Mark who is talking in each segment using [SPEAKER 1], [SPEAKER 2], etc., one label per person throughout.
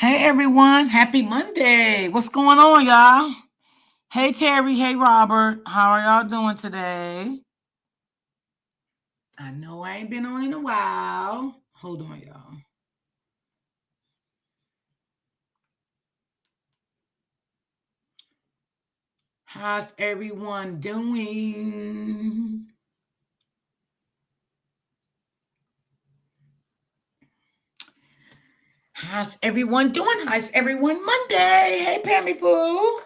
[SPEAKER 1] Hey everyone, happy Monday. What's going on, y'all? Hey Terry, hey Robert. How are y'all doing today? I know I ain't been on in a while. Hold on, y'all. How's everyone doing? How's everyone doing? How's everyone Monday? Hey Pammy Poo.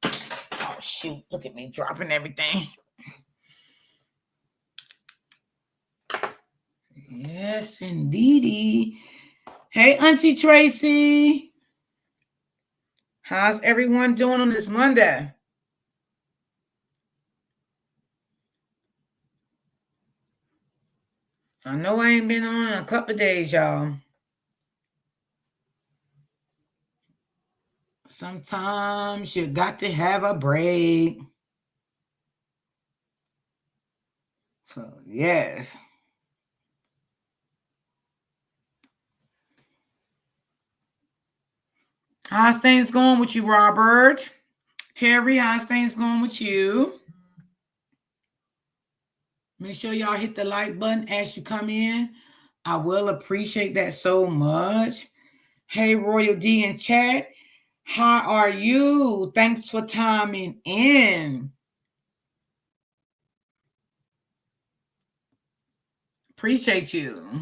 [SPEAKER 1] Oh shoot, look at me dropping everything. Yes, indeedy. Hey Auntie Tracy. How's everyone doing on this Monday? I know I ain't been on in a couple of days, y'all. Sometimes you got to have a break. So, yes. How's things going with you, Robert? Terry, how's things going with you? Make sure y'all hit the like button as you come in. I will appreciate that so much. Hey, Royal D in chat. How are you? Thanks for timing in. Appreciate you.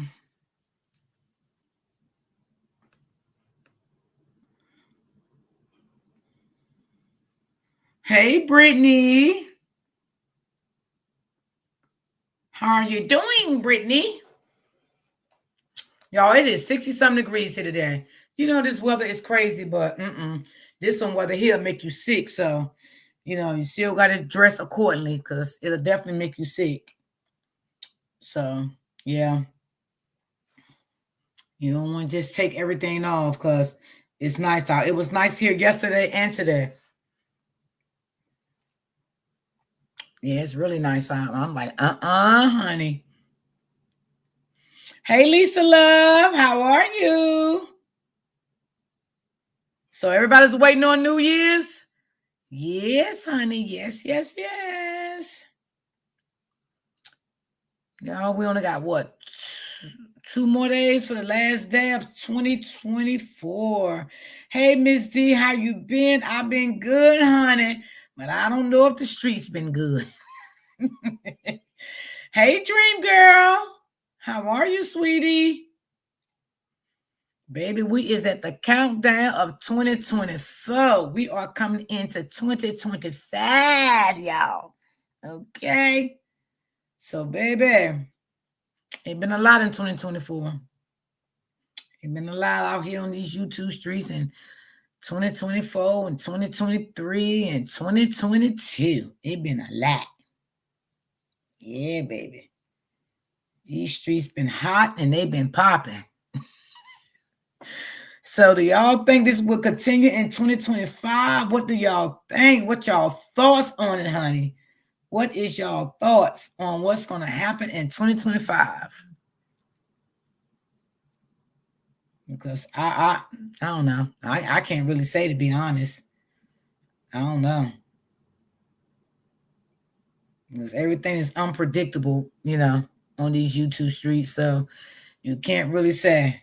[SPEAKER 1] Hey, Brittany. How are you doing, Brittany? Y'all, it is 60-something degrees here today. You know, this weather is crazy, but this one weather here make you sick. So, you still got to dress accordingly because it'll definitely make you sick. So, yeah, you don't want to just take everything off because it's nice out. It was nice here yesterday and today. Yeah, it's really nice out. I'm like, honey. Hey, Lisa Love, how are you? So everybody's waiting on New Year's? Yes, honey. Yes, yes, yes. Y'all, we only got what? 2 more days for the last day of 2024. Hey, Miss D, how you been? I've been good, honey, but I don't know if the streets been good. Hey, Dream Girl, how are you, sweetie? Baby, we is at the countdown of 2024. We are coming into 2025, y'all. Okay. So, baby, it been a lot in 2024. It been a lot out here on these YouTube streets in 2024 and 2023 and 2022. It been a lot. Yeah, baby. These streets been hot and they been popping. So do y'all think this will continue in 2025? What do y'all think? What y'all thoughts on it, honey? What is y'all thoughts on what's going to happen in 2025? Because I don't know. I can't really say, to be honest. I don't know. Because everything is unpredictable, on these YouTube streets. So you can't really say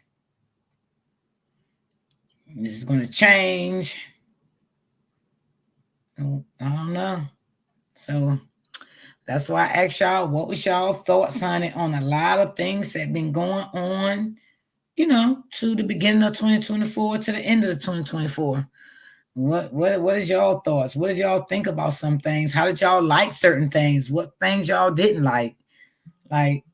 [SPEAKER 1] this is going to change. I don't know. So that's why I asked y'all, what was y'all thoughts, honey, on a lot of things that been going on, to the beginning of 2024 to the end of the 2024. What is y'all thoughts? What did y'all think about some things? How did y'all like certain things? What things y'all didn't like? Like,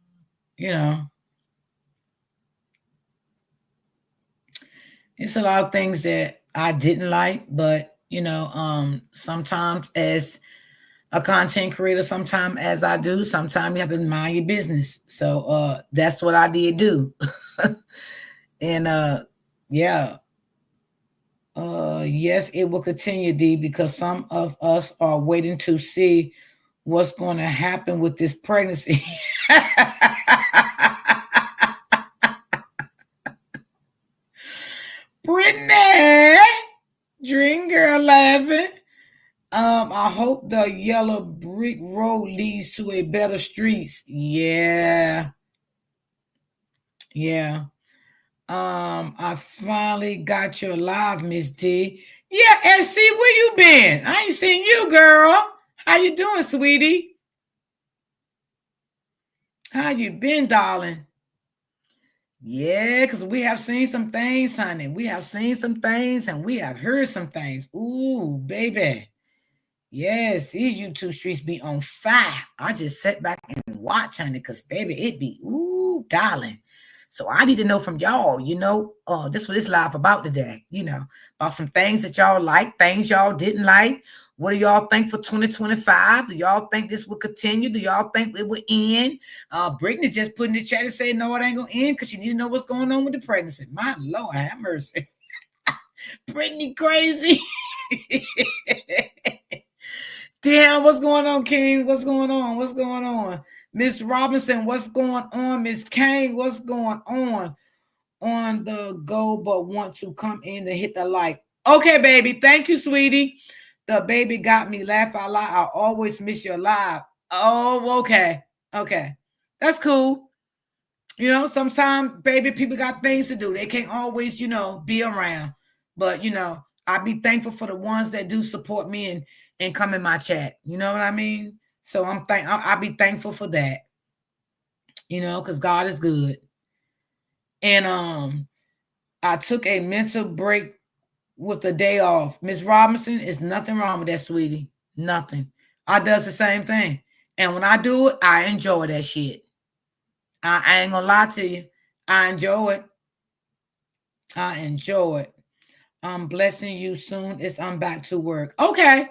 [SPEAKER 1] it's a lot of things that I didn't like, but sometimes as a content creator, sometimes as I do, sometimes you have to mind your business. So that's what I did do. And yeah. Yes, it will continue, D, because some of us are waiting to see what's going to happen with this pregnancy. hope the yellow brick road leads to a better streets. Yeah. Yeah. I finally got your live, Miss D. Yeah, SC, where you been? I ain't seen you, girl. How you doing, sweetie? How you been, darling? Yeah, because we have seen some things, honey. We have seen some things and we have heard some things. Ooh, baby. Yes, these YouTube streets be on fire. I just sit back and watch, honey, because baby, it be, ooh, darling. So I need to know from y'all, this is what it's live about today, about some things that y'all like, things y'all didn't like. What do y'all think for 2025? Do y'all think this will continue? Do y'all think it will end? Brittany just put in the chat and said, no, it ain't going to end because she need to know what's going on with the pregnancy. My Lord, have mercy. Brittany crazy. Damn, what's going on, King? What's going on? What's going on? Miss Robinson, what's going on? Miss Kane, what's going on? On the go, but want to come in and hit the like. Okay, baby. Thank you, sweetie. The baby got me laugh out loud. I always miss your live. Oh, okay. Okay. That's cool. Sometimes, baby, people got things to do. They can't always, be around. But, I be thankful for the ones that do support me and come in my chat. You know what I mean? So I'll be thankful for that. Because God is good. And I took a mental break with the day off. Miss Robinson, is nothing wrong with that, sweetie. Nothing. I does the same thing. And when I do it, I enjoy that shit. I ain't gonna lie to you. I enjoy it. I enjoy it. I'm blessing you soon as I'm back to work. Okay.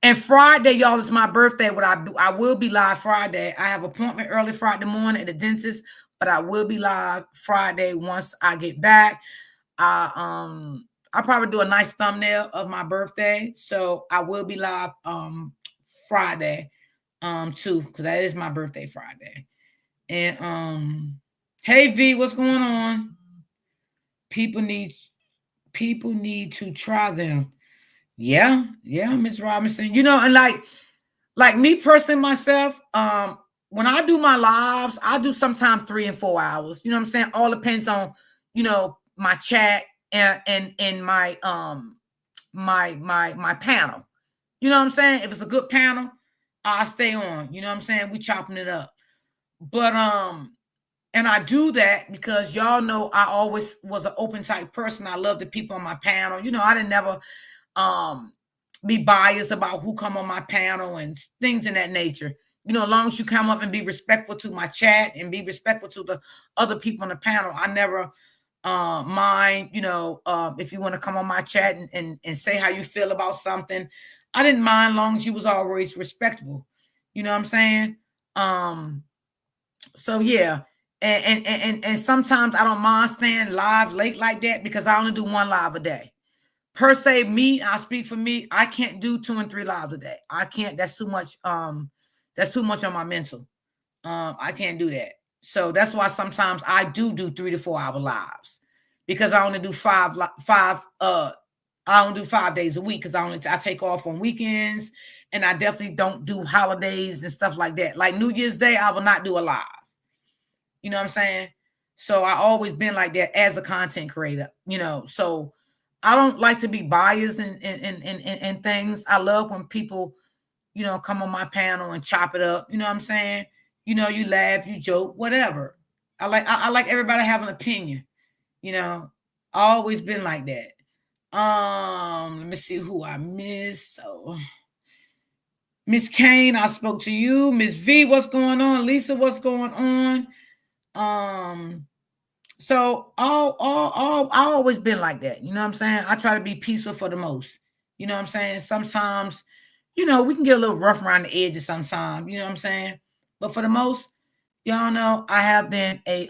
[SPEAKER 1] And Friday, y'all, is my birthday. What I will be live Friday. I have an appointment early Friday morning at the dentist, but I will be live Friday once I get back. I'll probably do a nice thumbnail of my birthday. So I will be live Friday too, because that is my birthday Friday. And hey V, what's going on? People need to try them. Yeah, Miss Robinson. And like me personally myself, when I do my lives, I do sometimes 3 and 4 hours. You know what I'm saying? All depends on, my chat and my my panel. You know what I'm saying? If it's a good panel, I'll stay on. You know what I'm saying? We chopping it up. But and I do that because y'all know I always was an open type person. I love the people on my panel. I didn't never be biased about who come on my panel and things in that nature. As long as you come up and be respectful to my chat and be respectful to the other people on the panel, I never mind, if you want to come on my chat and say how you feel about something. I didn't mind long as you was always respectable. You know what I'm saying? So yeah. And sometimes I don't mind staying live late like that because I only do 1 live a day. Per se, I speak for me. I can't do 2 and 3 lives a day. I can't. That's too much. That's too much on my mental. I can't do that. So that's why sometimes I do 3 to 4 hour lives because I only do five. I only do 5 days a week because I take off on weekends and I definitely don't do holidays and stuff like that. Like New Year's Day, I will not do a live. You know what I'm saying? So I always been like that as a content creator. So I don't like to be biased and things. I love when people, come on my panel and chop it up. You know what I'm saying? You laugh, you joke, whatever. I like everybody have an opinion. I always been like that. Let me see who I miss. So Miss Kane, I spoke to you. Miss V, what's going on? Lisa, what's going on? So I always been like that. You know what I'm saying? I try to be peaceful for the most. You know what I'm saying? Sometimes, we can get a little rough around the edges sometimes. You know what I'm saying? But for the most, y'all know I have been a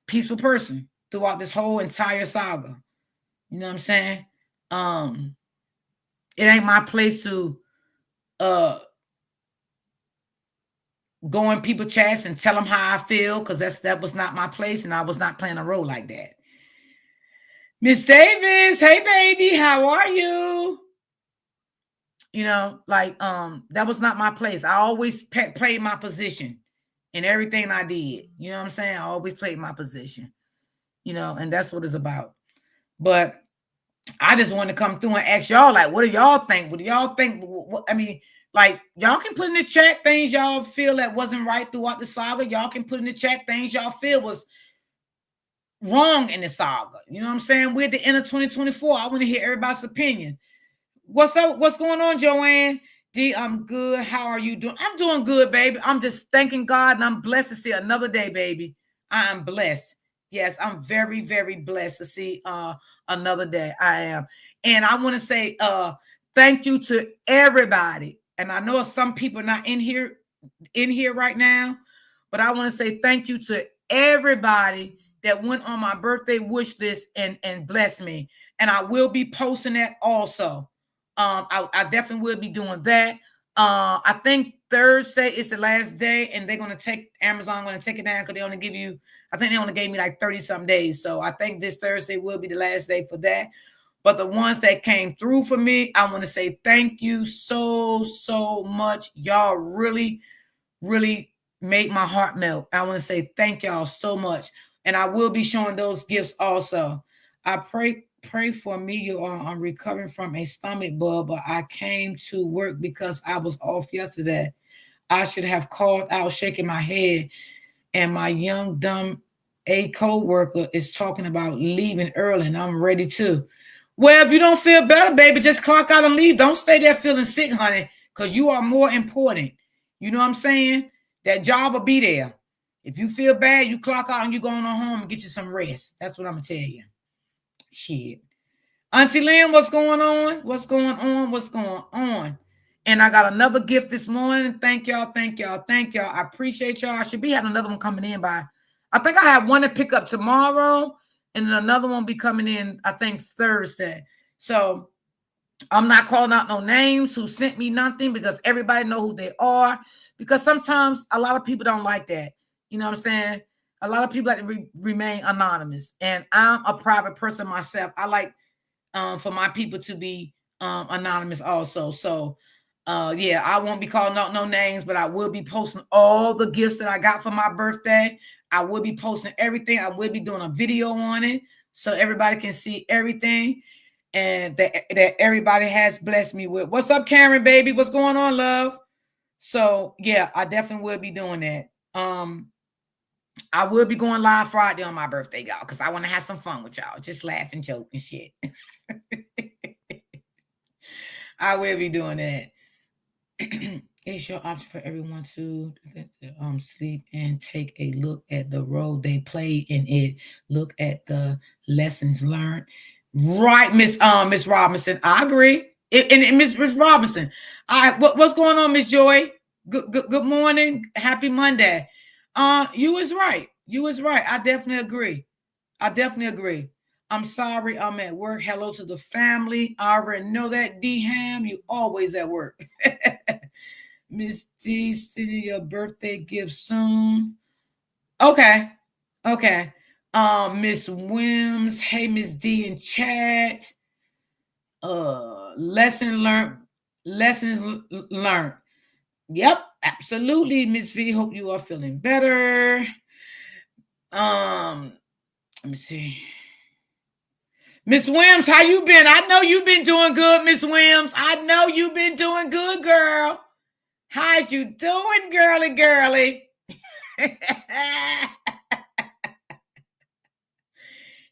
[SPEAKER 1] peaceful person throughout this whole entire saga. You know what I'm saying? It ain't my place to go in people's chats and tell them how I feel because that was not my place and I was not playing a role like that. Miss Davis, hey baby, how are you? that was not my place. I always played my position in everything I did. You know what I'm saying? I always played my position, and that's what it's about. But I just want to come through and ask y'all, like, what do y'all think? What do y'all think? I mean, like, y'all can put in the chat things y'all feel that wasn't right throughout the saga. Y'all can put in the chat things y'all feel was wrong in the saga. You know what I'm saying? We're at the end of 2024. I want to hear everybody's opinion. What's up? What's going on, Joanne? D, I'm good. How are you doing? I'm doing good, baby. I'm just thanking God, and I'm blessed to see another day, baby. I am blessed. Yes, I'm very, very blessed to see another day. I am. And I want to say thank you to everybody. And I know some people are not in here right now, but I want to say thank you to everybody that went on my birthday wish list and blessed me. And I will be posting that also. I definitely will be doing that. I think Thursday is the last day, and they're going to take Amazon going to take it down because they only give you, I think they only gave me like 30 some days. So I think this Thursday will be the last day for that. But the ones that came through for me, I want to say thank you so, so much. Y'all really, really made my heart melt. I want to say thank y'all so much. And I will be showing those gifts also. I pray for me. You are. I'm recovering from a stomach bug, but I came to work because I was off yesterday. I should have called out shaking my head. And my young, dumb co-worker is talking about leaving early, and I'm ready to. Well, if you don't feel better, baby, just clock out and leave. Don't stay there feeling sick, honey, because you are more important. You know what I'm saying? That job will be there. If you feel bad, you clock out and you going on home and get you some rest. That's what I'm going to tell you. Shit. Auntie Lynn, what's going on? What's going on? What's going on? And I got another gift this morning. Thank y'all. Thank y'all. Thank y'all. I appreciate y'all. I should be having another one coming in by, I think I have one to pick up tomorrow. And then another one be coming in, I think, Thursday. So I'm not calling out no names who sent me nothing because everybody know who they are. Because sometimes a lot of people don't like that. You know what I'm saying? A lot of people like to remain anonymous. And I'm a private person myself. I like for my people to be anonymous also. So, yeah, I won't be calling out no names, but I will be posting all the gifts that I got for my birthday. I will be posting everything. I will be doing a video on it so everybody can see everything and that everybody has blessed me with. What's up, Karen, baby? What's going on, love? So, yeah, I definitely will be doing that. I will be going live Friday on my birthday, y'all, because I want to have some fun with y'all. Just laugh and joke and shit. I will be doing that. It's your option for everyone to sleep and take a look at the role they play in it. Look at the lessons learned. Right, Miss Robinson. I agree. And Miss Robinson, what's going on, Miss Joy? Good morning. Happy Monday. You was right. You was right. I definitely agree. I'm sorry, I'm at work. Hello to the family. I already know that, D-Ham. You always at work. Miss D, sending your birthday gift soon. Okay. Miss Wims. Hey, Miss D in chat. Lessons learned. Yep, absolutely, Miss V. Hope you are feeling better. Let me see. Miss Wims, how you been? I know you've been doing good, Miss Wims. I know you've been doing good, girl. How's you doing, girly?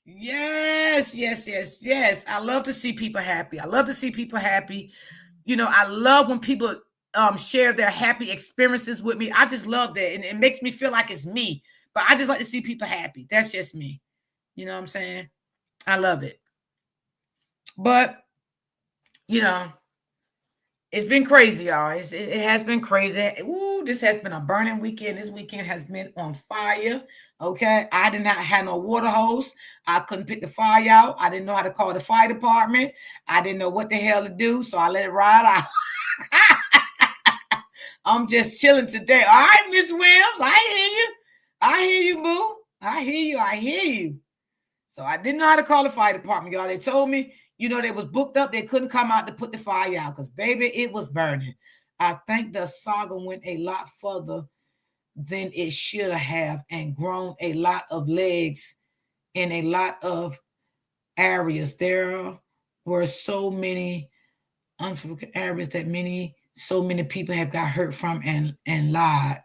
[SPEAKER 1] Yes. I love to see people happy. You know, I love when people share their happy experiences with me. I just love that. And it makes me feel like it's me. But I just like to see people happy. That's just me. You know what I'm saying? I love it. But, you know, it's been crazy, y'all. It has been crazy. Ooh, this has been a burning weekend. This weekend has been on fire. Okay. I did not have no water hose. I couldn't pick the fire out. I didn't know how to call the fire department. I didn't know what the hell to do. So I let it ride out. I'm just chilling today. All right, Miss Williams. I hear you, boo. I hear you. So I didn't know how to call the fire department, y'all. They told me, They was booked up. They couldn't come out to put the fire out because, baby, it was burning. I think the saga went a lot further than it should have and grown a lot of legs in a lot of areas. There were so many unforgiving areas that so many people have got hurt from and lied.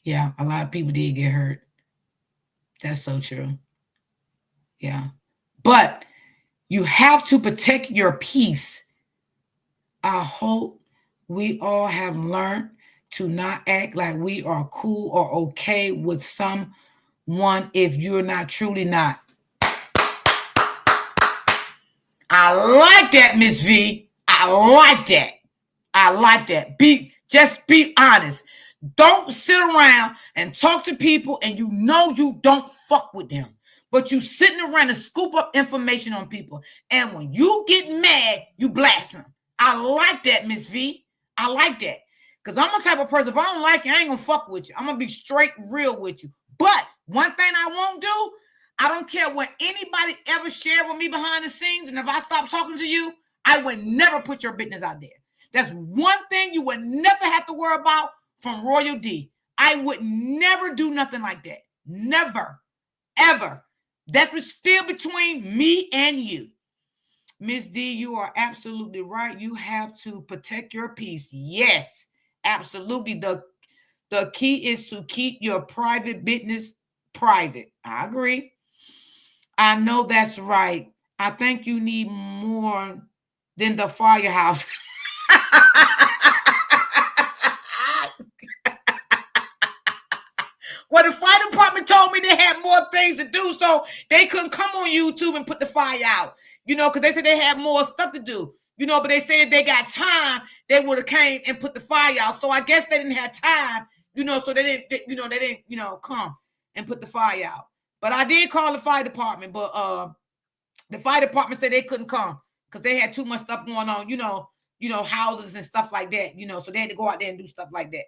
[SPEAKER 1] Yeah, a lot of people did get hurt. That's so true. Yeah. But you have to protect your peace. I hope we all have learned to not act like we are cool or okay with someone if you're not truly not. I like that, Miss V. I like that. I like that. Just be honest. Don't sit around and talk to people and you don't fuck with them. But you sitting around and scoop up information on people. And when you get mad, you blast them. I like that, Miss V. I like that. Because I'm the type of person, if I don't like you, I ain't going to fuck with you. I'm going to be straight real with you. But one thing I won't do, I don't care what anybody ever shared with me behind the scenes. And if I stop talking to you, I would never put your business out there. That's one thing you would never have to worry about from Royal D. I would never do nothing like that. Never. Ever. That's still between me and you. Miss D, you are absolutely right. You have to protect your peace. Yes, absolutely. The key is to keep your private business private. I agree. I know that's right. I think you need more than the firehouse. Well, the fire department told me they had more things to do, so they couldn't come on YouTube and put the fire out, because they said they had more stuff to do, but they said if they got time, they would have came and put the fire out. So I guess they didn't have time, so they didn't come and put the fire out. But I did call the fire department, but the fire department said they couldn't come because they had too much stuff going on, houses and stuff like that, so they had to go out there and do stuff like that.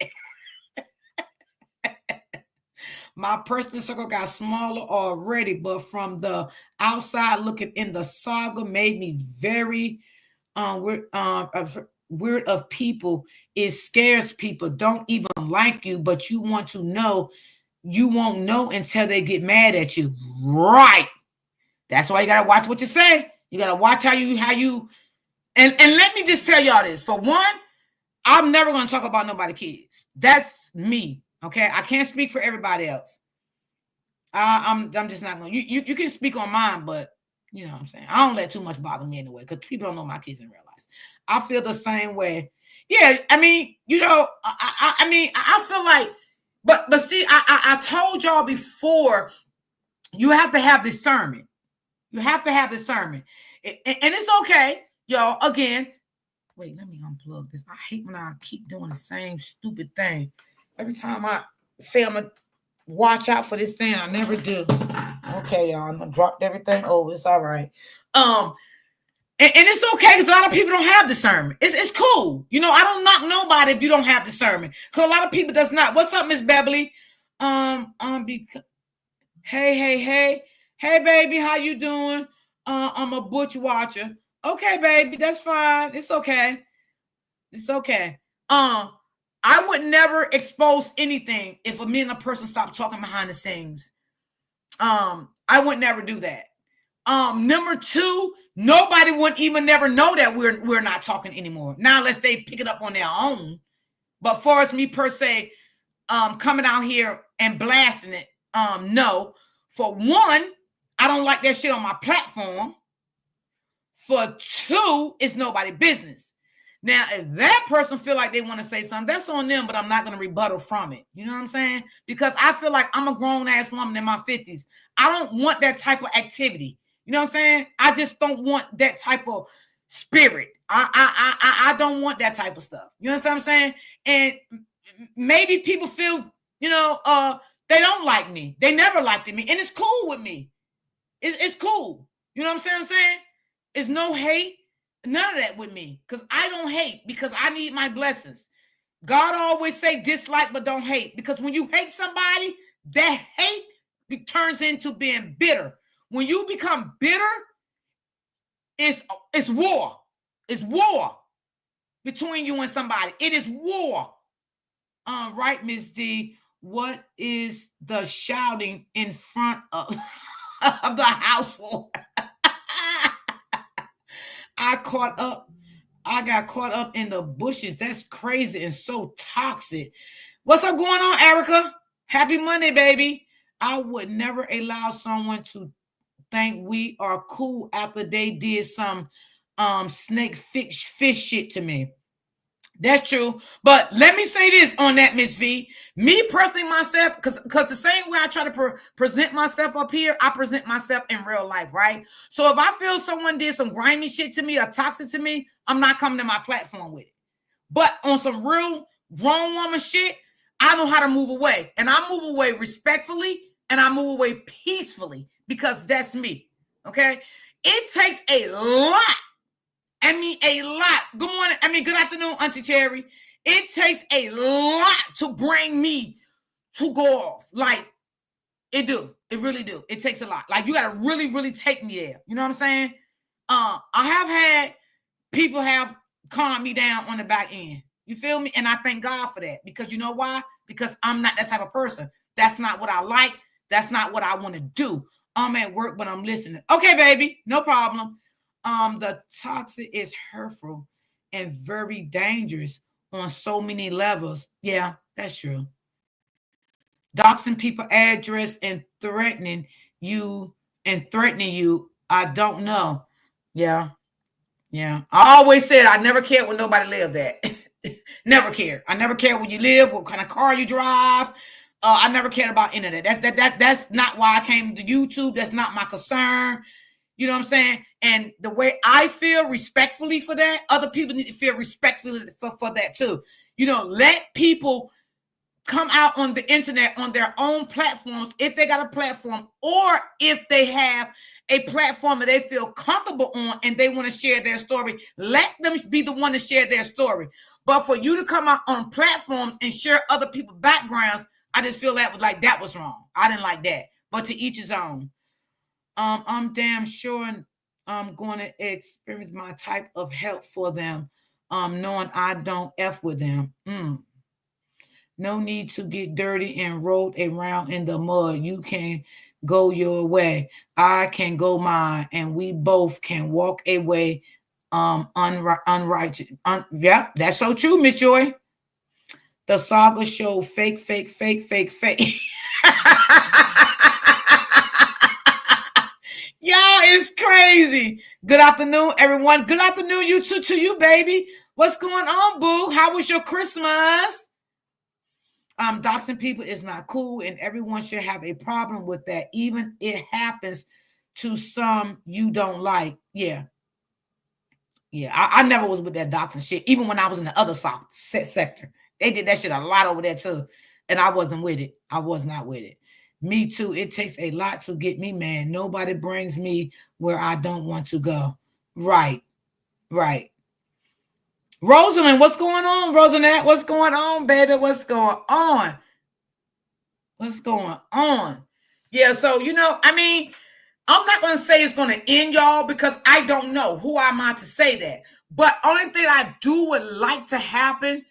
[SPEAKER 1] My personal circle got smaller already, but from the outside looking in, the saga made me very weird of people. It scares people. Don't even like you, but you want to know. You won't know until they get mad at you. Right. That's why you gotta watch what you say. You gotta watch how you and let me just tell y'all this. For one, I'm never gonna talk about nobody's kids. That's me. Okay, I can't speak for everybody else. I'm just not going to. You can speak on mine, but you know what I'm saying. I don't let too much bother me anyway because people don't know my kids in real life. I feel the same way. Yeah, I mean, I feel like, but see, I told y'all before, you have to have discernment. You have to have discernment, and it's okay, y'all. Again, wait, let me unplug this. I hate when I keep doing the same stupid thing. Every time I say I'm going to watch out for this thing, I never do. Okay, y'all. I dropped everything over. It's all right. And it's okay because a lot of people don't have discernment. It's cool. I don't knock nobody if you don't have discernment. Because a lot of people does not. What's up, Miss Beverly? Hey, baby, how you doing? I'm a butch watcher. Okay, baby, that's fine. It's okay. It's okay. I would never expose anything if me and a person stopped talking behind the scenes. I would never do that. Number two, nobody would even never know that we're not talking anymore. Now, unless they pick it up on their own. But for us, me per se, coming out here and blasting it, no. For one, I don't like that shit on my platform. For two, it's nobody's business. Now, if that person feel like they want to say something, that's on them, but I'm not going to rebuttal from it. You know what I'm saying? Because I feel like I'm a grown-ass woman in my 50s. I don't want that type of activity. You know what I'm saying? I just don't want that type of spirit. I don't want that type of stuff. You understand what I'm saying? And maybe people feel, they don't like me. They never liked me. And it's cool with me. It's cool. You know what I'm saying? It's no hate. None of that with me, because I don't hate, because I need my blessings. God always say dislike, but don't hate, because when you hate somebody, that hate turns into being bitter. When you become bitter, it's war. It's war between you and somebody. It is war. Right, Miss D. What is the shouting in front of, of the house for? I got caught up in the bushes. That's crazy and so toxic. What's up going on, Erica? Happy Monday, baby. I would never allow someone to think we are cool after they did some snake fish shit to me. That's true. But let me say this on that, Miss V. Me personally, myself, because the same way I try to present myself up here, I present myself in real life, right? So if I feel someone did some grimy shit to me or toxic to me, I'm not coming to my platform with it. But on some real grown woman shit, I know how to move away. And I move away respectfully and I move away peacefully because that's me. Okay? It takes a lot. I mean, a lot. Good morning. I mean, good afternoon, Auntie Cherry. It takes a lot to bring me to go off. Like, it do. It really do. It takes a lot. Like, you got to really, really take me there. You know what I'm saying? I have had people have calmed me down on the back end. You feel me? And I thank God for that. Because you know why? Because I'm not that type of person. That's not what I like. That's not what I want to do. I'm at work, but I'm listening. Okay, baby. No problem. The toxic is hurtful and very dangerous on so many levels. Yeah, that's true. Doxing people address and threatening you. I don't know. Yeah. Yeah. I always said I never cared when nobody lived at. Never cared. I never cared where you live, what kind of car you drive. I never cared about any of that. That's not why I came to YouTube. That's not my concern. You know what I'm saying? And the way I feel respectfully for that, other people need to feel respectfully for that too. You know, let people come out on the internet on their own platforms if they got a platform, or if they have a platform that they feel comfortable on and they want to share their story. Let them be the one to share their story. But for you to come out on platforms and share other people's backgrounds, I just feel that was wrong. I didn't like that. But to each his own. I'm damn sure I'm going to experience my type of help for them, knowing I don't F with them. No need to get dirty and rolled around in the mud. You can go your way. I can go mine. And we both can walk away unrighteous. Yep, that's so true, Miss Joy. The saga show fake. Y'all, it's crazy. Good afternoon, everyone. Good afternoon, you too, to you, baby. What's going on, boo? How was your Christmas? Doxing people is not cool, and everyone should have a problem with that. Even it happens to some you don't like. Yeah. I never was with that doxing shit. Even when I was in the other sector, they did that shit a lot over there too, and I wasn't with it. I was not with it. Me too. It takes a lot to get me mad. Nobody brings me where I don't want to go. Right. Rosalind, what's going on, Rosanette? What's going on, baby? What's going on? Yeah, so, I'm not going to say it's going to end, y'all, because I don't know. Who am I to say that? But only thing I would like to happen,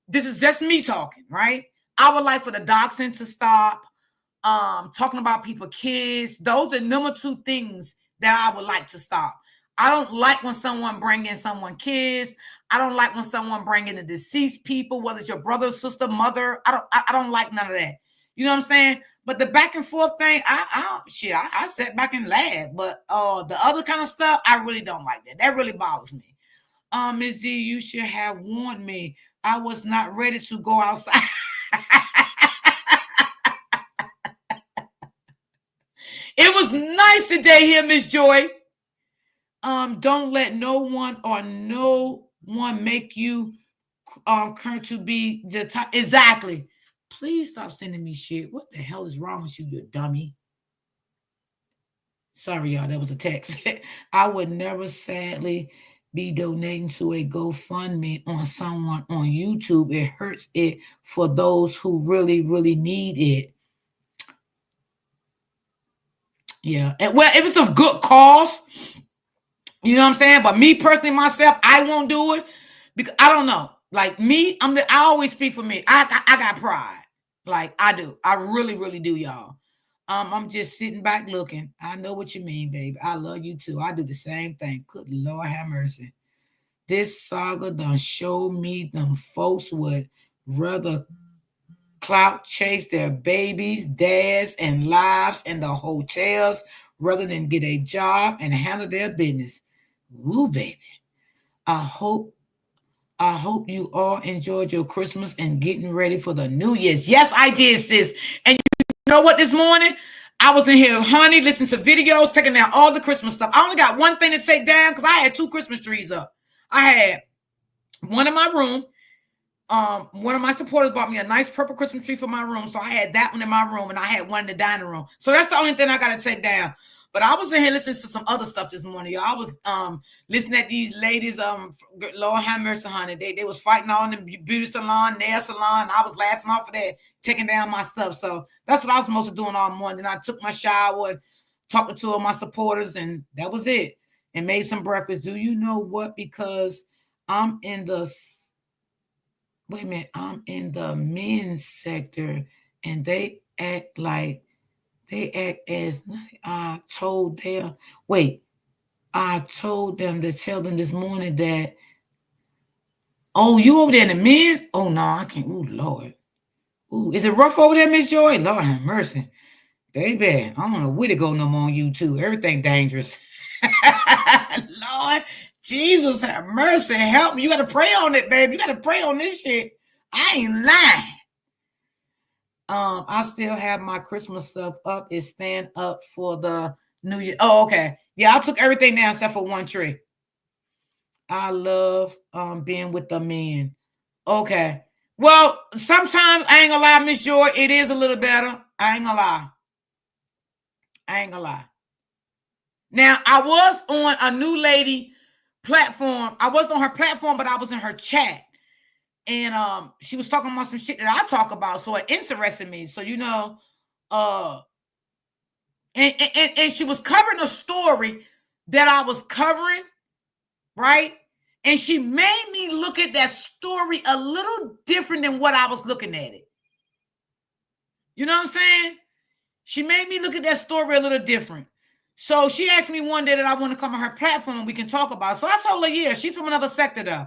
[SPEAKER 1] this is just me talking, right? I would like for the doxing to stop. Talking about people, kids. Those are number two things that I would like to stop. I don't like when someone bring in someone kids. I don't like when someone bring in the deceased people, whether it's your brother, sister, mother. I don't like none of that. You know what I'm saying? But the back and forth thing, I sat back and laughed. But the other kind of stuff, I really don't like that. That really bothers me. Ms. Z, you should have warned me. I was not ready to go outside. It was nice today here, Miss Joy. Don't let no one make you current to be the top. Exactly. Please stop sending me shit. What the hell is wrong with you, you dummy? Sorry, y'all. That was a text. I would never sadly be donating to a GoFundMe on someone on YouTube. It hurts it for those who really, really need it. Yeah. And well, if it's a good cause, you know what I'm saying? But me personally, myself, I won't do it because I don't know. Like me, I always speak for me. I got pride. Like I do. I really, really do, y'all. I'm just sitting back looking. I know what you mean, baby. I love you too. I do the same thing. Good Lord have mercy. This saga done showed me them folks would rather clout chase their babies, dads, and lives in the hotels rather than get a job and handle their business. Woo, baby. I hope I hope you all enjoyed your Christmas and getting ready for the New Year's. Yes, I did, sis. And you know what? This morning, I was in here, honey, listening to videos, taking down all the Christmas stuff. I only got one thing to take down because I had 2 Christmas trees up. I had one in my room. One of my supporters bought me a nice purple Christmas tree for my room. So I had that one in my room and I had one in the dining room. So that's the only thing I got to take down. But I was in here listening to some other stuff this morning, y'all. I was listening at these ladies, Lord have mercy, honey. They was fighting on the beauty salon, nail salon. I was laughing off of that, taking down my stuff. So that's what I was mostly doing all morning. Then I took my shower and talked to 2 of my supporters, and that was it. And made some breakfast. Do you know what? Because I'm in the wait a minute, I'm in the men's sector and they act as I told them to tell them this morning that, oh, you over there in the men? Oh no, I can't. Oh Lord. Ooh, is it rough over there, Miss Joy? Lord have mercy. Baby, I don't know where to go no more on YouTube. Everything dangerous. Lord, Jesus have mercy. Help me. You got to pray on it, baby. You got to pray on this shit. I ain't lying. I still have my Christmas stuff up. It's stand up for the New Year. Oh, okay. Yeah, I took everything down except for one tree. I love being with the men. Okay. Well, sometimes I ain't gonna lie, Miss Joy, it is a little better. I ain't gonna lie. I ain't gonna lie. Now, I was on a new lady platform. I wasn't on her platform, but I was in her chat. And she was talking about some shit that I talk about. So it interested me. So, you know, and she was covering a story that I was covering, right? And she made me look at that story a little different than what I was looking at it. You know what I'm saying? She made me look at that story a little different. So she asked me one day that I want to come on her platform and we can talk about it. So I told her, yeah, she's from another sector though.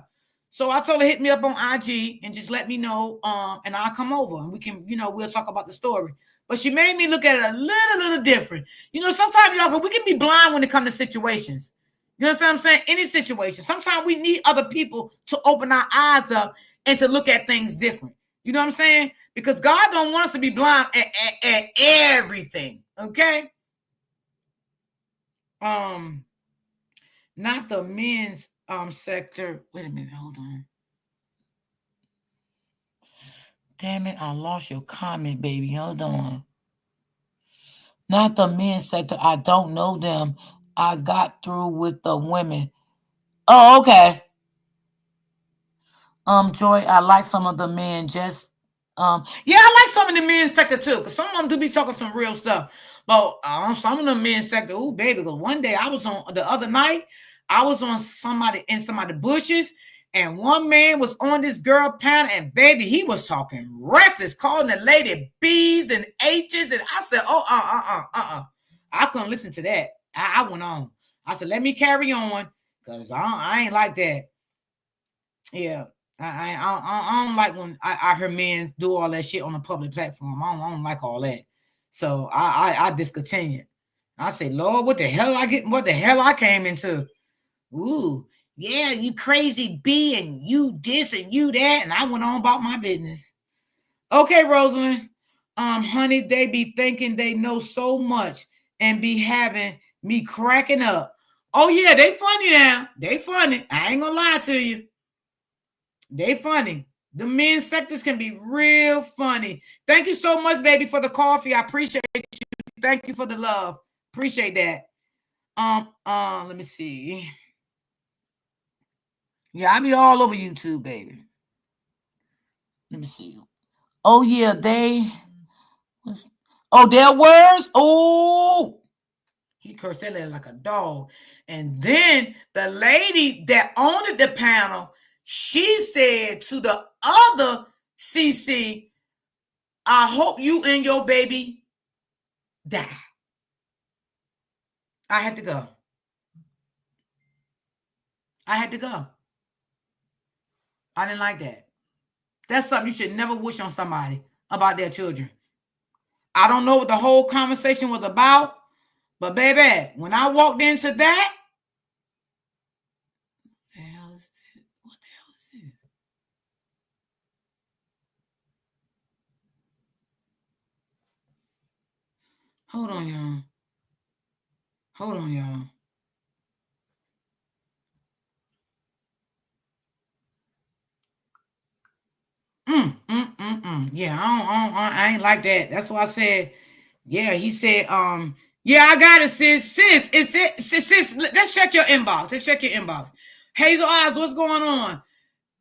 [SPEAKER 1] So I told her, hit me up on IG and just let me know, and I'll come over and we can, you know, we'll talk about the story. But she made me look at it a little different. You know, sometimes y'all, we can be blind when it comes to situations. You understand what I'm saying? Any situation. Sometimes we need other people to open our eyes up and to look at things different. You know what I'm saying? Because God don't want us to be blind at everything. Okay? Not the men's sector. Wait a minute, hold on. Damn it, I lost your comment, baby. Hold on. Not the men's sector. I don't know them. I got through with the women. Oh, okay. Joy, I like some of the men. Just yeah, I like some of the men's sector too, because some of them do be talking some real stuff. But some of the men's sector, oh baby, because one day I was on the other night, I was on somebody in some of the bushes, and one man was on this girl panel, and baby, he was talking reckless, calling the lady B's and H's, and I said, oh, I couldn't listen to that. I went on. I said, let me carry on, because I ain't like that. Yeah. I don't like when I hear men do all that shit on a public platform. I don't like all that. So I discontinued. I say, Lord, what the hell I came into? Ooh, yeah, you crazy B and you this and you that. And I went on about my business. Okay, Rosalind. Honey, they be thinking they know so much and be having me cracking up. Oh, yeah, they funny now. They funny. I ain't gonna lie to you. They funny. The men's sectors can be real funny. Thank you so much, baby, for the coffee. I appreciate you. Thank you for the love. Appreciate that. Let me see. Yeah, I be all over YouTube, baby. Let me see. Oh yeah, they. Oh, their words. Oh, He cursed that lady like a dog. And then the lady that owned the panel, she said to the other CC, I hope you and your baby die. I had to go. I had to go. I didn't like that. That's something you should never wish on somebody about their children. I don't know what the whole conversation was about, but baby, when I walked into that, what the hell is this? Hold on, y'all. Hold on, y'all. Yeah, I ain't like that. That's why I said, yeah, he said, yeah, I got it, sis. Sis, sis, let's check your inbox. Let's check your inbox. Hazel Eyes, what's going on?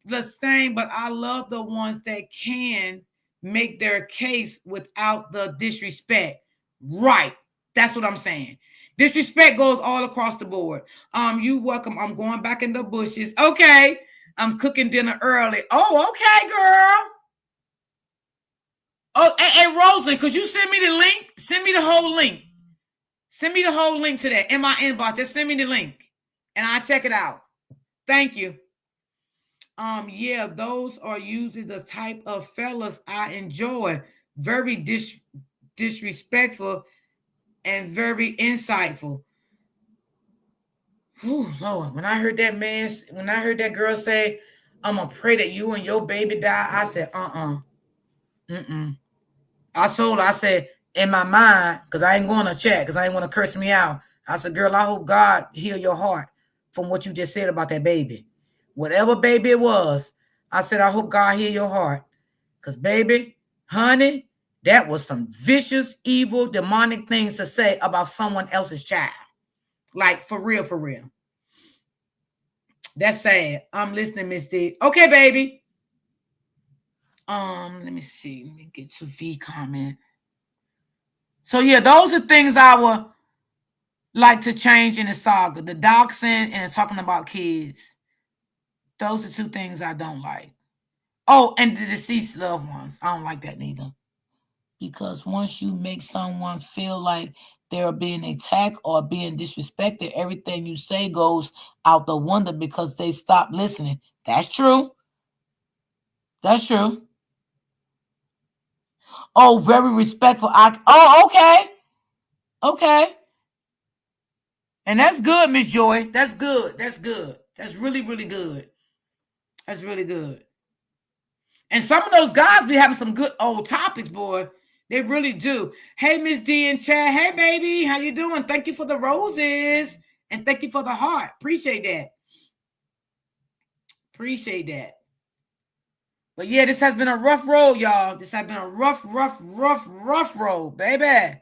[SPEAKER 1] The same, but I love the ones that can make their case without the disrespect. Right. That's what I'm saying. Disrespect goes all across the board. You welcome. I'm going back in the bushes. Okay. I'm cooking dinner early. Oh, okay, girl. Oh, and Rosalie, could you send me the link? Send me the whole link. Send me the whole link to that in my inbox. Just send me the link and I'll check it out. Thank you. Yeah, those are usually the type of fellas I enjoy. Very disrespectful and very insightful. Oh Lord, when I heard that girl say, I'm gonna pray that you and your baby die, I said, I told her, I said, in my mind, because I ain't going to chat, because I ain't want to curse me out. I said, girl, I hope God heal your heart from what you just said about that baby. Whatever baby it was, I said, I hope God heal your heart. Because, baby, honey, that was some vicious, evil, demonic things to say about someone else's child. Like, for real, for real. That's sad. I'm listening, Miss D. Okay, baby. Let me see. Let me get to V comment. So, yeah, those are things I would like to change in the saga. The doxing and talking about kids. Those are two things I don't like. Oh, and the deceased loved ones. I don't like that neither. Because once you make someone feel like they're being attacked or being disrespected, everything you say goes out the window because they stop listening. That's true. That's true. Oh, very respectful. Okay. Okay. And that's good, Miss Joy. That's good. That's good. That's really, really good. That's really good. And some of those guys be having some good old topics, boy. They really do. Hey, Miss D and Chad. Hey, baby. How you doing? Thank you for the roses. And thank you for the heart. Appreciate that. Appreciate that. But yeah, this has been a rough road, y'all. This has been a rough road, baby.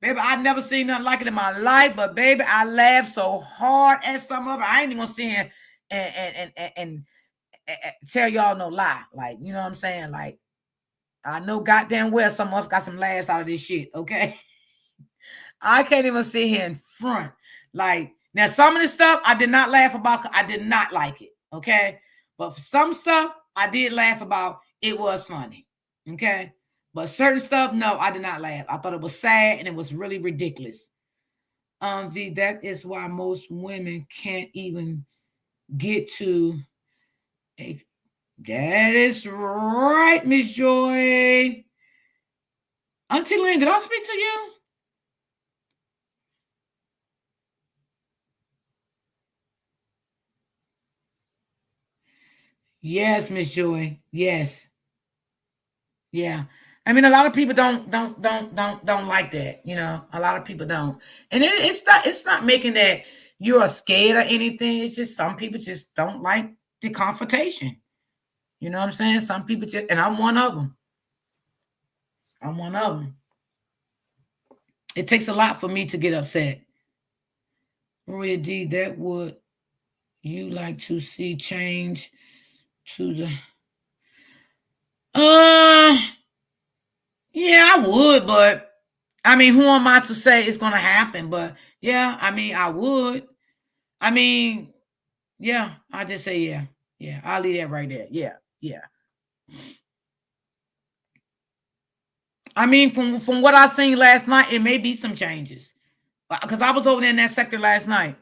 [SPEAKER 1] Baby, I've never seen nothing like it in my life. But baby, I laughed so hard at some of it. I ain't even gonna sit and tell y'all no lie. Like, you know what I'm saying? Like, I know goddamn well some of us got some laughs out of this shit, okay? I can't even sit here in front. Like, now some of the stuff I did not laugh about. I did not like it, okay? But for some stuff I did laugh about. It was funny, okay? But certain stuff, no, I did not laugh. I thought it was sad and it was really ridiculous. V, that is why most women can't even get to a. That is right, Miss Joy. Auntie Lynn, did I speak to you? Yes, Miss Joy. Yes. Yeah. I mean, a lot of people don't like that. You know, a lot of people don't, and it's not making that you're scared or anything. It's just some people just don't like the confrontation. You know what I'm saying? Some people just, and I'm one of them. I'm one of them. It takes a lot for me to get upset. Maria D, that would you like to see change to the yeah, I would, but I mean, who am I to say it's going to happen? But yeah, I mean, I would. I mean, yeah, I just say yeah. Yeah, I'll leave that right there. Yeah, yeah. I mean, from what I seen last night, it may be some changes. Because I was over there in that sector last night.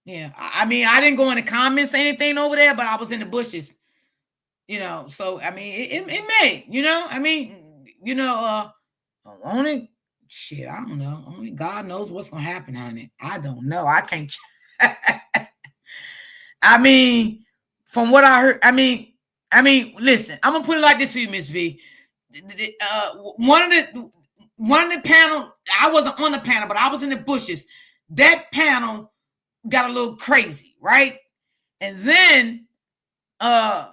[SPEAKER 1] Yeah, I mean, I didn't go in the comments or anything over there, but I was in the bushes. So I mean, it may, I mean, only shit, I don't know. Only God knows what's gonna happen on it. I don't know. I can't. I mean, from what I heard, listen, I'm gonna put it like this for you, Miss V. One of the panel, I wasn't on the panel, but I was in the bushes. That panel got a little crazy, right? And then I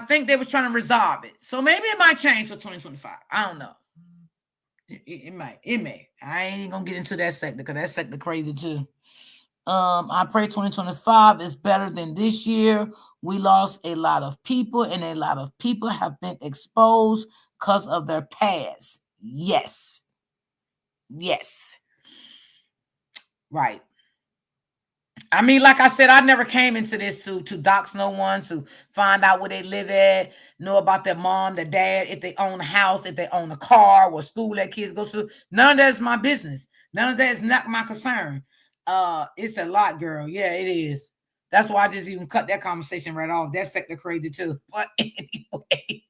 [SPEAKER 1] think they was trying to resolve it. So maybe it might change for 2025. I don't know. It might. It may. I ain't gonna get into that sector because that sector crazy too. I pray 2025 is better than this year. We lost a lot of people, and a lot of people have been exposed because of their past. Yes. Yes. Right. I mean, like I said, I never came into this to dox no one, to find out where they live at, know about their mom, their dad, if they own a house, if they own a car, what school their kids go to. None of that's my business. None of that is not my concern. It's a lot, girl. Yeah, it is. That's why I just even cut that conversation right off. That sector crazy too. But anyway.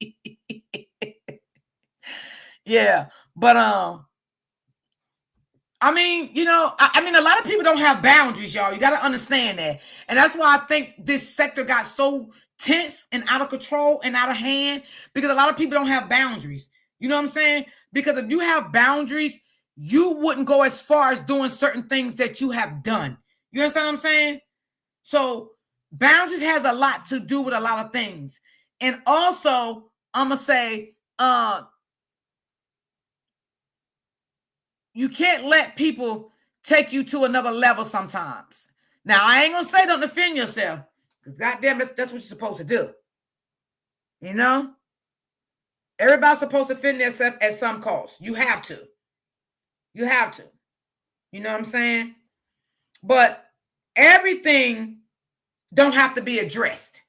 [SPEAKER 1] Yeah. But I mean, I mean, a lot of people don't have boundaries, y'all. You got to understand that. And that's why I think this sector got so tense and out of control and out of hand, because a lot of people don't have boundaries. You know what I'm saying? Because if you have boundaries, you wouldn't go as far as doing certain things that you have done. You understand what I'm saying? So boundaries has a lot to do with a lot of things. And also, I'm going to say, you can't let people take you to another level sometimes. Now, I ain't going to say don't defend yourself, because goddamn it, that's what you're supposed to do. Everybody's supposed to defend themselves at some cost. You have to. You have to. You know what I'm saying? But everything don't have to be addressed.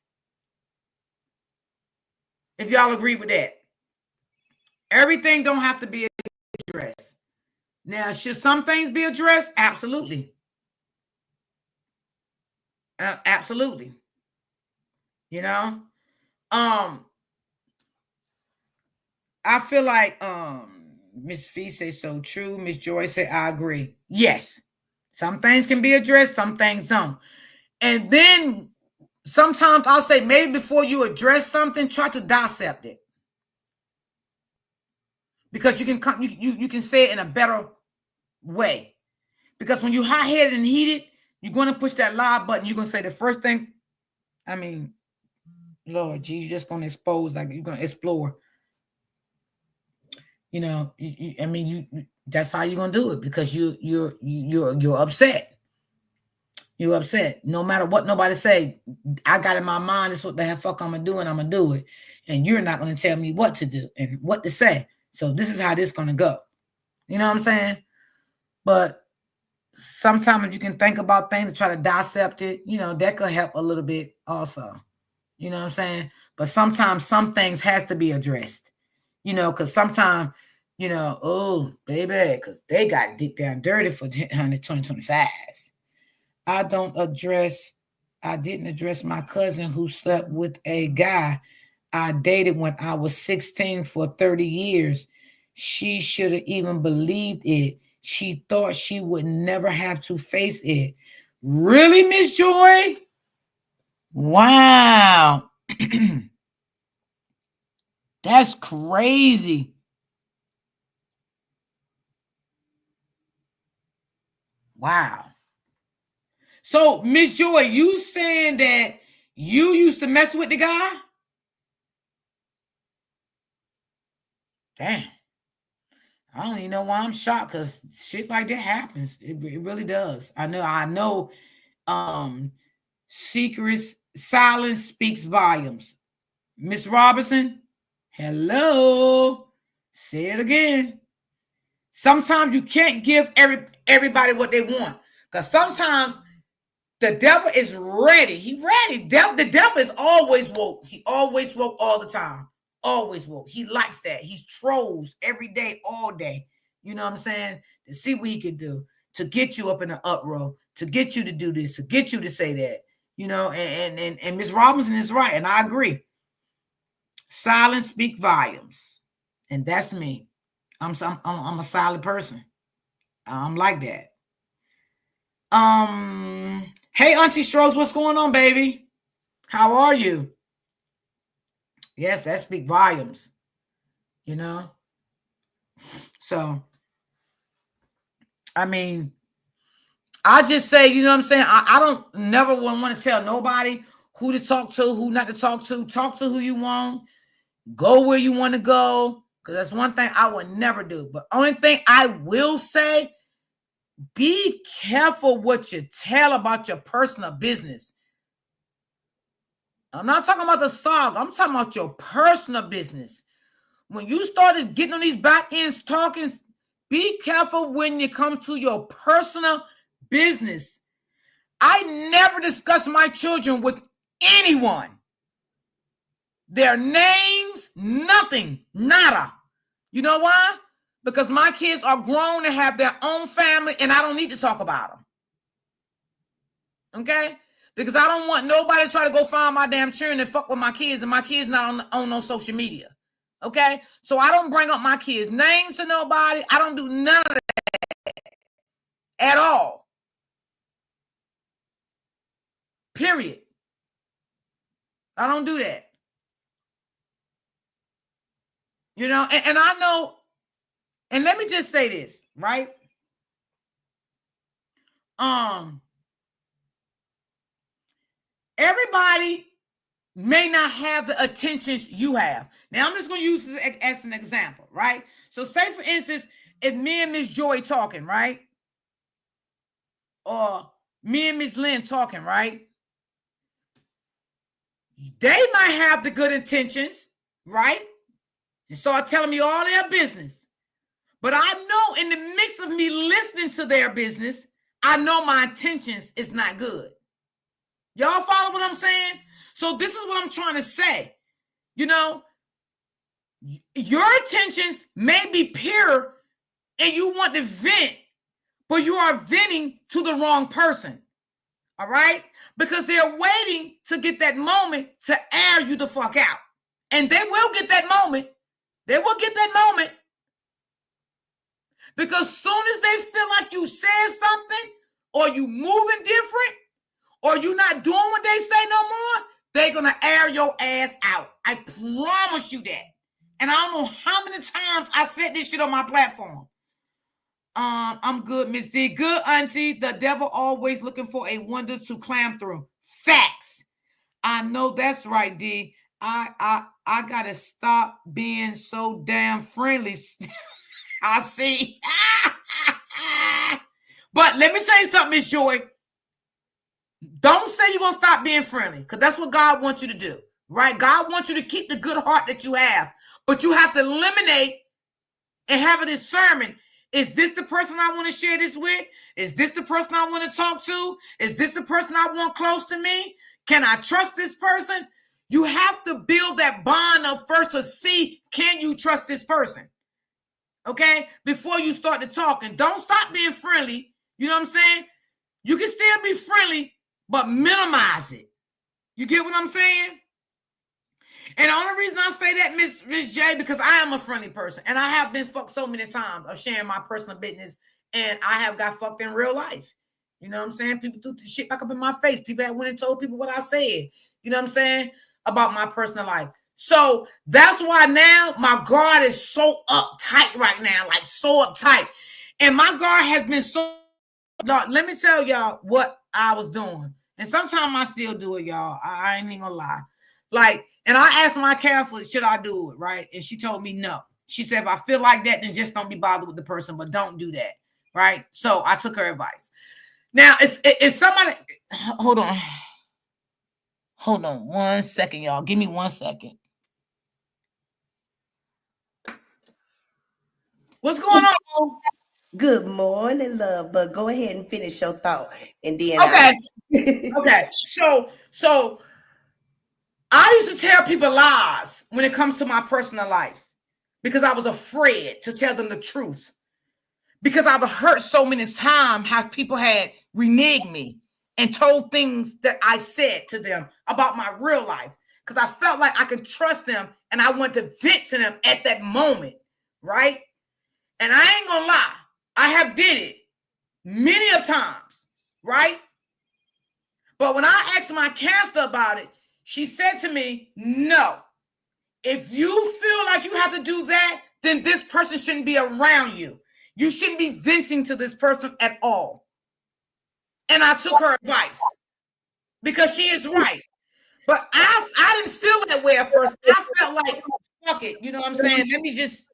[SPEAKER 1] If y'all agree with that. Everything don't have to be addressed. Now, should some things be addressed? Absolutely. Absolutely. I feel like Miss Fee says so true. Miss Joy said, I agree. Yes. Some things can be addressed, some things don't. And then sometimes I'll say, maybe before you address something, try to dissect it. Because you can say it in a better way. Because when you're hot-headed and heated, you're going to push that live button. You're going to say the first thing, I mean, Lord, gee, you're just going to expose, like you're going to explore. That's how you're going to do it, because you're upset. You're upset. No matter what nobody say, I got in my mind, this is what the fuck I'm going to do, and I'm going to do it. And you're not going to tell me what to do and what to say. So this is how this is going to go. You know what I'm saying? But sometimes you can think about things and try to dissect it, that could help a little bit also. You know what I'm saying? But sometimes some things has to be addressed, because sometimes, oh, baby, because they got deep down dirty for 2025. I didn't address my cousin who slept with a guy I dated when I was 16 for 30 years. She should have even believed it. She thought she would never have to face it. Really, Miss Joy? Wow. That's crazy. Wow. So, Miss Joy, you saying that you used to mess with the guy? Damn. I don't even know why I'm shocked, because shit like that happens. It really does. I know. Secrets, silence speaks volumes. Miss Robinson, hello. Say it again. Sometimes you can't give everybody what they want. Because sometimes the devil is ready. He ready. The devil is always woke. He always woke all the time. Always woke. He likes that. He trolls every day, all day. You know what I'm saying? To see what he can do. To get you up in the uproar. To get you to do this. To get you to say that. You know, and Ms. Robinson is right. And I agree. Silence speak volumes. And that's me. I'm a silent person. I'm like that. Hey, Auntie Strokes, what's going on, baby? How are you? Yes, that speak volumes. You know? So, I mean, I just say, you know what I'm saying? I don't never want to tell nobody who to talk to, who not to talk to. Talk to who you want. Go where you want to go. Because that's one thing I would never do. But only thing I will say, be careful what you tell about your personal business. I'm not talking about the saga. I'm talking about your personal business. When you started getting on these back ends talking, be careful when it comes to your personal business. I never discuss my children with anyone. Their names, nothing, nada. You know why? Because my kids are grown and have their own family, and I don't need to talk about them. Okay? Because I don't want nobody to try to go find my damn children and fuck with my kids, and my kids not on no social media. Okay? So I don't bring up my kids' names to nobody. I don't do none of that at all. Period. I don't do that. You know, and I know, and let me just say this, right? Everybody may not have the attentions you have. Now, I'm just going to use this as an example, right? So say, for instance, if me and Miss Joy talking, right? Or me and Miss Lynn talking, right? They might have the good intentions, right? And start telling me all their business. But I know in the mix of me listening to their business, I know my intentions is not good. Y'all follow what I'm saying? So this is what I'm trying to say. You know, your intentions may be pure and you want to vent, but you are venting to the wrong person. All right? Because they're waiting to get that moment to air you the fuck out. And they will get that moment. They will get that moment. Because soon as they feel like you said something, or you moving different, or you not doing what they say no more, they're going to air your ass out. I promise you that. And I don't know how many times I said this shit on my platform. I'm good, Miss D. Good, Auntie. The devil always looking for a window to climb through. Facts. I know that's right, D. I gotta stop being so damn friendly. I see. But let me say something, Miss Joy. Don't say you're gonna stop being friendly, because that's what God wants you to do, right? God wants you to keep the good heart that you have, but you have to eliminate and have a discernment. Is this the person I want to share this with? Is this the person I want to talk to? Is this the person I want close to me? Can I trust this person? You have to build that bond up first to see, can you trust this person? Okay? Before you start to talk. And don't stop being friendly. You know what I'm saying? You can still be friendly, but minimize it. You get what I'm saying? And the only reason I say that, Miss J, because I am a friendly person. And I have been fucked so many times of sharing my personal business. And I have got fucked in real life. You know what I'm saying? People threw the shit back up in my face. People that went and told people what I said. You know what I'm saying? About my personal life. So that's why now my guard is so uptight right now. Like so uptight. And my guard has been so... Let me tell y'all what I was doing. And sometimes I still do it, y'all. I ain't even gonna lie. Like, and I asked my counselor, should I do it, right? And she told me no. She said, if I feel like that, then just don't be bothered with the person, but don't do that, right? So I took her advice. Now, it's somebody... Hold on. Hold on 1 second, y'all. Give me 1 second. What's going on?
[SPEAKER 2] Good morning, love. But go ahead and finish your thought, and then
[SPEAKER 1] Okay. Okay. So I used to tell people lies when it comes to my personal life because I was afraid to tell them the truth. Because I've heard so many times how people had reneged me and told things that I said to them about my real life. Because I felt like I could trust them and I wanted to vent to them at that moment, right? And I ain't gonna lie, I have did it many of times, right? But when I asked my counselor about it, she said to me, no, if you feel like you have to do that, then this person shouldn't be around you. You shouldn't be venting to this person at all. And I took her advice because she is right. But I didn't feel that way at first. I felt like, fuck it. You know what I'm saying? Let me just,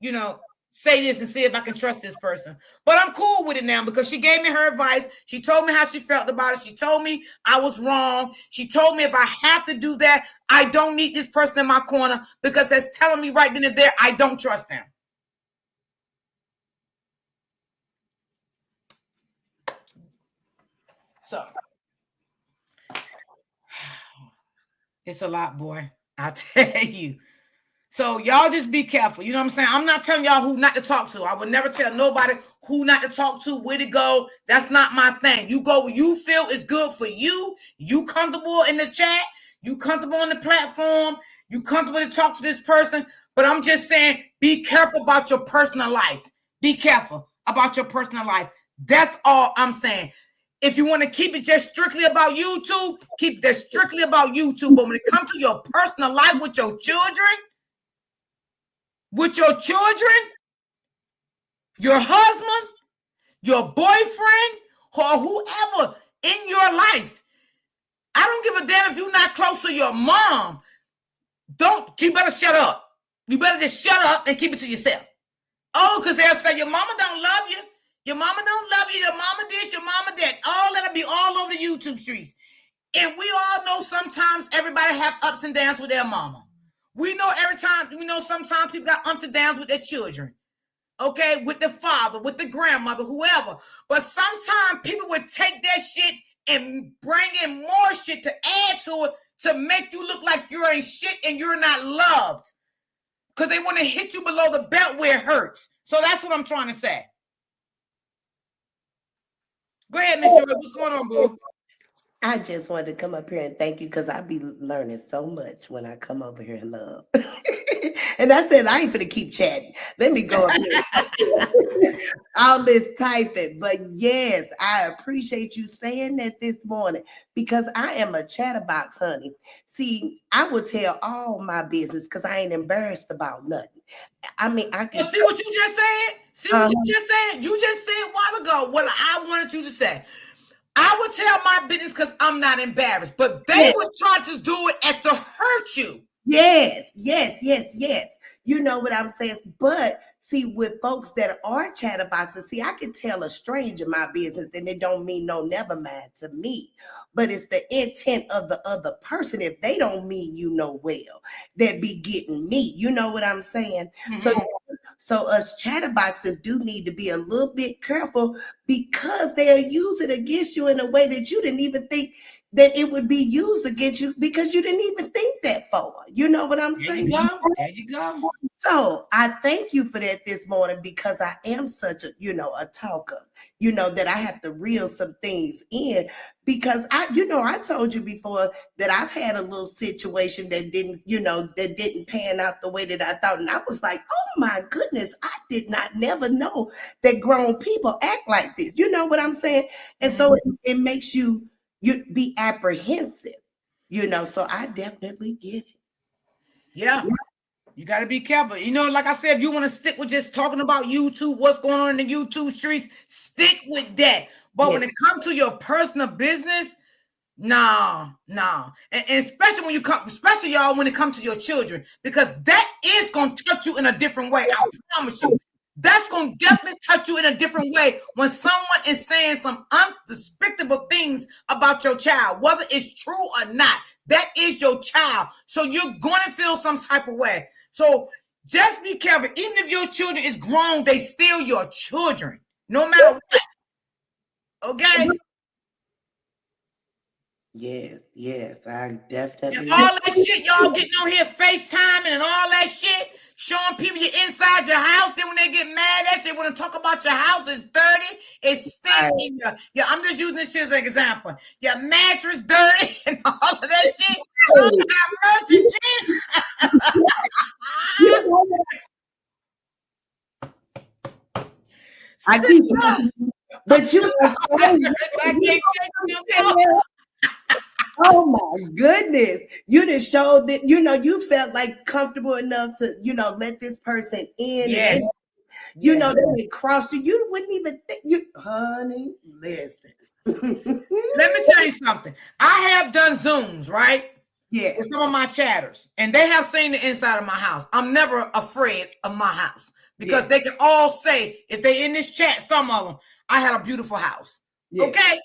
[SPEAKER 1] say this and see if I can trust this person. But I'm cool with it now because she gave me her advice. She told me how she felt about it. She told me I was wrong. She told me if I have to do that, I don't need this person in my corner because that's telling me right then and there I don't trust them. So it's a lot, boy. I tell you. So y'all just be careful. You know what I'm saying? I'm not telling y'all who not to talk to. I would never tell nobody who not to talk to, where to go. That's not my thing. You go where you feel is good for you. You comfortable in the chat. You comfortable on the platform. You comfortable to talk to this person. But I'm just saying, be careful about your personal life. Be careful about your personal life. That's all I'm saying. If you want to keep it just strictly about YouTube, keep it strictly about YouTube. But when it comes to your personal life with your children, your husband, your boyfriend, or whoever in your life, I don't give a damn if you're not close to your mom. You better shut up. You better just shut up and keep it to yourself. Oh, because they'll say your mama don't love you. Your mama don't love you. Your mama this, your mama that. All that'll be all over the YouTube streets. And we all know sometimes everybody have ups and downs with their mama. We know sometimes people got ups and downs with their children. Okay, with the father, with the grandmother, whoever. But sometimes people would take that shit and bring in more shit to add to it to make you look like you're in shit and you're not loved. Because they want to hit you below the belt where it hurts. So that's what I'm trying to say. Go ahead, Miss Joy. What's going on, boo?
[SPEAKER 2] I just wanted to come up here and thank you because I be learning so much when I come over here, love. And I said, I ain't finna keep chatting. Let me go up here. All this typing. But yes, I appreciate you saying that this morning because I am a chatterbox, honey. See, I will tell all my business because I ain't embarrassed about nothing. I mean, I can
[SPEAKER 1] see what you just said? See what you just said? You just said a while ago what I wanted you to say. I would tell my business because I'm not embarrassed, but they would try to do it as to hurt you.
[SPEAKER 2] Yes. You know what I'm saying? But see, with folks that are chatterboxes, see, I can tell a stranger my business and it don't mean no never mind to me. But it's the intent of the other person. If they don't mean you know well, that be getting me. You know what I'm saying? Mm-hmm. So us chatterboxes do need to be a little bit careful because they'll use it against you in a way that you didn't even think that it would be used against you because you didn't even think that far. You know what I'm saying?
[SPEAKER 1] There you go.
[SPEAKER 2] So I thank you for that this morning because I am such a talker, that I have to reel some things in because I told you before that I've had a little situation that didn't pan out the way that I thought. And I was like, oh my goodness, I did not never know that grown people act like this. You know what I'm saying? And so it makes you be apprehensive, so I definitely get it.
[SPEAKER 1] Yeah. You got to be careful. Like I said, if you want to stick with just talking about YouTube, what's going on in the YouTube streets, stick with that. But when it comes to your personal business, no. And especially especially y'all, when it comes to your children, because that is going to touch you in a different way. I promise you. That's going to definitely touch you in a different way when someone is saying some undespicable things about your child, whether it's true or not. That is your child. So you're going to feel some type of way. So Just be careful. Even if your children is grown, they still your children, no matter what. Okay?
[SPEAKER 2] Yes, I
[SPEAKER 1] And
[SPEAKER 2] definitely.
[SPEAKER 1] all that shit y'all getting on here FaceTiming and all that shit, showing people you inside your house. Then when they get mad at you, they want to talk about your house. It's dirty. It's stinky. Yeah, I'm just using this shit as an example. Your mattress dirty and all of that shit. Lord have mercy, Jesus.
[SPEAKER 2] I keep, but you.
[SPEAKER 1] I can't take you.
[SPEAKER 2] Oh my goodness. You just showed that, you felt like comfortable enough to, let this person in.
[SPEAKER 1] Yes.
[SPEAKER 2] And, they would cross you. You wouldn't even think honey, listen.
[SPEAKER 1] Let me tell you something. I have done Zooms, right?
[SPEAKER 2] Yes.
[SPEAKER 1] With some of my chatters, and they have seen the inside of my house. I'm never afraid of my house because they can all say, if they in this chat, some of them, I had a beautiful house. Yes. Okay?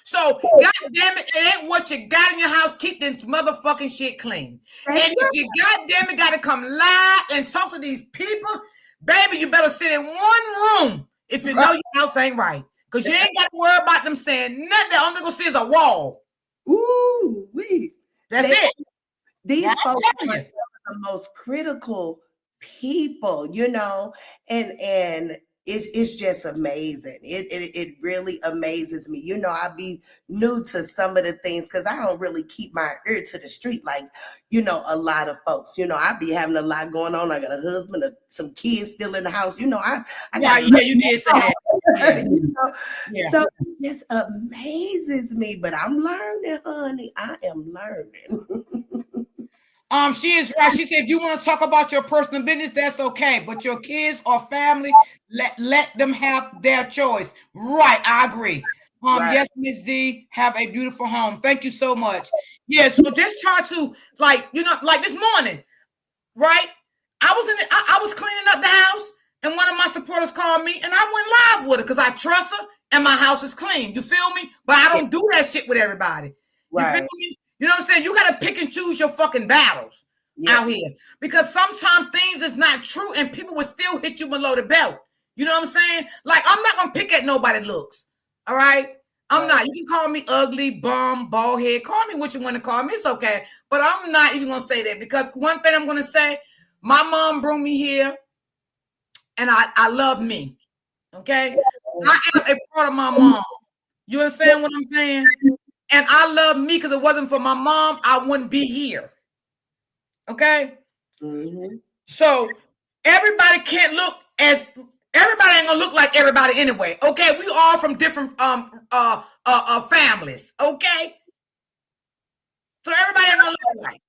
[SPEAKER 1] So, God damn it, it ain't what you got in your house. Keep this motherfucking shit clean. And if you goddamn it got to come live and talk to these people, baby, you better sit in one room if you know your house ain't right. Because you ain't got to worry about them saying nothing. The only thing see is a wall.
[SPEAKER 2] Ooh,
[SPEAKER 1] that's it.
[SPEAKER 2] These folks are the most critical people, and it's just amazing. It really amazes me. I be new to some of the things because I don't really keep my ear to the street like, a lot of folks. I be having a lot going on. I got a husband, some kids still in the house. I got
[SPEAKER 1] you did say that.
[SPEAKER 2] So it just amazes me, but I'm learning, honey. I am learning.
[SPEAKER 1] She is right. She said, if you want to talk about your personal business, that's okay. But your kids or family, let them have their choice. Right. I agree. Yes, Miss D, have a beautiful home. Thank you so much. Yeah. So just try to, like this morning, right? I was cleaning up the house, and one of my supporters called me, and I went live with her because I trust her, and my house is clean. You feel me? But I don't do that shit with everybody. You feel me? You know what I'm saying? You got to pick and choose your fucking battles out here because sometimes things is not true and people will still hit you below the belt. You know what I'm saying? Like, I'm not going to pick at nobody's looks. All right? I'm not. You can call me ugly, bum, bald head. Call me what you want to call me. It's okay. But I'm not even going to say that because one thing I'm going to say, my mom brought me here and I love me. Okay? I am a part of my mom. You understand what I'm saying? And I love me because it wasn't for my mom, I wouldn't be here. Okay?
[SPEAKER 2] Mm-hmm.
[SPEAKER 1] So everybody can't look as everybody ain't gonna look like everybody anyway. Okay, we all from different families. Okay, so everybody ain't gonna look alike.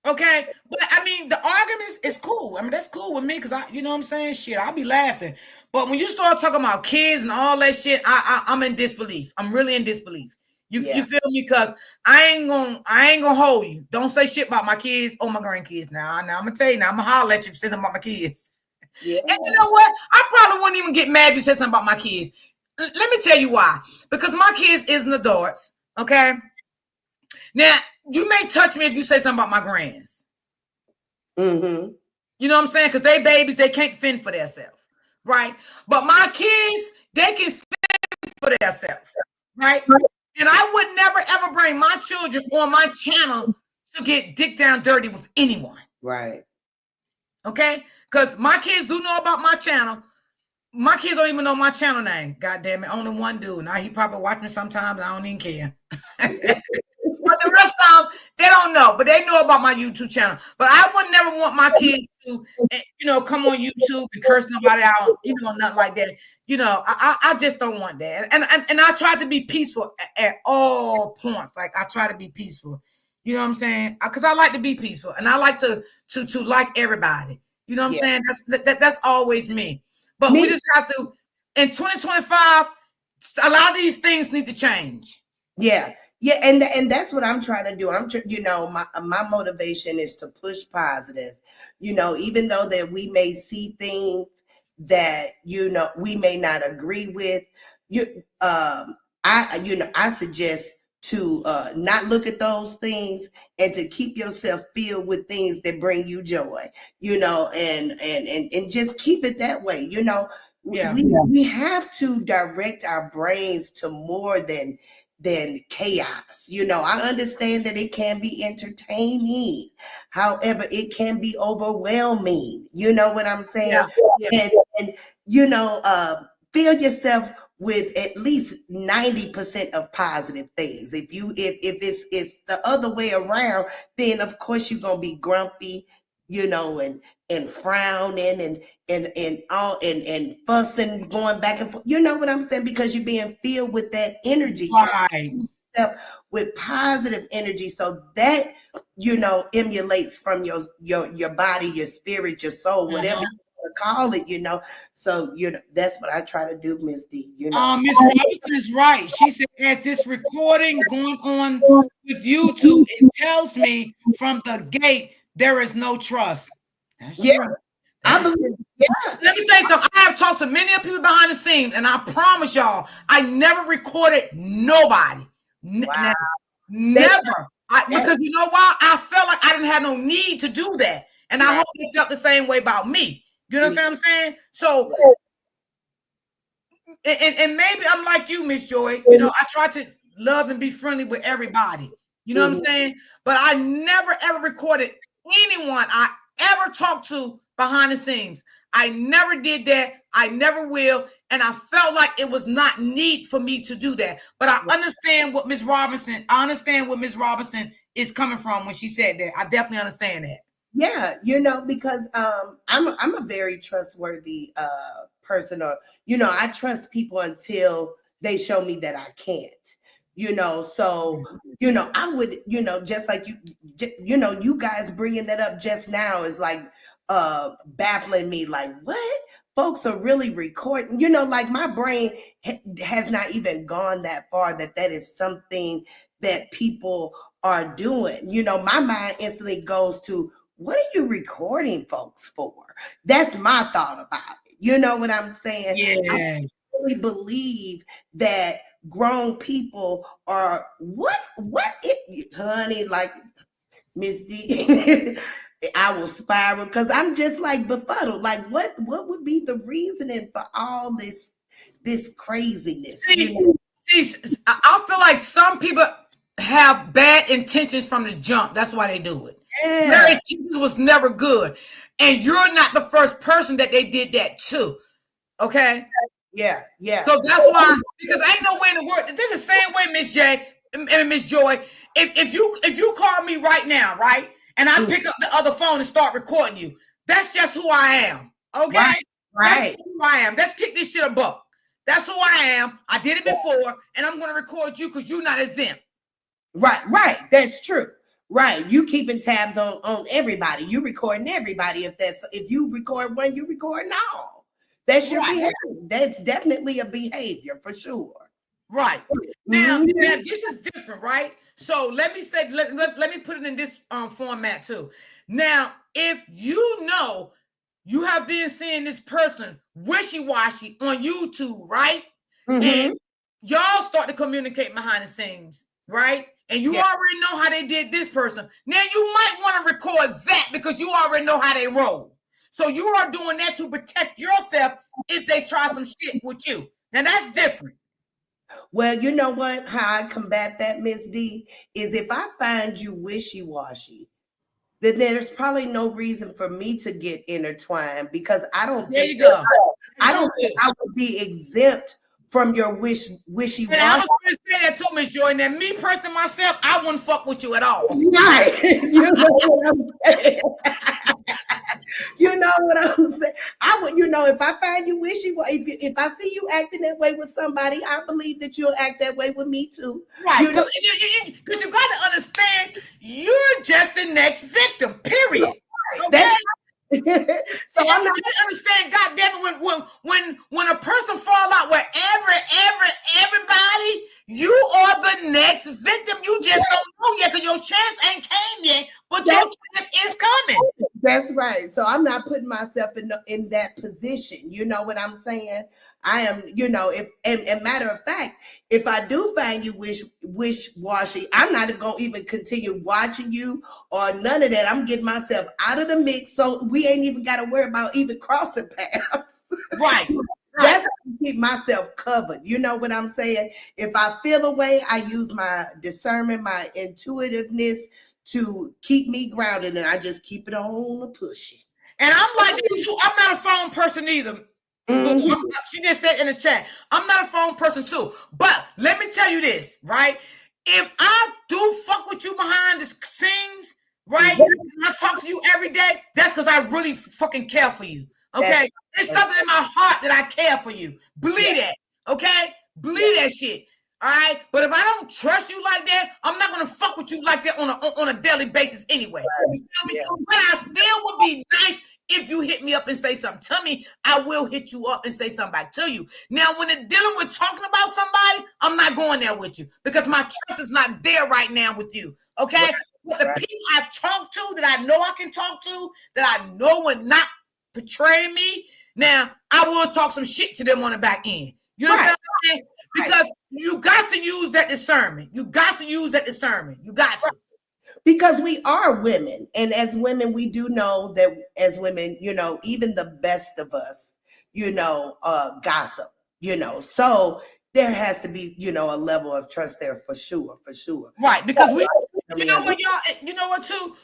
[SPEAKER 1] Okay, but I mean the arguments is cool. I mean that's cool with me because you know what I'm saying. Shit, I'll be laughing. But when you start talking about kids and all that shit, I'm in disbelief. I'm really in disbelief. You feel me? Because I ain't gonna hold you. Don't say shit about my kids or my grandkids. Now I'm gonna tell you. Now I'm gonna holler at you for saying about my kids. Yeah. And you know what? I probably wouldn't even get mad if you said something about my kids. Let me tell you why. Because my kids isn't adults. Okay. Now you may touch me if you say something about my grands.
[SPEAKER 2] Mm-hmm.
[SPEAKER 1] You know what I'm saying? Because they babies, they can't fend for themselves, right? But my kids, they can fend for themselves, right? And I would never ever bring my children on my channel to get dick down dirty with anyone.
[SPEAKER 2] Right.
[SPEAKER 1] Okay? Because my kids do know about my channel. My kids don't even know my channel name. God damn it. Only one dude. Now he probably watch me sometimes. I don't even care. But the rest of them, they don't know. But they know about my YouTube channel. But I would never want my kids to, come on YouTube and curse nobody out. Nothing like that. I just don't want that. And I try to be peaceful at all points. Like I try to be peaceful. You know what I'm saying? Because I like to be peaceful, and I like to like everybody. You know what I'm saying? That's always me. But we just have to. In 2025, a lot of these things need to change.
[SPEAKER 2] Yeah, and that's what I'm trying to do. My motivation is to push positive. Even though that we may see things that we may not agree with. I suggest to not look at those things and to keep yourself filled with things that bring you joy, and just keep it that way.
[SPEAKER 1] Yeah.
[SPEAKER 2] We have to direct our brains to more than chaos. I understand that it can be entertaining. However, it can be overwhelming. You know what I'm saying?
[SPEAKER 1] Yeah. Yeah.
[SPEAKER 2] And you know, fill yourself with at least 90% of positive things. If it's the other way around, then of course you're gonna be grumpy, and frowning and fussing, going back and forth. You know what I'm saying? Because you're being filled with that energy.
[SPEAKER 1] Right.
[SPEAKER 2] With positive energy, so that emulates from your body, your spirit, your soul, whatever you want to call it. So that's what I try to do, Miss D.
[SPEAKER 1] Miss Robinson is right. She said, as this recording going on with YouTube, it tells me from the gate there is no trust. That's
[SPEAKER 2] Yeah,
[SPEAKER 1] true.
[SPEAKER 2] I
[SPEAKER 1] That is
[SPEAKER 2] believe.
[SPEAKER 1] true.
[SPEAKER 2] Yeah.
[SPEAKER 1] Let me say something. I have talked to many people behind the scenes, and I promise y'all, I never recorded nobody.
[SPEAKER 2] Wow.
[SPEAKER 1] Never. Because you know why? I felt like I didn't have no need to do that. And I hope they felt the same way about me. You understand what I'm saying? So, and maybe I'm like you, Miss Joy. I try to love and be friendly with everybody. You know what I'm saying? But I never, ever recorded anyone I ever talked to behind the scenes. I never did that. I never will. And I felt like it was not need for me to do that. But I understand what Ms. Robinson is coming from when she said that. I definitely understand that.
[SPEAKER 2] Yeah, because I'm a very trustworthy person, or I trust people until they show me that I can't. So I would, just like you guys bringing that up just now is like baffling me. Like, what? Folks are really recording. Like my brain has not even gone that far that is something that people are doing. My mind instantly goes to, what are you recording folks for? That's my thought about it. You know what I'm saying?
[SPEAKER 1] Yeah.
[SPEAKER 2] I really believe that grown people are honey, like Miss D. I will spiral because I'm just like befuddled. Like, what would be the reasoning for all this craziness?
[SPEAKER 1] I feel like some people have bad intentions from the jump. That's why they do it.
[SPEAKER 2] Yeah.
[SPEAKER 1] Their intentions was never good. And you're not the first person that they did that to. Okay?
[SPEAKER 2] Yeah.
[SPEAKER 1] So that's why, because ain't no way in the world. This is the same way, Miss J and Miss Joy. If you call me right now, right, and I pick up the other phone and start recording you, that's just who I am. Okay?
[SPEAKER 2] Right.
[SPEAKER 1] That's who I am. Let's kick this shit a buck. That's who I am. I did it before, and I'm going to record you because you're not exempt.
[SPEAKER 2] Right. That's true. Right. You keeping tabs on everybody. You recording everybody. If you record one, you record all. That's your behavior. That's definitely a behavior for sure.
[SPEAKER 1] Right. Now this is different, right? So let me say, let me put it in this format too. Now, if you have been seeing this person wishy-washy on YouTube, right? And y'all start to communicate behind the scenes, right? And you already know how they did this person. Now you might want to record that because you already know how they roll. So you are doing that to protect yourself if they try some shit with you. Now that's different.
[SPEAKER 2] Well, you know what? How I combat that, Miss D, is if I find you wishy-washy, then there's probably no reason for me to get intertwined because I don't think I would be exempt from your wishy-washy.
[SPEAKER 1] And I was going to say that too, Miss Joy. Now, me personally myself, I wouldn't fuck with you at all.
[SPEAKER 2] Right. You know what I'm saying? You know what I'm saying? I would, if I find you wishy-washy, if I see you acting that way with somebody, I believe that you'll act that way with me too.
[SPEAKER 1] Right. Because you got to understand, you're just the next victim, period. Okay?
[SPEAKER 2] So I'm not
[SPEAKER 1] understand, goddamn it, when a person fall out with everybody, you are the next victim. You just don't know yet because your chance ain't came yet, but your chance is coming.
[SPEAKER 2] That's right. So I'm not putting myself in that position. You know what I'm saying? I am, if and matter of fact, if I do find you wish washy, I'm not gonna even continue watching you or none of that. I'm getting myself out of the mix, so we ain't even got to worry about even crossing paths.
[SPEAKER 1] Right.
[SPEAKER 2] That's how I keep myself covered. You know what I'm saying? If I feel a way, I use my discernment, my intuitiveness to keep me grounded, and I just keep it on pushing.
[SPEAKER 1] And I'm like that too. I'm not a phone person either. She just said in the chat, I'm not a phone person too. But let me tell you this, right? If I do fuck with you behind the scenes, right? And I talk to you every day, that's because I really fucking care for you. Okay? There's something in my heart that I care for you. Believe that. Okay? Believe that shit. All right, but if I don't trust you like that, I'm not gonna fuck with you like that on a daily basis anyway. You feel me? But I still would be nice if you hit me up and say something to me. I will hit you up and say something back to you. Now, when it's dealing with talking about somebody, I'm not going there with you because my trust is not there right now with you. Okay, but the people I talk to that I know I can talk to, that I know will not betray me. Now, I will talk some shit to them on the back end. You know what I'm saying? Because you got to use that discernment. You got to use that discernment. You got to.
[SPEAKER 2] Because we are women. And as women, we do know that as women, even the best of us, gossip, So there has to be, a level of trust there for sure, for sure.
[SPEAKER 1] Right. Because you know what, y'all, you know what, too?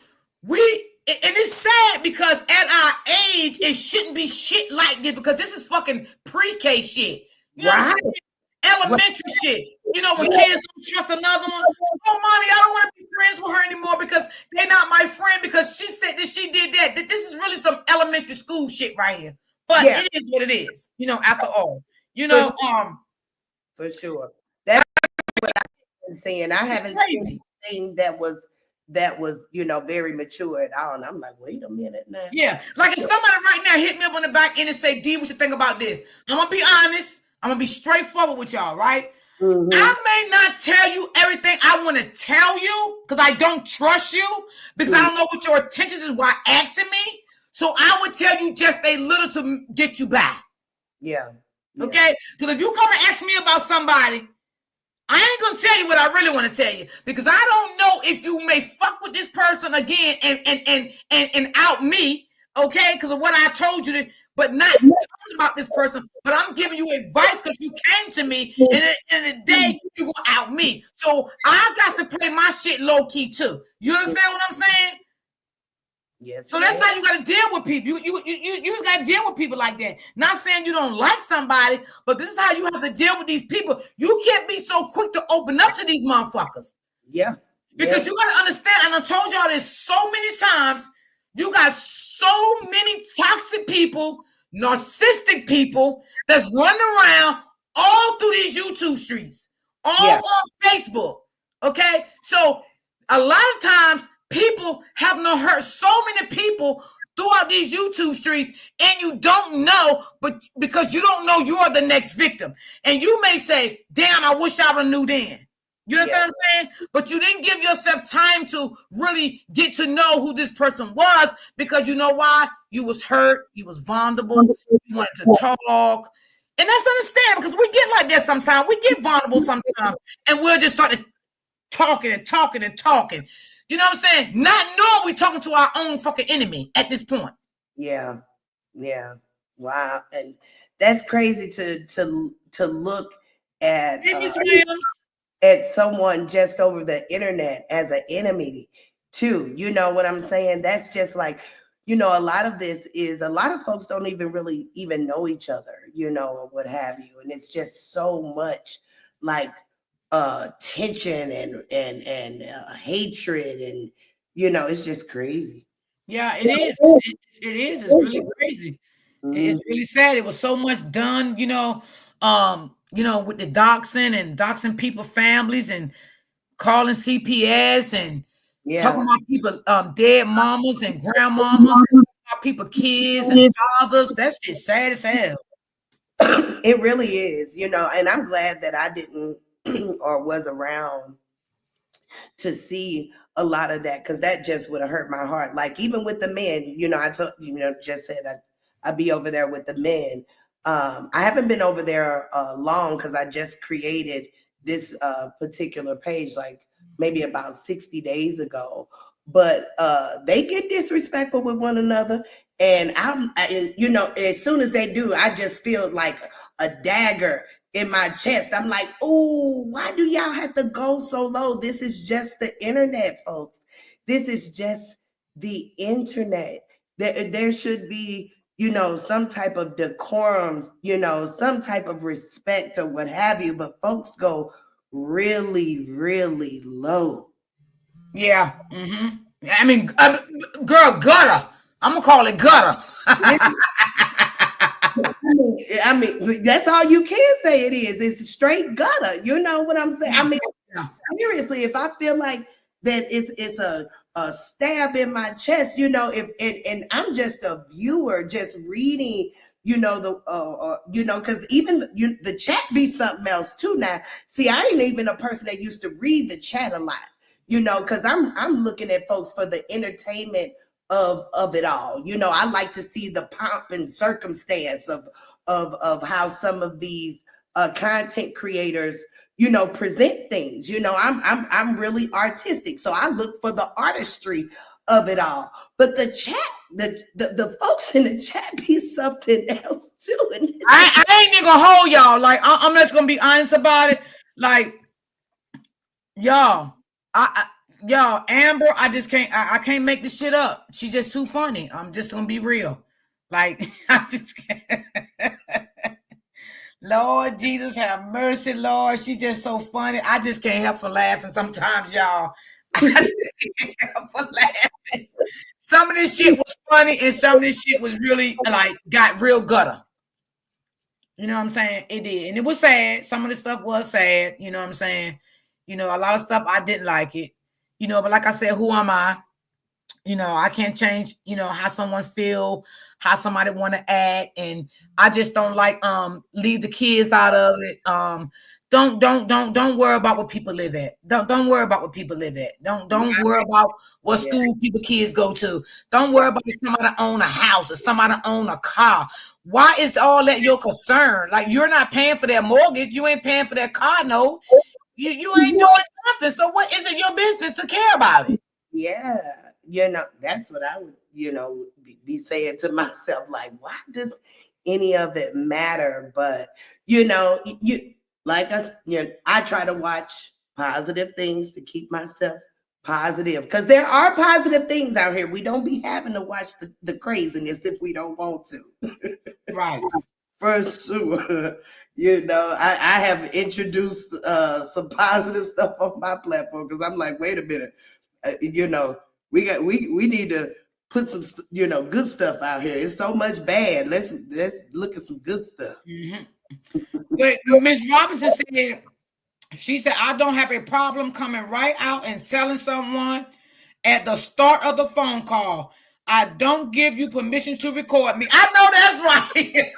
[SPEAKER 1] And it's sad because at our age, it shouldn't be shit like this because this is fucking pre-K shit. You know what I'm saying? Elementary shit. When kids don't trust another one. Oh, mommy, I don't want to be friends with her anymore because they're not my friend because she said that she did that. This is really some elementary school shit right here. But it is what it is, after all.
[SPEAKER 2] For sure. That's what I've been seeing. I haven't seen anything that was very mature at all. And I'm like, wait a minute now.
[SPEAKER 1] Yeah. Like if somebody right now hit me up on the back end and say, D, what you think about this? I'm going to be honest. I'm going to be straightforward with y'all, right? Mm-hmm. I may not tell you everything I want to tell you because I don't trust you because I don't know what your intentions is while asking me. So I would tell you just a little to get you back.
[SPEAKER 2] Yeah.
[SPEAKER 1] Okay? Because if you come and ask me about somebody, I ain't going to tell you what I really want to tell you because I don't know if you may fuck with this person again and out me, okay, because of what I told you to, but not talking about this person, but I'm giving you advice because you came to me and at the end of the day, you're going to out me. So I got to play my shit low key too. You understand what I'm saying?
[SPEAKER 2] Yes.
[SPEAKER 1] So that's how you got to deal with people. You got to deal with people like that. Not saying you don't like somebody, but this is how you have to deal with these people. You can't be so quick to open up to these motherfuckers.
[SPEAKER 2] Yeah.
[SPEAKER 1] Because you got to understand, and I told y'all this so many times, you got so many toxic people, narcissistic people that's running around all through these YouTube streets, all on Facebook. Okay? So a lot of times, people have not hurt so many people throughout these YouTube streets, and you don't know, but because you don't know you're the next victim. And you may say, damn, I wish I would have knew then. You understand what I'm saying? But you didn't give yourself time to really get to know who this person was because you know why? You was hurt, you was vulnerable, you wanted to talk. And that's understandable because we get like that sometimes. We get vulnerable sometimes, and we'll just start talking and talking and talking. You know what I'm saying? Not knowing we're talking to our own fucking enemy at this point.
[SPEAKER 2] Yeah. Yeah. Wow. And that's crazy to look at someone just over the internet as an enemy too. You know what I'm saying? That's just like, a lot of this is a lot of folks don't even really even know each other, or what have you. And it's just so much like tension and hatred, and it's just crazy.
[SPEAKER 1] Yeah, it is. It is. It's really crazy. It's really sad. It was so much done, with the doxing people families and calling CPS and talking about people dead mamas and grandmamas, about people kids and fathers. That shit's sad as hell.
[SPEAKER 2] It really is, and I'm glad that I didn't or was around to see a lot of that, because that just would have hurt my heart. Like even with the men, I told just said I'd be over there with the men. I haven't been over there long because I just created this particular page like maybe about 60 days ago. But they get disrespectful with one another, and as soon as they do, I just feel like a dagger in my chest. I'm like, oh, why do y'all have to go so low? This is just the internet, folks. This is just the internet. There should be, some type of decorum, some type of respect or what have you. But folks go really, really low.
[SPEAKER 1] Yeah. Mm-hmm. I mean, girl, gutter. I'm gonna call it gutter.
[SPEAKER 2] That's all you can say it is. It's straight gutter. You know what I'm saying? I mean,
[SPEAKER 1] Yeah.
[SPEAKER 2] seriously, if I feel like that it's a stab in my chest, and I'm just a viewer, just reading, because even the chat be something else too now. See, I ain't even a person that used to read the chat a lot, because I'm looking at folks for the entertainment of it all. I like to see the pomp and circumstance of how some of these content creators present things. I'm really artistic, so I look for the artistry of it all. But the chat, the folks in the chat be something else too. And
[SPEAKER 1] I ain't even gonna hold y'all. Like I'm just gonna be honest about it. Like y'all, y'all, Amber, I just can't. I can't make this shit up. She's just too funny. I'm just gonna be real. Like I just can't. Lord Jesus, have mercy, Lord. She's just so funny. I just can't help for laughing sometimes, y'all. I just can't help for laughing. Some of this shit was funny, and some of this shit was really like got real gutter. You know what I'm saying? It did. And it was sad. Some of the stuff was sad. You know what I'm saying? A lot of stuff I didn't like it. But like I said, who am I? I can't change, how someone feel, how somebody want to act. And I just don't like leave the kids out of it. Don't worry about what people live at. Don't worry about what people live at. Don't worry about what school people kids go to. Don't worry about if somebody own a house or somebody own a car. Why is all that your concern? Like you're not paying for their mortgage, you ain't paying for their car note. You ain't doing nothing. So what is it your business to care about it?
[SPEAKER 2] Yeah, that's what I would, be saying to myself, like, why does any of it matter? But you like us, I try to watch positive things to keep myself positive, because there are positive things out here. We don't be having to watch the craziness if we don't want to.
[SPEAKER 1] Right.
[SPEAKER 2] For sure. I have introduced some positive stuff on my platform, because I'm like, wait a minute, we need to put some good stuff out here. It's so much bad. Let's look at some good stuff.
[SPEAKER 1] Mm-hmm. But Miss Robinson said, she said, I don't have a problem coming right out and telling someone at the start of the phone call, I don't give you permission to record me. I know that's right.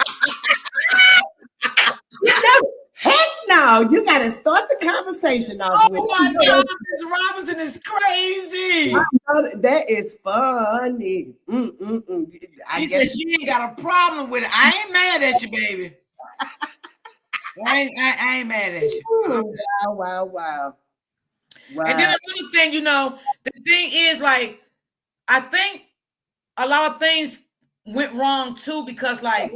[SPEAKER 2] Heck no, you got to start the conversation off with.
[SPEAKER 1] Oh my God, Miss Robinson is crazy.
[SPEAKER 2] That is funny.
[SPEAKER 1] She said she ain't got a problem with it. I ain't mad at you, baby. I ain't mad at you.
[SPEAKER 2] Wow.
[SPEAKER 1] And then another thing, the thing is, like, I think a lot of things went wrong too, because like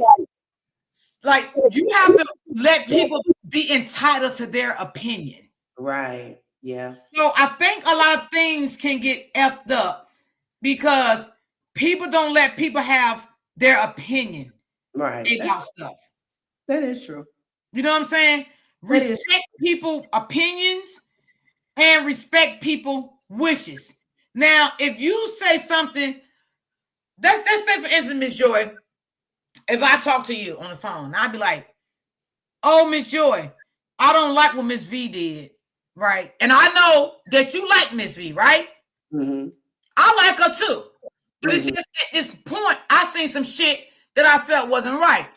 [SPEAKER 1] you have to let people be entitled to their opinion.
[SPEAKER 2] Right. Yeah.
[SPEAKER 1] So I think a lot of things can get effed up because people don't let people have their opinion about stuff.
[SPEAKER 2] That is true.
[SPEAKER 1] You know what I'm saying? Respect people' opinions and respect people' wishes. Now, if you say something, let's say for instance, Miss Joy, if I talk to you on the phone, I'd be like, oh, Miss Joy, I don't like what Miss V did, right? And I know that you like Miss V, right?
[SPEAKER 2] Mm-hmm.
[SPEAKER 1] I like her too. But it's just at this point, I seen some shit that I felt wasn't right.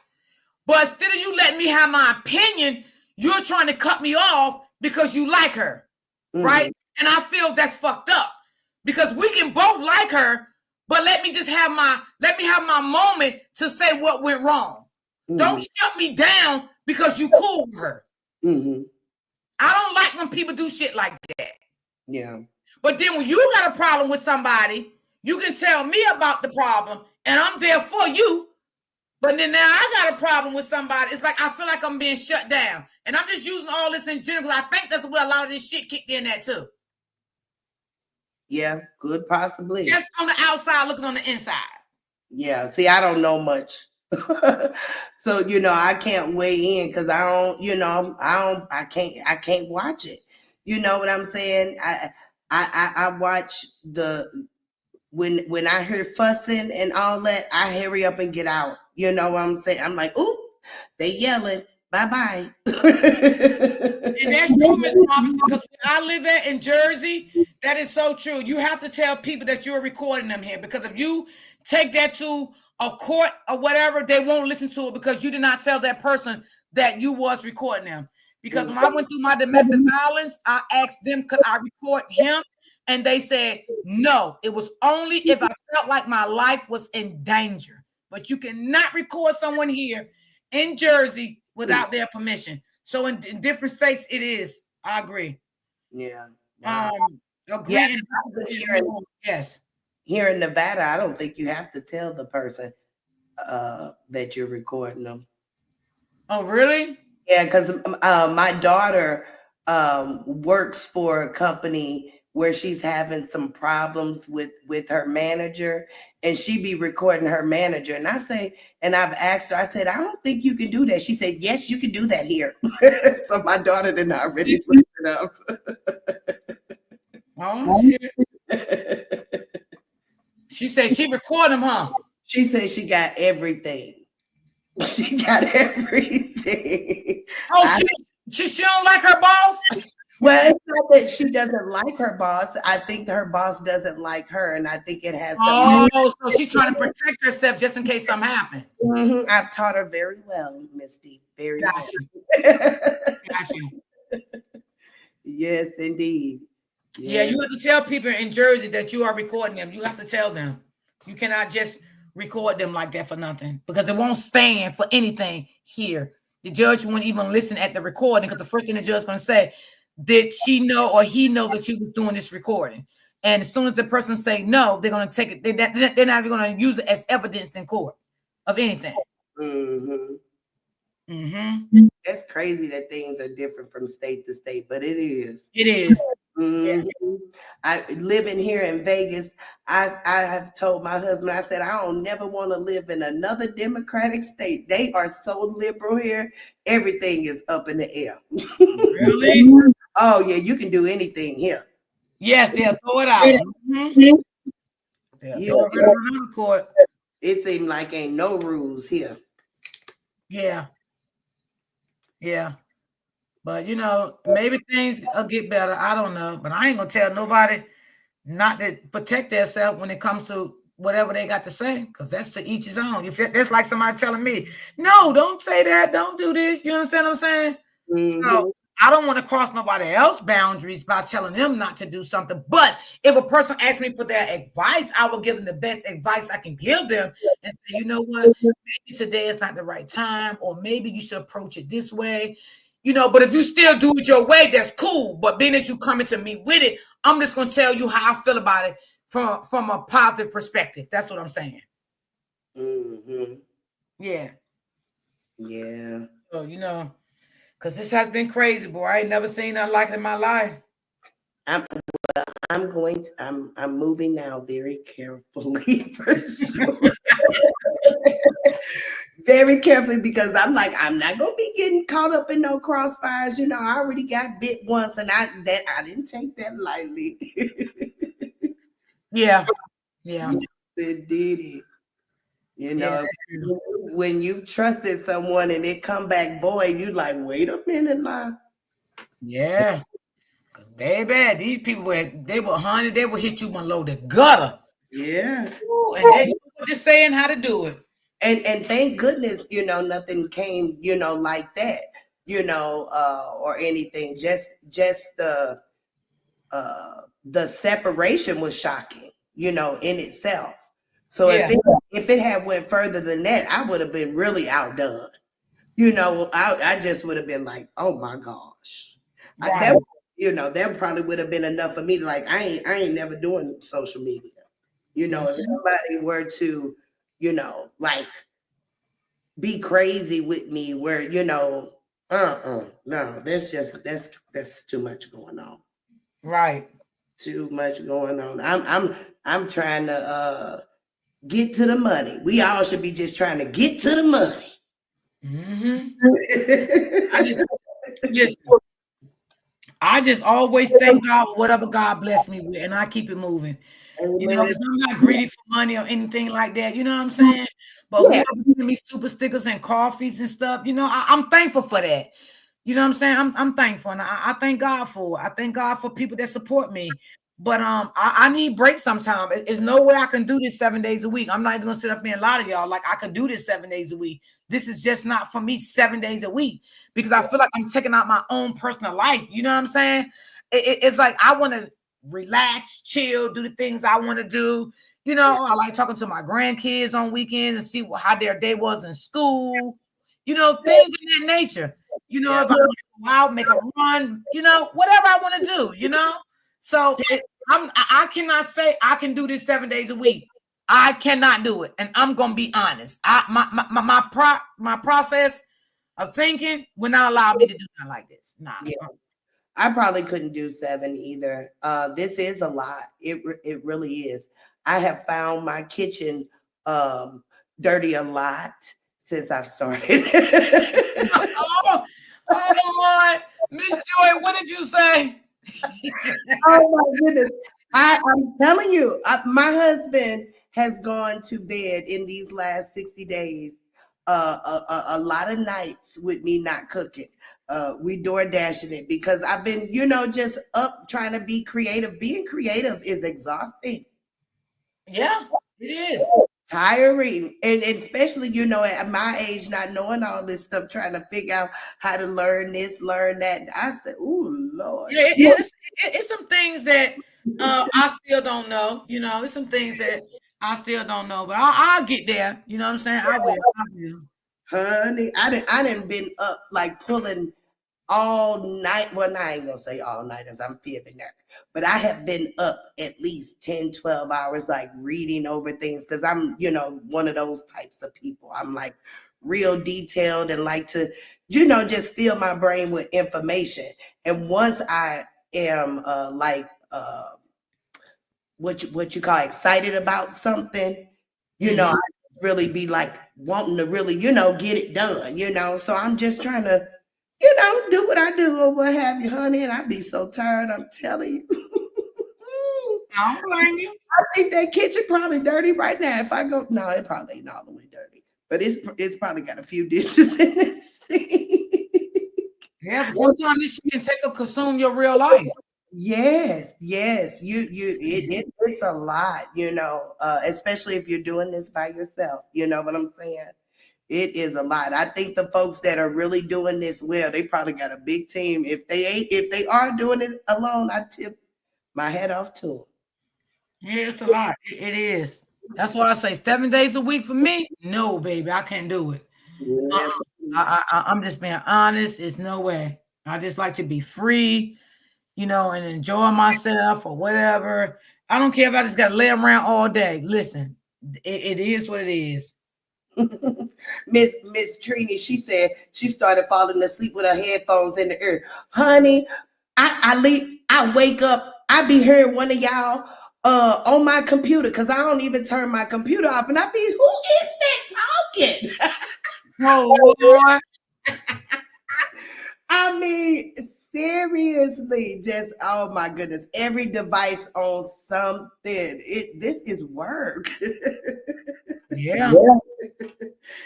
[SPEAKER 1] But instead of you letting me have my opinion, you're trying to cut me off because you like her, right? And I feel that's fucked up because we can both like her, but let me have my moment to say what went wrong. Don't shut me down because you cool with her. I don't like when people do shit like that.
[SPEAKER 2] Yeah.
[SPEAKER 1] But then when you got a problem with somebody, you can tell me about the problem and I'm there for you. But then now I got a problem with somebody. It's like I feel like I'm being shut down. And I'm just using all this in general. I think that's where a lot of this shit kicked in at too.
[SPEAKER 2] Yeah, good possibly.
[SPEAKER 1] Just on the outside looking on the inside.
[SPEAKER 2] Yeah, see, I don't know much. So, I can't weigh in because I can't watch it. You know what I'm saying? I watch when I hear fussing and all that, I hurry up and get out. You know what I'm saying? I'm like, ooh, they yelling. Bye-bye.
[SPEAKER 1] And that's true, Ms. Thomas, because where I live in Jersey, that is so true. You have to tell people that you're recording them here because if you take that to a court or whatever, they won't listen to it because you did not tell that person that you was recording them. Because when I went through my domestic violence, I asked them, could I record him? And they said, no, it was only if I felt like my life was in danger. But you cannot record someone here in Jersey without their permission. So in different states, it is. I agree.
[SPEAKER 2] Yeah.
[SPEAKER 1] Wow. Agree.
[SPEAKER 2] Yeah,
[SPEAKER 1] yes.
[SPEAKER 2] Here in Nevada, I don't think you have to tell the person that you're recording them.
[SPEAKER 1] Oh, really?
[SPEAKER 2] Yeah, because my daughter works for a company where she's having some problems with her manager, and she be recording her manager. And I've asked her, I said, I don't think you can do that. She said, yes, you can do that here. So my daughter did not already look it up.
[SPEAKER 1] Oh, shit. She said she recorded him, huh?
[SPEAKER 2] She said she got everything. She got everything.
[SPEAKER 1] Oh, she don't like her boss?
[SPEAKER 2] Well, it's not that she doesn't like her boss. I think her boss doesn't like her, and I think it has.
[SPEAKER 1] So she's trying to protect herself just in case something happened.
[SPEAKER 2] I've taught her very well, Misty. Very well.
[SPEAKER 1] Gotcha.
[SPEAKER 2] Yes, indeed.
[SPEAKER 1] Yeah, you have to tell people in Jersey that you are recording them. You have to tell them. You cannot just record them like that for nothing because it won't stand for anything here. The judge won't even listen at the recording because the first thing the judge is going to say, did she know or he know that you was doing this recording? And as soon as the person say no, they're going to take it. They're not even going to use it as evidence in court of anything.
[SPEAKER 2] That's crazy that things are different from state to state, but it is.
[SPEAKER 1] It is.
[SPEAKER 2] I living here in Vegas. I have told my husband, I said, I don't never want to live in another Democratic state. They are so liberal here. Everything is up in the air.
[SPEAKER 1] Really?
[SPEAKER 2] Oh yeah, you can do anything here.
[SPEAKER 1] Yes, they'll throw it out. They'll throw it out of court.
[SPEAKER 2] It seems like ain't no rules here.
[SPEAKER 1] Yeah. Yeah. But maybe things will get better. I don't know. But I ain't gonna tell nobody not to protect themselves when it comes to whatever they got to say, because that's to each his own. You feel that's like somebody telling me, no, don't say that, don't do this. You understand what I'm saying? So I don't want to cross nobody else's boundaries by telling them not to do something. But if a person asks me for their advice, I will give them the best advice I can give them and say, you know what, maybe today is not the right time, or maybe you should approach it this way. But if you still do it your way, that's cool. But being that you coming to me with it, I'm just gonna tell you how I feel about it from a positive perspective. That's what I'm saying. Yeah.
[SPEAKER 2] Yeah.
[SPEAKER 1] So because this has been crazy, boy. I ain't never seen nothing like it in my life.
[SPEAKER 2] I'm moving now very carefully for sure. Very carefully, because I'm like, I'm not gonna be getting caught up in no crossfires. I already got bit once, and I didn't take that lightly.
[SPEAKER 1] Yeah.
[SPEAKER 2] It did it. When you trusted someone and it come back void, you like, wait a minute now.
[SPEAKER 1] Yeah. Baby, these people they were honey, they would hit you below the gutter.
[SPEAKER 2] Yeah.
[SPEAKER 1] Ooh, and they were just saying how to do it.
[SPEAKER 2] And thank goodness, nothing came, like that, or anything. Just the the separation was shocking, in itself. So
[SPEAKER 1] Yeah.
[SPEAKER 2] if it had went further than that, I would have been really outdone. I just would have been like, oh my gosh, that
[SPEAKER 1] Right.
[SPEAKER 2] that probably would have been enough for me to like, I ain't never doing social media. If
[SPEAKER 1] Mhm.
[SPEAKER 2] somebody were to, like be crazy with me, where no, that's too much going on.
[SPEAKER 1] Right.
[SPEAKER 2] Too much going on. I'm trying to get to the money. We all should be just trying to get to the money.
[SPEAKER 1] Hmm. I just listen. I just always thank God for whatever God bless me with, and I keep it moving.
[SPEAKER 2] Amen.
[SPEAKER 1] Because I'm not greedy for money or anything like that. You know what I'm saying? But
[SPEAKER 2] Yeah,
[SPEAKER 1] whoever giving me super stickers and coffees and stuff, I'm thankful for that. You know what I'm saying? I'm thankful, and I thank God for it. I thank God for people that support me. But I need breaks sometime. There's no way I can do this 7 days a week. I'm not even gonna sit up here and lie to y'all like I could do this 7 days a week. This is just not for me 7 days a week because I feel like I'm taking out my own personal life. You know what I'm saying? It's like I want to relax, chill, do the things I want to do. I like talking to my grandkids on weekends and see how their day was in school. Things of that nature.
[SPEAKER 2] yeah.
[SPEAKER 1] If I want to go out, make a run, whatever I want to do. So I cannot say I can do this 7 days a week. I cannot do it, and I'm gonna be honest. My process of thinking would not allow me to do nothing like this. Nah.
[SPEAKER 2] Yeah. I probably couldn't do 7 either. This is a lot. It really is. I have found my kitchen um, dirty a lot since I've started.
[SPEAKER 1] Oh, oh Lord, Miss Joy, what did you say?
[SPEAKER 2] Oh my goodness. I'm telling you, my husband has gone to bed in these last 60 days, a lot of nights with me not cooking. We door dashing it because I've been, just up trying to be creative. Being creative is exhausting,
[SPEAKER 1] Yeah, it is.
[SPEAKER 2] tiring, and especially, at my age, not knowing all this stuff, trying to figure out how to learn this, learn that. I said, "Oh Lord."
[SPEAKER 1] Yeah, it's some things that I still don't know. It's some things that I still don't know, but I'll get there. You know what I'm saying? I will. I will.
[SPEAKER 2] Honey, I didn't been up like pulling all night. Well, I ain't gonna say all night as I'm fibbing there. But I have been up at least 10, 12 hours, like reading over things because I'm, one of those types of people. I'm like real detailed and like to, just fill my brain with information. And once I am what you call excited about something, I
[SPEAKER 1] Mhm.
[SPEAKER 2] really be like wanting to really, get it done. So I'm just trying to, do what I do or what have you, honey. And I be so tired, I'm telling you.
[SPEAKER 1] I don't blame you.
[SPEAKER 2] I think that kitchen probably dirty right now. If I go, no, it probably ain't all the way dirty, but it's probably got a few dishes in the sink.
[SPEAKER 1] Yeah, because sometimes this shit can take consume your real life.
[SPEAKER 2] Yes, yes, it's a lot, especially if you're doing this by yourself. You know what I'm saying? It is a lot. I think the folks that are really doing this well, they probably got a big team. If they are doing it alone, I tip my hat off to
[SPEAKER 1] Yeah, it's a lot. It is. That's why I say 7 days a week for me. No, baby, I can't do it. Uh-uh.
[SPEAKER 2] them.
[SPEAKER 1] I'm just being honest. It's no way. I just like to be free, and enjoy myself or whatever. I don't care if I just got to lay around all day. Listen, it is what it is.
[SPEAKER 2] Miss Trini, she said she started falling asleep with her headphones in the ear. Honey, I wake up, I be hearing one of y'all on my computer because I don't even turn my computer off, and I be, who is that talking?
[SPEAKER 1] Oh Lord.
[SPEAKER 2] I mean, seriously, just oh my goodness, every device on something. This is work.
[SPEAKER 1] Yeah.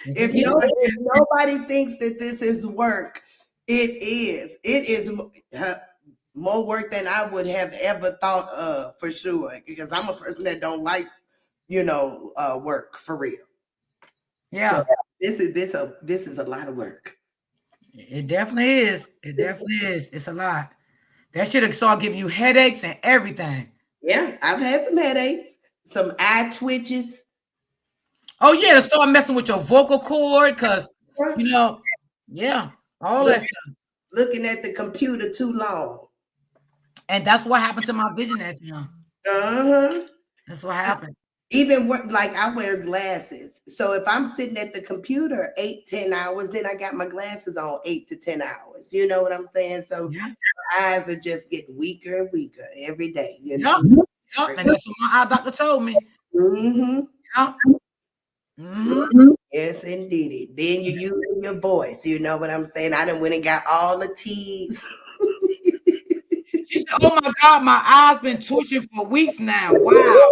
[SPEAKER 2] If
[SPEAKER 1] It gets
[SPEAKER 2] no,
[SPEAKER 1] like
[SPEAKER 2] if
[SPEAKER 1] that.
[SPEAKER 2] nobody thinks that this is work, it is. It is more work than I would have ever thought of for sure. Because I'm a person that don't like, work for real. So
[SPEAKER 1] Yeah.
[SPEAKER 2] this is a lot of work.
[SPEAKER 1] It definitely is. It definitely is. It's a lot. That should start giving you headaches and everything.
[SPEAKER 2] Yeah, I've had some headaches, some eye twitches.
[SPEAKER 1] Oh yeah, to start messing with your vocal cord, because you know, yeah, all
[SPEAKER 2] Look,
[SPEAKER 1] that stuff.
[SPEAKER 2] looking at the computer too long.
[SPEAKER 1] And that's what happened to my vision as young.
[SPEAKER 2] Uh-huh.
[SPEAKER 1] That's what happened.
[SPEAKER 2] Even like I wear glasses. So if I'm sitting at the computer 8-10 hours, then I got my glasses on 8 to 10 hours. You know what I'm saying? So
[SPEAKER 1] Yeah.
[SPEAKER 2] my eyes are just getting weaker and weaker every day. You
[SPEAKER 1] Yep.
[SPEAKER 2] know?
[SPEAKER 1] Yep. And that's what my eye doctor told me.
[SPEAKER 2] Mm-hmm.
[SPEAKER 1] Yep. Mm-hmm.
[SPEAKER 2] Yes, indeed. Then you use your voice. You know what I'm saying? I done went and got all the T's.
[SPEAKER 1] She said, "Oh my God, my eyes been twitching for weeks now. Wow,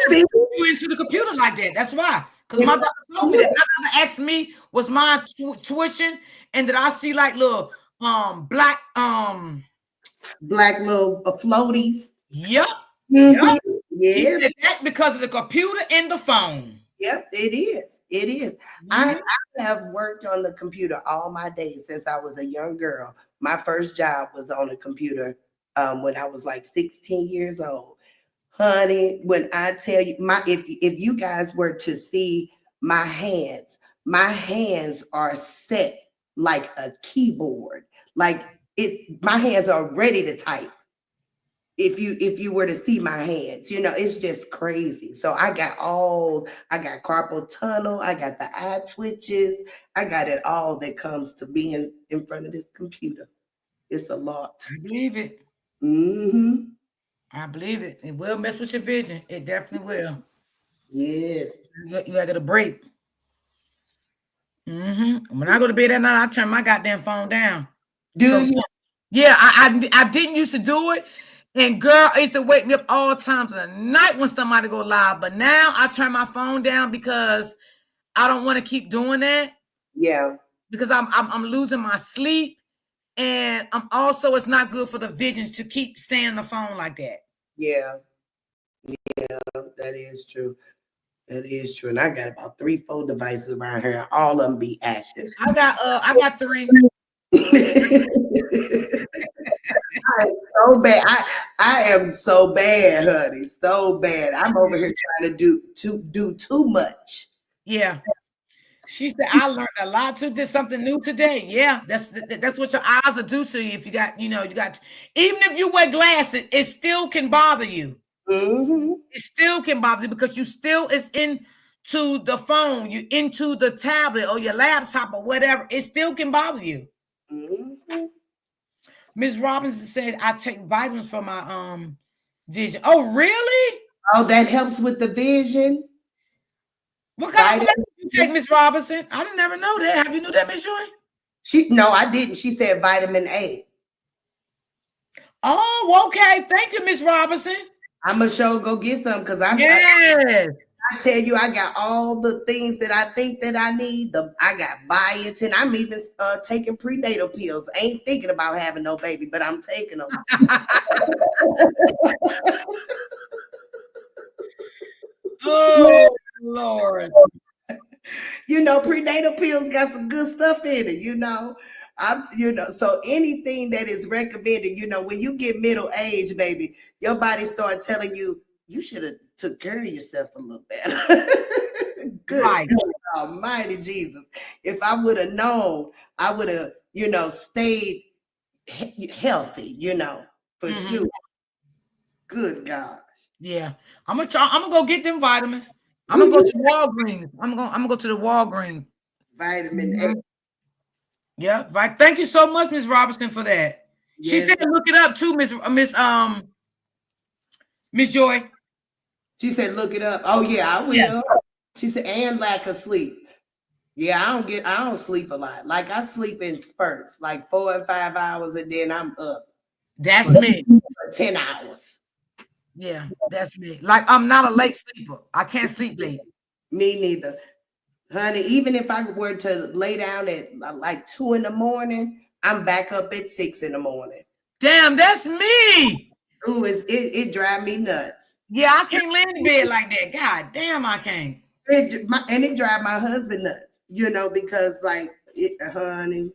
[SPEAKER 2] See,
[SPEAKER 1] you into the computer like that? That's why. Because my doctor told me that. My doctor asked me, was mine twitching, and did I see like little black
[SPEAKER 2] black little floaties.
[SPEAKER 1] Yep. Yep.
[SPEAKER 2] Mm-hmm.
[SPEAKER 1] He
[SPEAKER 2] Yeah.
[SPEAKER 1] said that because of the computer and the phone.
[SPEAKER 2] Yep, it is. It is.
[SPEAKER 1] Mhm.
[SPEAKER 2] I have worked on the computer all my days since I was a young girl. My first job was on the computer when I was like 16 years old. Honey, when I tell you if you guys were to see my hands are set like a keyboard. Like my hands are ready to type if you were to see my hands, it's just crazy. So I got carpal tunnel, I got the eye twitches, I got it all that comes to being in front of this computer. It's a lot.
[SPEAKER 1] I believe it.
[SPEAKER 2] Mm-hmm.
[SPEAKER 1] I believe it. It will mess with your vision. It definitely will.
[SPEAKER 2] Yes.
[SPEAKER 1] You gotta get a break. When I go to bed at night, I turn my goddamn phone down.
[SPEAKER 2] Do
[SPEAKER 1] So
[SPEAKER 2] you?
[SPEAKER 1] yeah, I didn't used to do it. And girl, it used to wake me up all times of the night when somebody go live. But now I turn my phone down because I don't want to keep doing that.
[SPEAKER 2] Yeah.
[SPEAKER 1] Because I'm losing my sleep. And I'm also, it's not good for the visions to keep staying on the phone like that.
[SPEAKER 2] Yeah. Yeah, that is true. That is true. And I got about 3-4 devices around here, and all of them be active.
[SPEAKER 1] I got 3.
[SPEAKER 2] I am so bad. I am so bad, honey. So bad. I'm over here trying to do too much.
[SPEAKER 1] Yeah. She said, I learned a lot too. Did something new today. Yeah, that's what your eyes will do to you. If you got, even if you wear glasses, it still can bother you.
[SPEAKER 2] Mm-hmm.
[SPEAKER 1] It still can bother you because you still is into the phone, you into the tablet or your laptop or whatever. It still can bother you.
[SPEAKER 2] Mm-hmm.
[SPEAKER 1] Ms. Robinson said, I take vitamins for my vision. Oh, really?
[SPEAKER 2] Oh, that helps with the vision.
[SPEAKER 1] What kind of vitamins you take, Ms. Robinson? I didn't never know that. Have you knew that, Ms. Joy?
[SPEAKER 2] No, I didn't. She said vitamin A.
[SPEAKER 1] Oh, okay. Thank you, Ms. Robinson.
[SPEAKER 2] I'm gonna go get some because
[SPEAKER 1] Yes.
[SPEAKER 2] I tell you, I got all the things that I think that I need. I got biotin. I'm even taking prenatal pills. I ain't thinking about having no baby, but I'm taking them.
[SPEAKER 1] Oh, Lord.
[SPEAKER 2] Prenatal pills got some good stuff in it, so anything that is recommended, when you get middle age, baby, your body start telling you should have took care of yourself a little better. Good
[SPEAKER 1] Right.
[SPEAKER 2] God almighty Jesus. If I would have known, I would have, stayed healthy, for sure. Good gosh.
[SPEAKER 1] Yeah. I'm gonna go get them vitamins. I'm gonna go to Walgreens. I'm gonna go to the Walgreens.
[SPEAKER 2] Vitamin A.
[SPEAKER 1] Yeah, right. Thank you so much, Ms. Robinson, for that.
[SPEAKER 2] Yes.
[SPEAKER 1] She said look it up too, Miss Joy.
[SPEAKER 2] She said look it up. Oh yeah, I will.
[SPEAKER 1] Yeah.
[SPEAKER 2] She said, and lack of sleep. Yeah, I don't sleep a lot. Like I sleep in spurts, like 4 and 5 hours, and then I'm up.
[SPEAKER 1] That's me.
[SPEAKER 2] 10 hours.
[SPEAKER 1] Yeah, that's me. Like I'm not a late sleeper. I can't sleep late.
[SPEAKER 2] Me neither. Honey, even if I were to lay down at like 2 in the morning, I'm back up at 6 in the morning.
[SPEAKER 1] Damn, that's me.
[SPEAKER 2] Ooh, it drives me nuts.
[SPEAKER 1] Yeah, I can't lay in bed like that. God damn, I can't.
[SPEAKER 2] And it drives my husband nuts, because honey.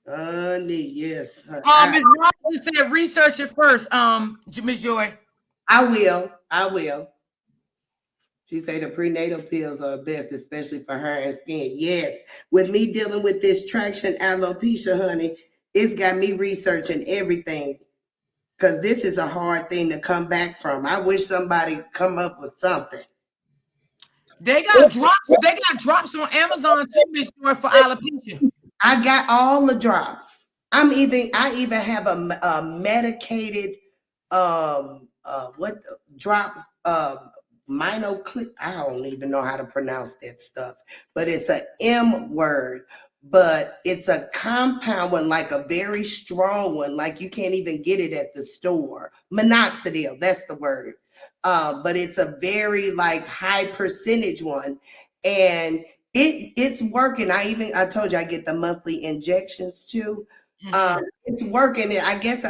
[SPEAKER 2] Honey, yes.
[SPEAKER 1] Miss Robinson said research it first. Miss Joy.
[SPEAKER 2] I will. I will. She said the prenatal pills are best, especially for her and skin. Yes. With me dealing with this traction alopecia, honey, it's got me researching everything. Because this is a hard thing to come back from. I wish somebody come up with something.
[SPEAKER 1] They got drops. They got drops on Amazon too, Miss Joy, for alopecia.
[SPEAKER 2] I got all the drops. I even have a medicated what drop minoclip. I don't even know how to pronounce that stuff, but it's a M word. But it's a compound one, like a very strong one, like you can't even get it at the store. Minoxidil, that's the word. But it's a very like high percentage one, and it's working. I told you I get the monthly injections too. It's working. I guess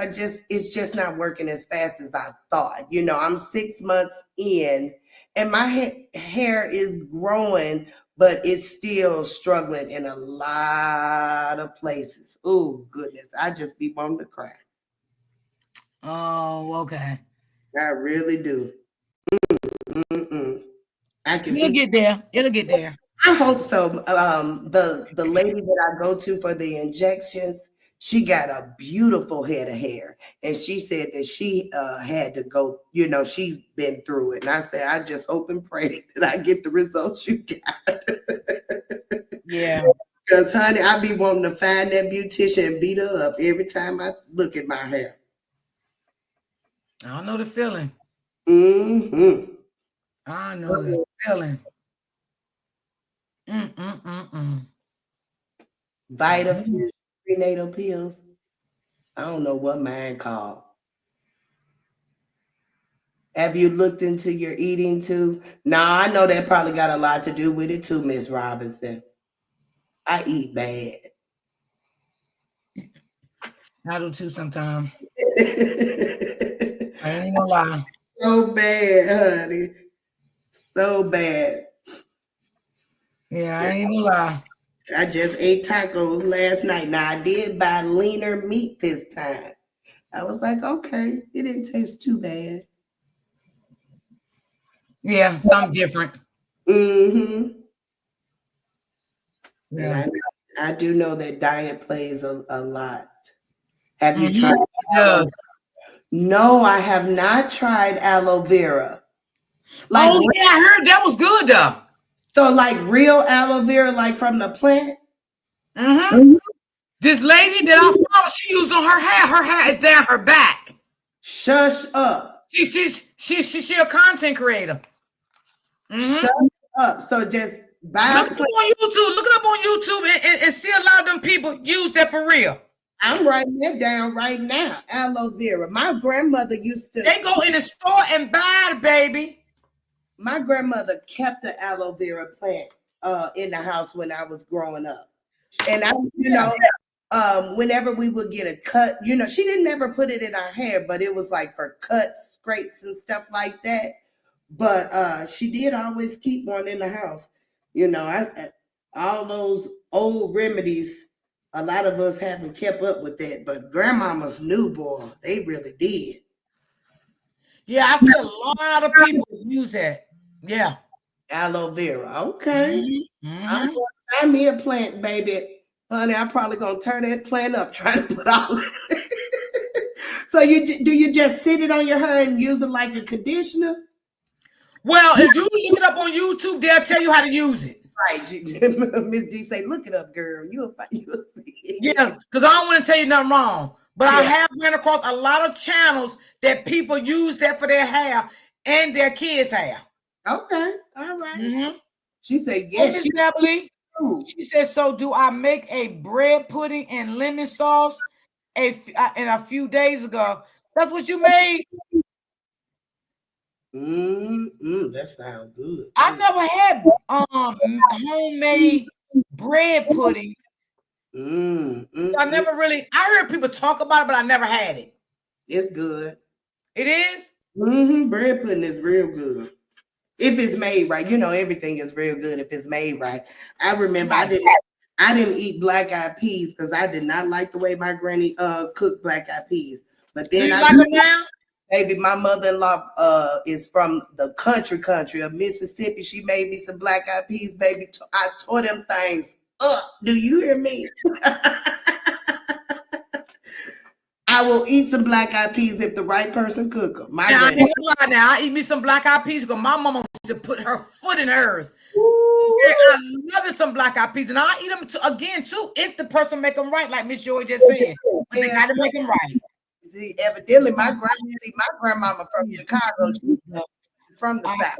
[SPEAKER 2] it's just not working as fast as I thought. I'm 6 months in, and my hair is growing, but it's still struggling in a lot of places. Oh goodness, I just be wanting to cry.
[SPEAKER 1] Oh, okay.
[SPEAKER 2] I really do. Mm-mm. I can
[SPEAKER 1] It'll
[SPEAKER 2] be.
[SPEAKER 1] get there. It'll get there.
[SPEAKER 2] I hope so. The lady that I go to for the injections, she got a beautiful head of hair, and she said that she had to go. She's been through it, and I said, I just hope and pray that I get the results you got.
[SPEAKER 1] Yeah.
[SPEAKER 2] Because, honey, I be wanting to find that beautician and beat her up every time I look at my hair.
[SPEAKER 1] I don't know the feeling.
[SPEAKER 2] Mm-hmm.
[SPEAKER 1] I know the feeling.
[SPEAKER 2] Vitafusion prenatal pills. I don't know what mine called. Have you looked into your eating too? Nah, I know that probably got a lot to do with it too, Miss Robinson. I eat bad.
[SPEAKER 1] I do too sometimes. I ain't gonna lie.
[SPEAKER 2] So bad, honey. So bad.
[SPEAKER 1] Yeah, I ain't gonna lie.
[SPEAKER 2] I just ate tacos last night. Now I did buy leaner meat this time. I was like, okay, it didn't taste too bad.
[SPEAKER 1] Yeah, something different.
[SPEAKER 2] Mm-hmm. And
[SPEAKER 1] Yeah.
[SPEAKER 2] I do know that diet plays a lot. Have you
[SPEAKER 1] Mm-hmm.
[SPEAKER 2] tried
[SPEAKER 1] It
[SPEAKER 2] aloe?
[SPEAKER 1] does.
[SPEAKER 2] No, I have not tried aloe vera. Like
[SPEAKER 1] Oh yeah, I heard that was good though.
[SPEAKER 2] so, like real aloe vera, like from the plant.
[SPEAKER 1] Mm-hmm. This lady that I follow, she used on her hair. Her hair is down her back.
[SPEAKER 2] Shush up.
[SPEAKER 1] She a content creator.
[SPEAKER 2] Shut
[SPEAKER 1] Mm-hmm.
[SPEAKER 2] up. So just buy
[SPEAKER 1] Look
[SPEAKER 2] a
[SPEAKER 1] it up
[SPEAKER 2] plant.
[SPEAKER 1] on YouTube. Look it up on YouTube and see a lot of them people use that for real.
[SPEAKER 2] I'm writing that down right now. Aloe vera. My grandmother used to.
[SPEAKER 1] They go in the store and buy it, baby.
[SPEAKER 2] My grandmother kept the aloe vera plant in the house when I was growing up, and I,
[SPEAKER 1] Yeah.
[SPEAKER 2] whenever we would get a cut, she didn't ever put it in our hair, but it was like for cuts, scrapes, and stuff like that. But she did always keep one in the house. All those old remedies. A lot of us haven't kept up with that, but grandmamas knew, boy, they really did.
[SPEAKER 1] Yeah, I see a lot of people use that. Yeah.
[SPEAKER 2] Aloe vera. Okay. I'm
[SPEAKER 1] Mm-hmm.
[SPEAKER 2] going to find me a plant, baby. Honey, I'm probably going to turn that plant up trying to put all So you just sit it on your hair and use it like a conditioner?
[SPEAKER 1] Well, if you look it up on YouTube, they'll tell you how to use it.
[SPEAKER 2] Right. Miss D say, look it up, girl. You'll see.
[SPEAKER 1] Yeah, because I don't want to tell you nothing wrong. But I
[SPEAKER 2] Yeah.
[SPEAKER 1] have ran across a lot of channels that people use that for their hair and their kids' hair.
[SPEAKER 2] Okay. All right.
[SPEAKER 1] Mm-hmm.
[SPEAKER 2] She said,
[SPEAKER 1] Oh,
[SPEAKER 2] yes.
[SPEAKER 1] Miss Beverly, she said, so do I make a bread pudding and lemon sauce in a few days ago? That's what you made?
[SPEAKER 2] That sounds good.
[SPEAKER 1] I never had homemade bread pudding. I never really, I heard people talk about it, but I never had it.
[SPEAKER 2] It's good.
[SPEAKER 1] It is?
[SPEAKER 2] Bread pudding is real good. If it's made right, everything is real good if it's made right. I remember I didn't eat black eyed peas because I did not like the way my granny cooked black eyed peas. But
[SPEAKER 1] Do
[SPEAKER 2] then
[SPEAKER 1] you
[SPEAKER 2] I
[SPEAKER 1] like them now?
[SPEAKER 2] maybe my mother-in-law is from the country of Mississippi. She made me some black eyed peas, baby. I tore them things up. Do you hear me? I will eat some black eyed peas if the right person cook them. My
[SPEAKER 1] Now, I
[SPEAKER 2] granny.
[SPEAKER 1] ain't gonna lie now. I eat me some black eyed peas because my mama used to put her foot in hers. Okay,
[SPEAKER 2] Ooh.
[SPEAKER 1] I love some black eyed peas, and I eat them again too if the person make them right, like Miss Joy just said. But they
[SPEAKER 2] Yeah.
[SPEAKER 1] got to make them right.
[SPEAKER 2] See, evidently, my grandmama from Chicago. She's from the
[SPEAKER 1] I
[SPEAKER 2] South.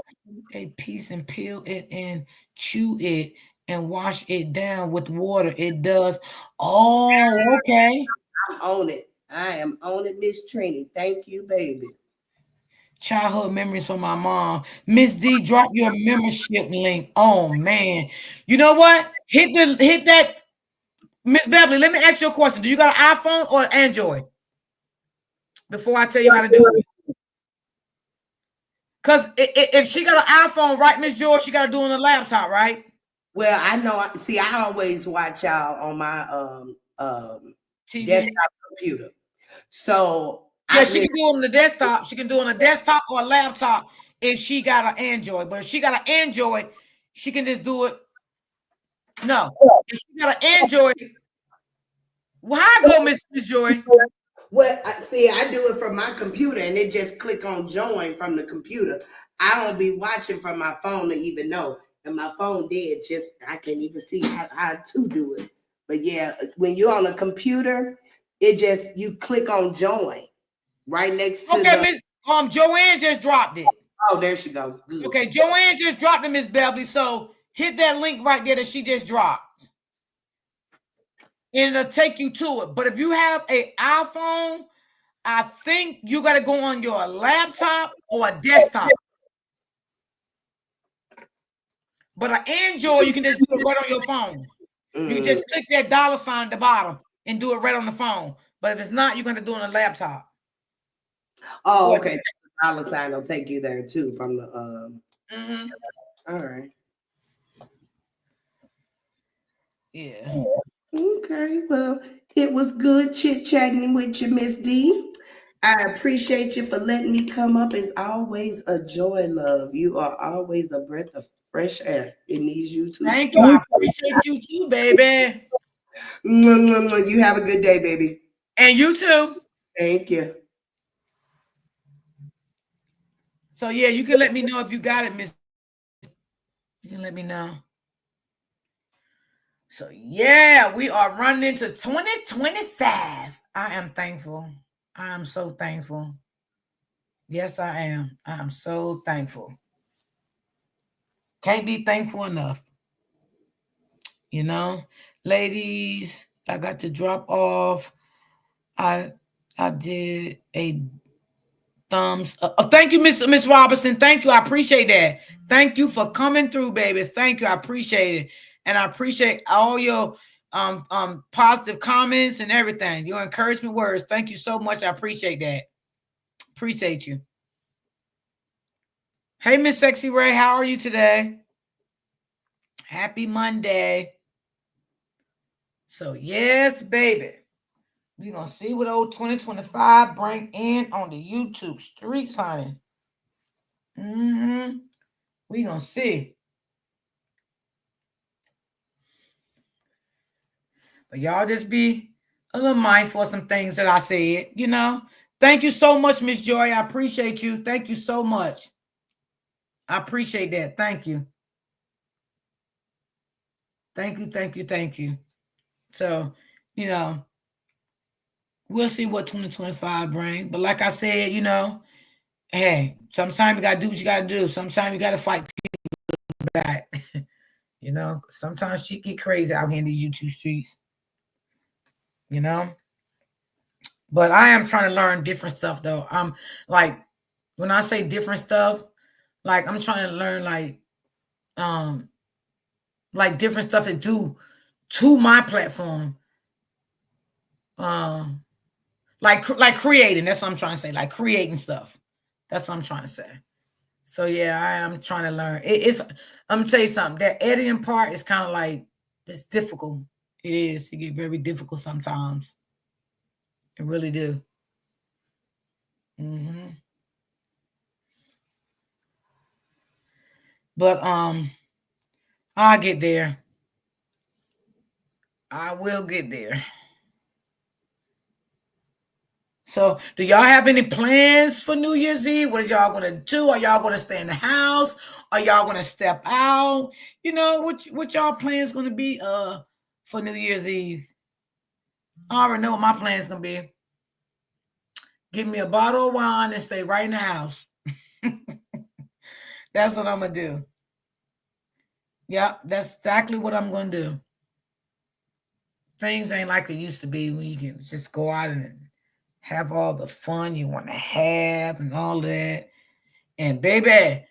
[SPEAKER 1] a piece and peel it and chew it and wash it down with water. It does. Oh, okay.
[SPEAKER 2] I'm on it. I am on it, Miss Trini. Thank you, baby.
[SPEAKER 1] Childhood memories from my mom. Miss D, drop your membership link. Oh man. You know what? Hit that. Miss Beverly, let me ask you a question. Do you got an iPhone or Android? Before I tell you how to do it. Because if she got an iPhone, right, Miss George, she got to do it on a laptop, right?
[SPEAKER 2] Well, I know. See, I always watch y'all on my
[SPEAKER 1] TV.
[SPEAKER 2] desktop computer. So
[SPEAKER 1] Yeah,
[SPEAKER 2] I
[SPEAKER 1] she
[SPEAKER 2] listen.
[SPEAKER 1] can do it on the desktop. She can do it on a desktop or a laptop if she got an Android. But if she got an Android, she can just do it. No. If she got an Android, well, how go, Miss Joy?
[SPEAKER 2] Well, see, I do it from my computer, and it just click on join from the computer. I don't be watching from my phone to even know, and my phone dead. Just I can't even see how to do it. But yeah, when you're on a computer, it just you click on join right next to
[SPEAKER 1] Okay,
[SPEAKER 2] the.
[SPEAKER 1] Miss Joanne just dropped it.
[SPEAKER 2] Oh, there she go. Good.
[SPEAKER 1] Okay, Joanne just dropped it, Miss Beverly. So hit that link right there that she just dropped. And it'll take you to it. But if you have an iPhone, I think you got to go on your laptop or a desktop. But an Android, you can just do it right on your phone. You can just click that dollar sign at the bottom and do it right on the phone. But if it's not, you're going to do it on a laptop.
[SPEAKER 2] Oh, okay. So the dollar sign will take you there too from the. All right.
[SPEAKER 1] Yeah.
[SPEAKER 2] Okay. Well, it was good chit chatting with you, Miss D. I appreciate you for letting me come up. It's always a joy, love. You are always a breath of fresh air in these YouTube
[SPEAKER 1] Thank you.
[SPEAKER 2] streets.
[SPEAKER 1] I appreciate you too, baby.
[SPEAKER 2] You have a good day, baby.
[SPEAKER 1] And you too.
[SPEAKER 2] Thank you.
[SPEAKER 1] So yeah, you can let me know if you got it, Miss. You can let me know. So yeah, we are running into 2025. I am thankful. I am so thankful. Yes, I am. I am so thankful. Can't be thankful enough. You know, ladies, I got to drop off. I I did a thumbs up. Oh, thank you, Miss Robinson. Thank you. I appreciate that. Thank you for coming through, baby. Thank you. I appreciate it. And I appreciate all your positive comments and everything. Your encouragement words. Thank you so much. I appreciate that. Appreciate you. Hey, Miss Sexy Ray, how are you today? Happy Monday. So yes, baby. We're gonna see what old 2025 bring in on the YouTube streets, honey. We're gonna see. But y'all just be a little mindful of some things that I said, you know. Thank you so much, Miss Joy. I appreciate you. Thank you so much. I appreciate that. Thank you. Thank you, thank you, thank you. So, you know, we'll see what 2025 brings. But like I said, you know, hey, sometimes you gotta do what you gotta do. Sometimes you gotta fight people back. You know, sometimes shit get crazy out here in these YouTube streets. You know, but I am trying to learn different stuff though. I'm like, when I say different stuff, like I'm trying to learn um different stuff to do to my platform. Um, like creating. That's what I'm trying to say. Like creating stuff. That's what I'm trying to say. So yeah, I am trying to learn. It's I'm gonna tell you something. That editing part is kind of like It's difficult. It is. It get very difficult sometimes. It really do. Hmm. But I'll get there. I will get there. So, do y'all have any plans for New Year's Eve? What are y'all gonna do? Are y'all gonna stay in the house? Are y'all gonna step out? What y'all plans gonna be for New Year's Eve? I already know what my plans gonna be. Give me a bottle of wine and stay right in the house. That's what I'm gonna do. Yep, that's exactly what I'm gonna do. Things ain't like it used to be when you can just go out and have all the fun you want to have and all that. And baby,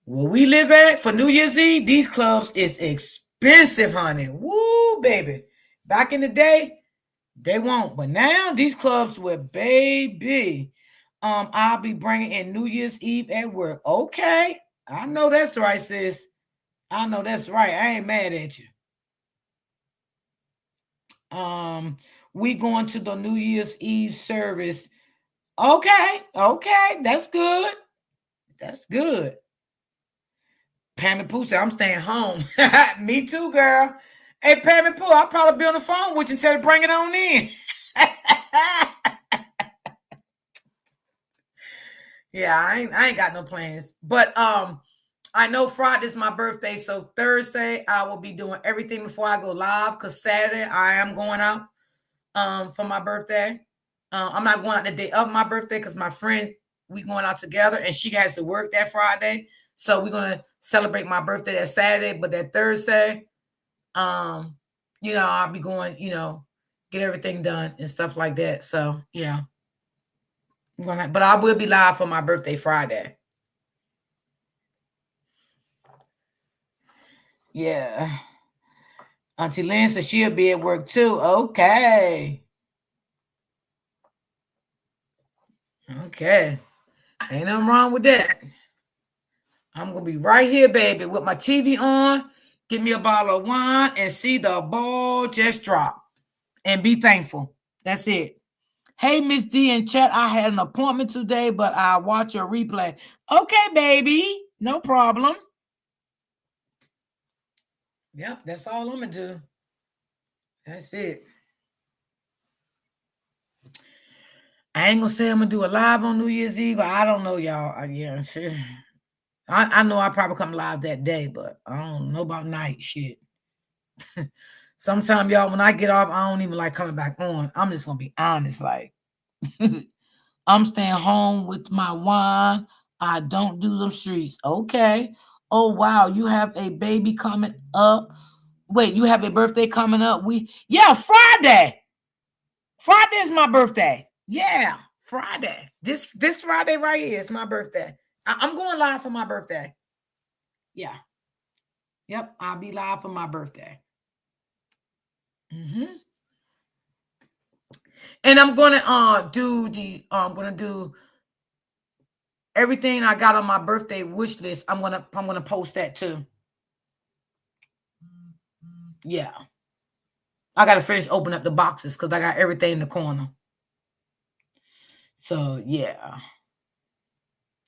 [SPEAKER 1] where we live at for New Year's Eve, these clubs is expensive, honey. Woo, baby. Back in the day, they won't. But now these clubs were baby. I'll be bringing in New Year's Eve at work. Okay, I know that's right, sis. I know that's right. I ain't mad at you. Um, we going to the New Year's Eve service. Okay, okay, that's good. That's good. Pam and Pooh said, I'm staying home. Me too, girl. Hey, Pam and Pooh, I'll probably be on the phone with you and tell you to bring it on in. Yeah, I ain't got no plans. But I know Friday's my birthday, so Thursday I will be doing everything before I go live because Saturday I am going out for my birthday. I'm not going out the day of my birthday because my friend, we going out together and she has to work that Friday. So we're gonna celebrate my birthday that Saturday, but that Thursday, um, I'll be going, get everything done and stuff like that. So yeah. But I will be live for my birthday Friday. Yeah. Auntie Lynn said she'll be at work too. Okay. Okay. Ain't nothing wrong with that. I'm gonna be right here, baby, with my TV on, get me a bottle of wine, and see the ball just drop. And be thankful. That's it. Hey, Miss D in chat, I had an appointment today, but I'll watch your replay. Okay, baby. No problem. Yep, that's all I'm gonna do. That's it. I ain't gonna say I'm gonna do a live on New Year's Eve. I don't know, y'all. Yeah, sure. I know I probably come live that day, but I don't know about night shit. Sometimes, y'all, when I get off, I don't even like coming back on. I'm just gonna be honest, like I'm staying home with my wine. I don't do them streets. Okay. Oh wow, you have a baby coming up. Wait, you have a birthday coming up? Yeah, Friday. Friday is my birthday. Yeah, Friday. This Friday right here is my birthday. I'm going live for my birthday. Yeah. Yep, I'll be live for my birthday. Hmm. And I'm gonna do everything I got on my birthday wish list. I'm gonna post that too. Yeah. I gotta finish opening up the boxes because I got everything in the corner. So yeah,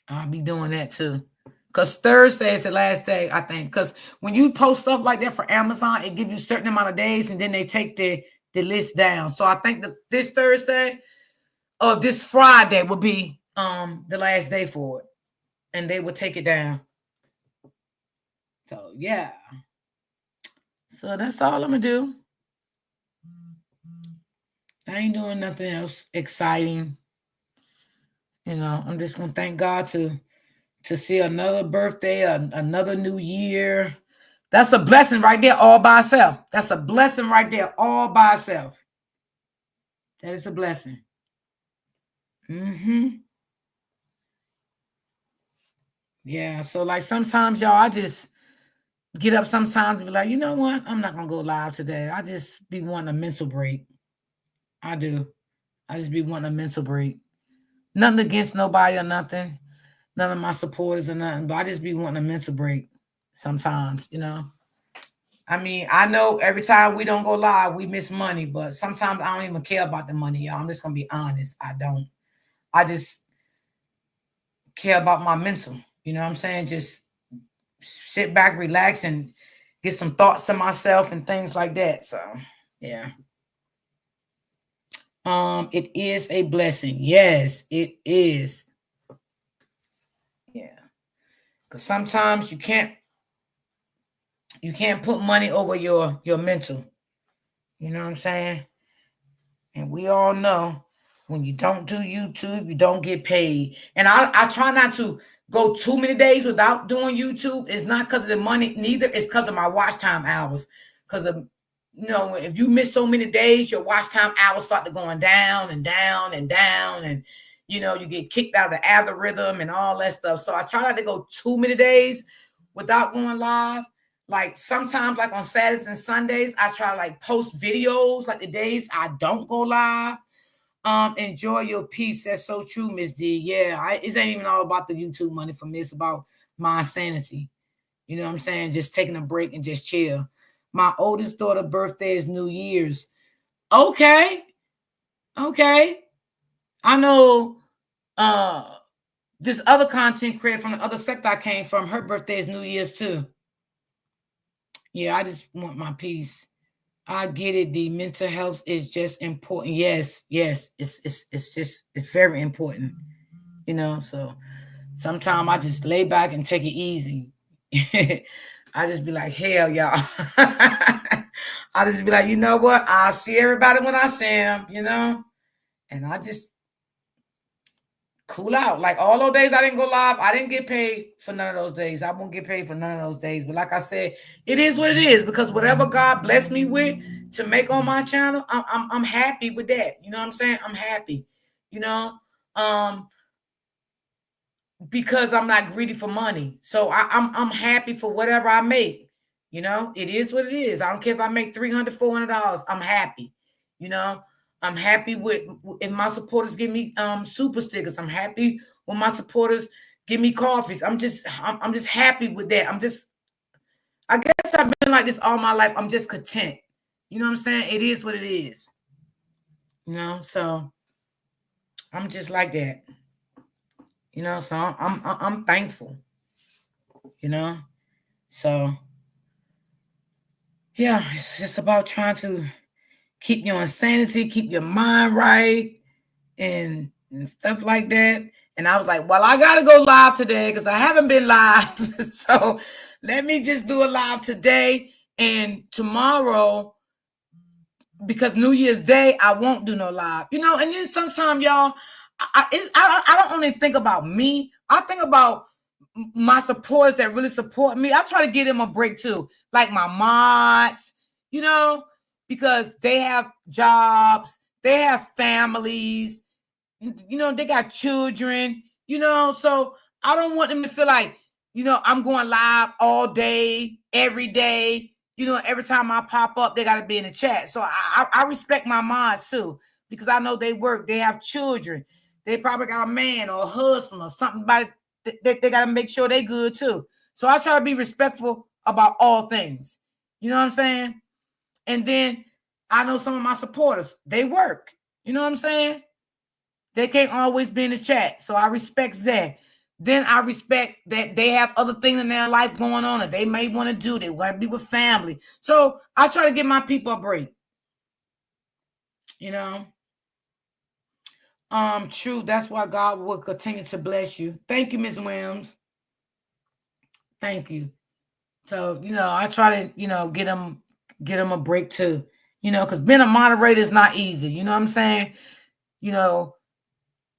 [SPEAKER 1] I'll be doing that too. Cause Thursday is the last day, I think. Cause when you post stuff like that for Amazon, it gives you a certain amount of days, and then they take the list down. So I think that this Thursday or this Friday will be the last day for it, and they will take it down. So yeah. So that's all I'm gonna do. I ain't doing nothing else exciting. I'm just gonna thank God to see another birthday, another new year. That's a blessing right there, all by itself. That's a blessing right there, all by itself. That is a blessing. Hmm. Yeah. So like sometimes, y'all, I just get up sometimes and be like, you know what? I'm not gonna go live today. I just be wanting a mental break. I do. I just be wanting a mental break. Nothing against nobody or nothing. None of my supporters or nothing, but I just be wanting a mental break sometimes. I mean, I know every time we don't go live, we miss money, but sometimes I don't even care about the money, y'all. I'm just gonna be honest. I don't. I just care about my mental. You know what I'm saying? Just sit back, relax, and get some thoughts to myself and things like that. So yeah. It is a blessing. Yes, it is. Yeah. Because sometimes you can't put money over your mental. You know what I'm saying? And we all know when you don't do YouTube, you don't get paid. And I try not to go too many days without doing YouTube. It's not because of the money, neither. It's because of my watch time hours. Because of, if you miss so many days, your watch time hours start to going down and down and down. And, you get kicked out of the algorithm and all that stuff. So I try not to go too many days without going live. Like sometimes, like on Saturdays and Sundays, I try to like post videos like the days I don't go live. Enjoy your peace. That's so true, Miss D. Yeah, it ain't even all about the YouTube money for me. It's about my sanity. You know what I'm saying? Just taking a break and just chill. My oldest daughter's birthday is New Year's. Okay. Okay. I know this other content creator from the other sector I came from, her birthday is New Year's too. Yeah, I just want my peace. I get it. The mental health is just important. Yes, yes. It's very important. So sometimes I just lay back and take it easy. I just be like, hell, y'all. I just be like, you know what? I'll see everybody when I see them, and I just cool out. Like all those days I didn't go live, I didn't get paid for none of those days. I won't get paid for none of those days. But like I said, it is what it is because whatever God blessed me with to make on my channel, I'm happy with that. You know what I'm saying? I'm happy. You know, um, because I'm not greedy for money. So I'm happy for whatever I make. It is what it is. I don't care if I make $300, $400. I'm happy. You know, I'm happy with if my supporters give me super stickers. I'm happy when my supporters give me coffees. I'm just happy with that. I guess I've been like this all my life. I'm just content. You know what I'm saying? It is what it is. So I'm just like that. So I'm thankful. You know, so yeah, it's just about trying to keep your insanity, keep your mind right, and stuff like that. And I was like, well, I gotta go live today because I haven't been live. So let me just do a live today and tomorrow because New Year's Day I won't do no live. And then sometimes y'all, I don't only think about me. I think about my supporters that really support me. I try to give them a break too, like my mods, because they have jobs, they have families, they got children, so I don't want them to feel like, I'm going live all day, every day. Every time I pop up, they got to be in the chat. So I respect my moms too, because I know they work, they have children, they probably got a man or a husband or something. They got to make sure they good too. So I try to be respectful about all things. You know what I'm saying? And then I know some of my supporters, they work. You know what I'm saying? They can't always be in the chat. So I respect that. Then I respect that they have other things in their life going on that they may want to do. They want to be with family. So I try to give my people a break. True. That's why God will continue to bless you. Thank you, Ms. Williams. Thank you. So, I try to, get them a break too. Because being a moderator is not easy. You know what I'm saying? You know,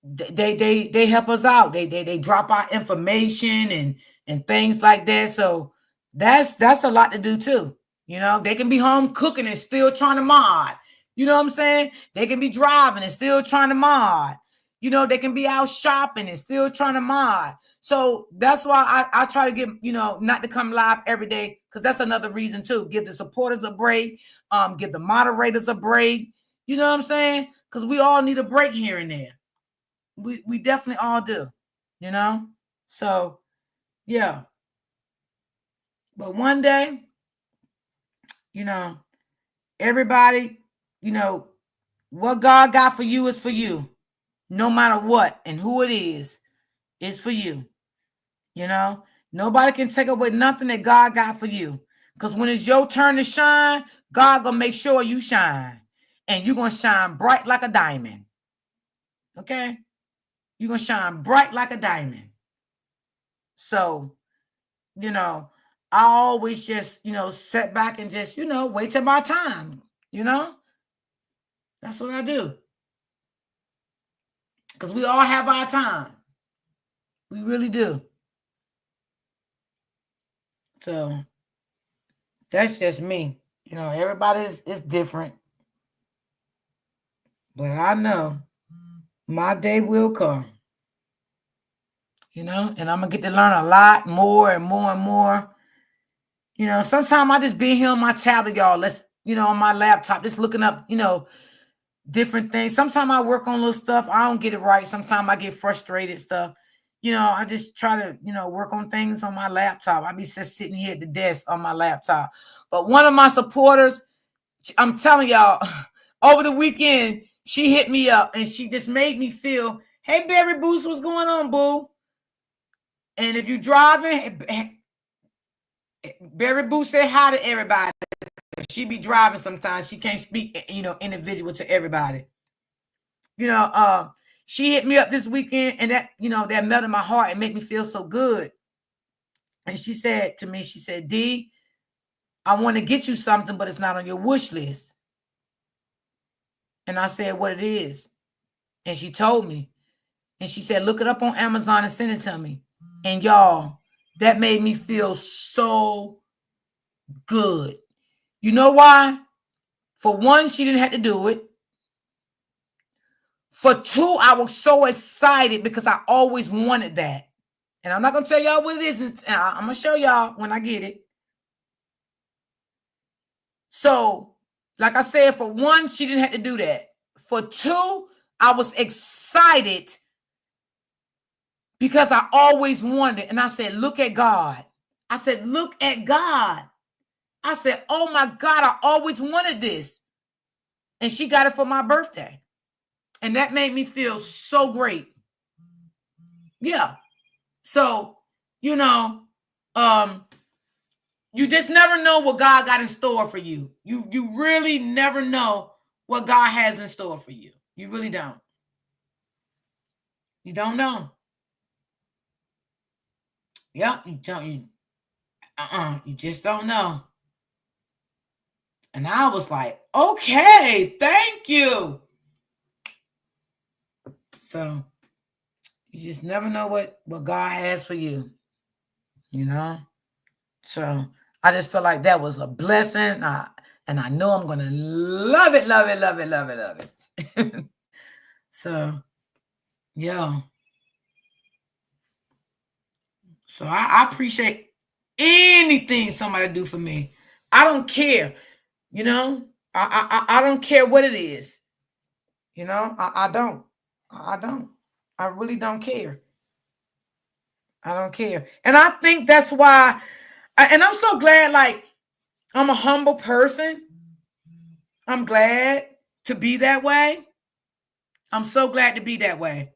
[SPEAKER 1] they help us out. They drop our information and things like that. So that's a lot to do too. They can be home cooking and still trying to mod. You know what I'm saying? They can be driving and still trying to mod. They can be out shopping and still trying to mod. So that's why I try to get, not to come live every day, because that's another reason too. Give the supporters a break, give the moderators a break. You know what I'm saying? Because we all need a break here and there. We definitely all do, So yeah. But one day You know, everybody, what God got for you is for you. No matter what and who it is, it's for you. Nobody can take away nothing that God got for you. Because when it's your turn to shine, God gonna make sure you shine. And you're gonna shine bright like a diamond. Okay? You're gonna shine bright like a diamond. So, I always just, sit back and just, wait till my time. That's what I do. Because we all have our time. We really do. So that's just me. Everybody's is different. But I know my day will come. And I'm going to get to learn a lot more and more and more. Sometimes I just be here on my tablet, y'all. On my laptop, just looking up, different things. Sometimes I work on little stuff. I don't get it right. Sometimes I get frustrated stuff. I just try to, work on things on my laptop. I be just sitting here at the desk on my laptop. But one of my supporters, I'm telling y'all, over the weekend, she hit me up and she just made me feel, hey, Barry Boost, what's going on, boo? And if you're driving, Barry Boo say hi to everybody. She be driving sometimes. She can't speak, individual to everybody. She hit me up this weekend and that, that melted my heart and made me feel so good. And she said to me, she said, D, I want to get you something, but it's not on your wish list. And I said, what it is. And she told me. And she said, look it up on Amazon and send it to me. And y'all, that made me feel so good. You know why? For one, she didn't have to do it. For two, I was so excited because I always wanted that. And I'm not going to tell y'all what it is. I'm going to show y'all when I get it. So, like I said, for one, she didn't have to do that. For two, I was excited because I always wanted it. And I said, look at God. I said, look at God. I said, oh my God, I always wanted this. And she got it for my birthday. And that made me feel so great. Yeah. So, you just never know what God got in store for you. You really never know what God has in store for you. You really don't. You don't know. Yep, you don't. You just don't know. And I was like, okay, thank you. So you just never know what God has for you. So I just felt like that was a blessing. And I know I'm going to love it, love it, love it, love it, love it. So, yeah. So I appreciate anything somebody do for me. I don't care. I don't care what it is. I don't. I don't. I really don't care. I don't care. And I think that's why, and I'm so glad, like, I'm a humble person. I'm glad to be that way. I'm so glad to be that way.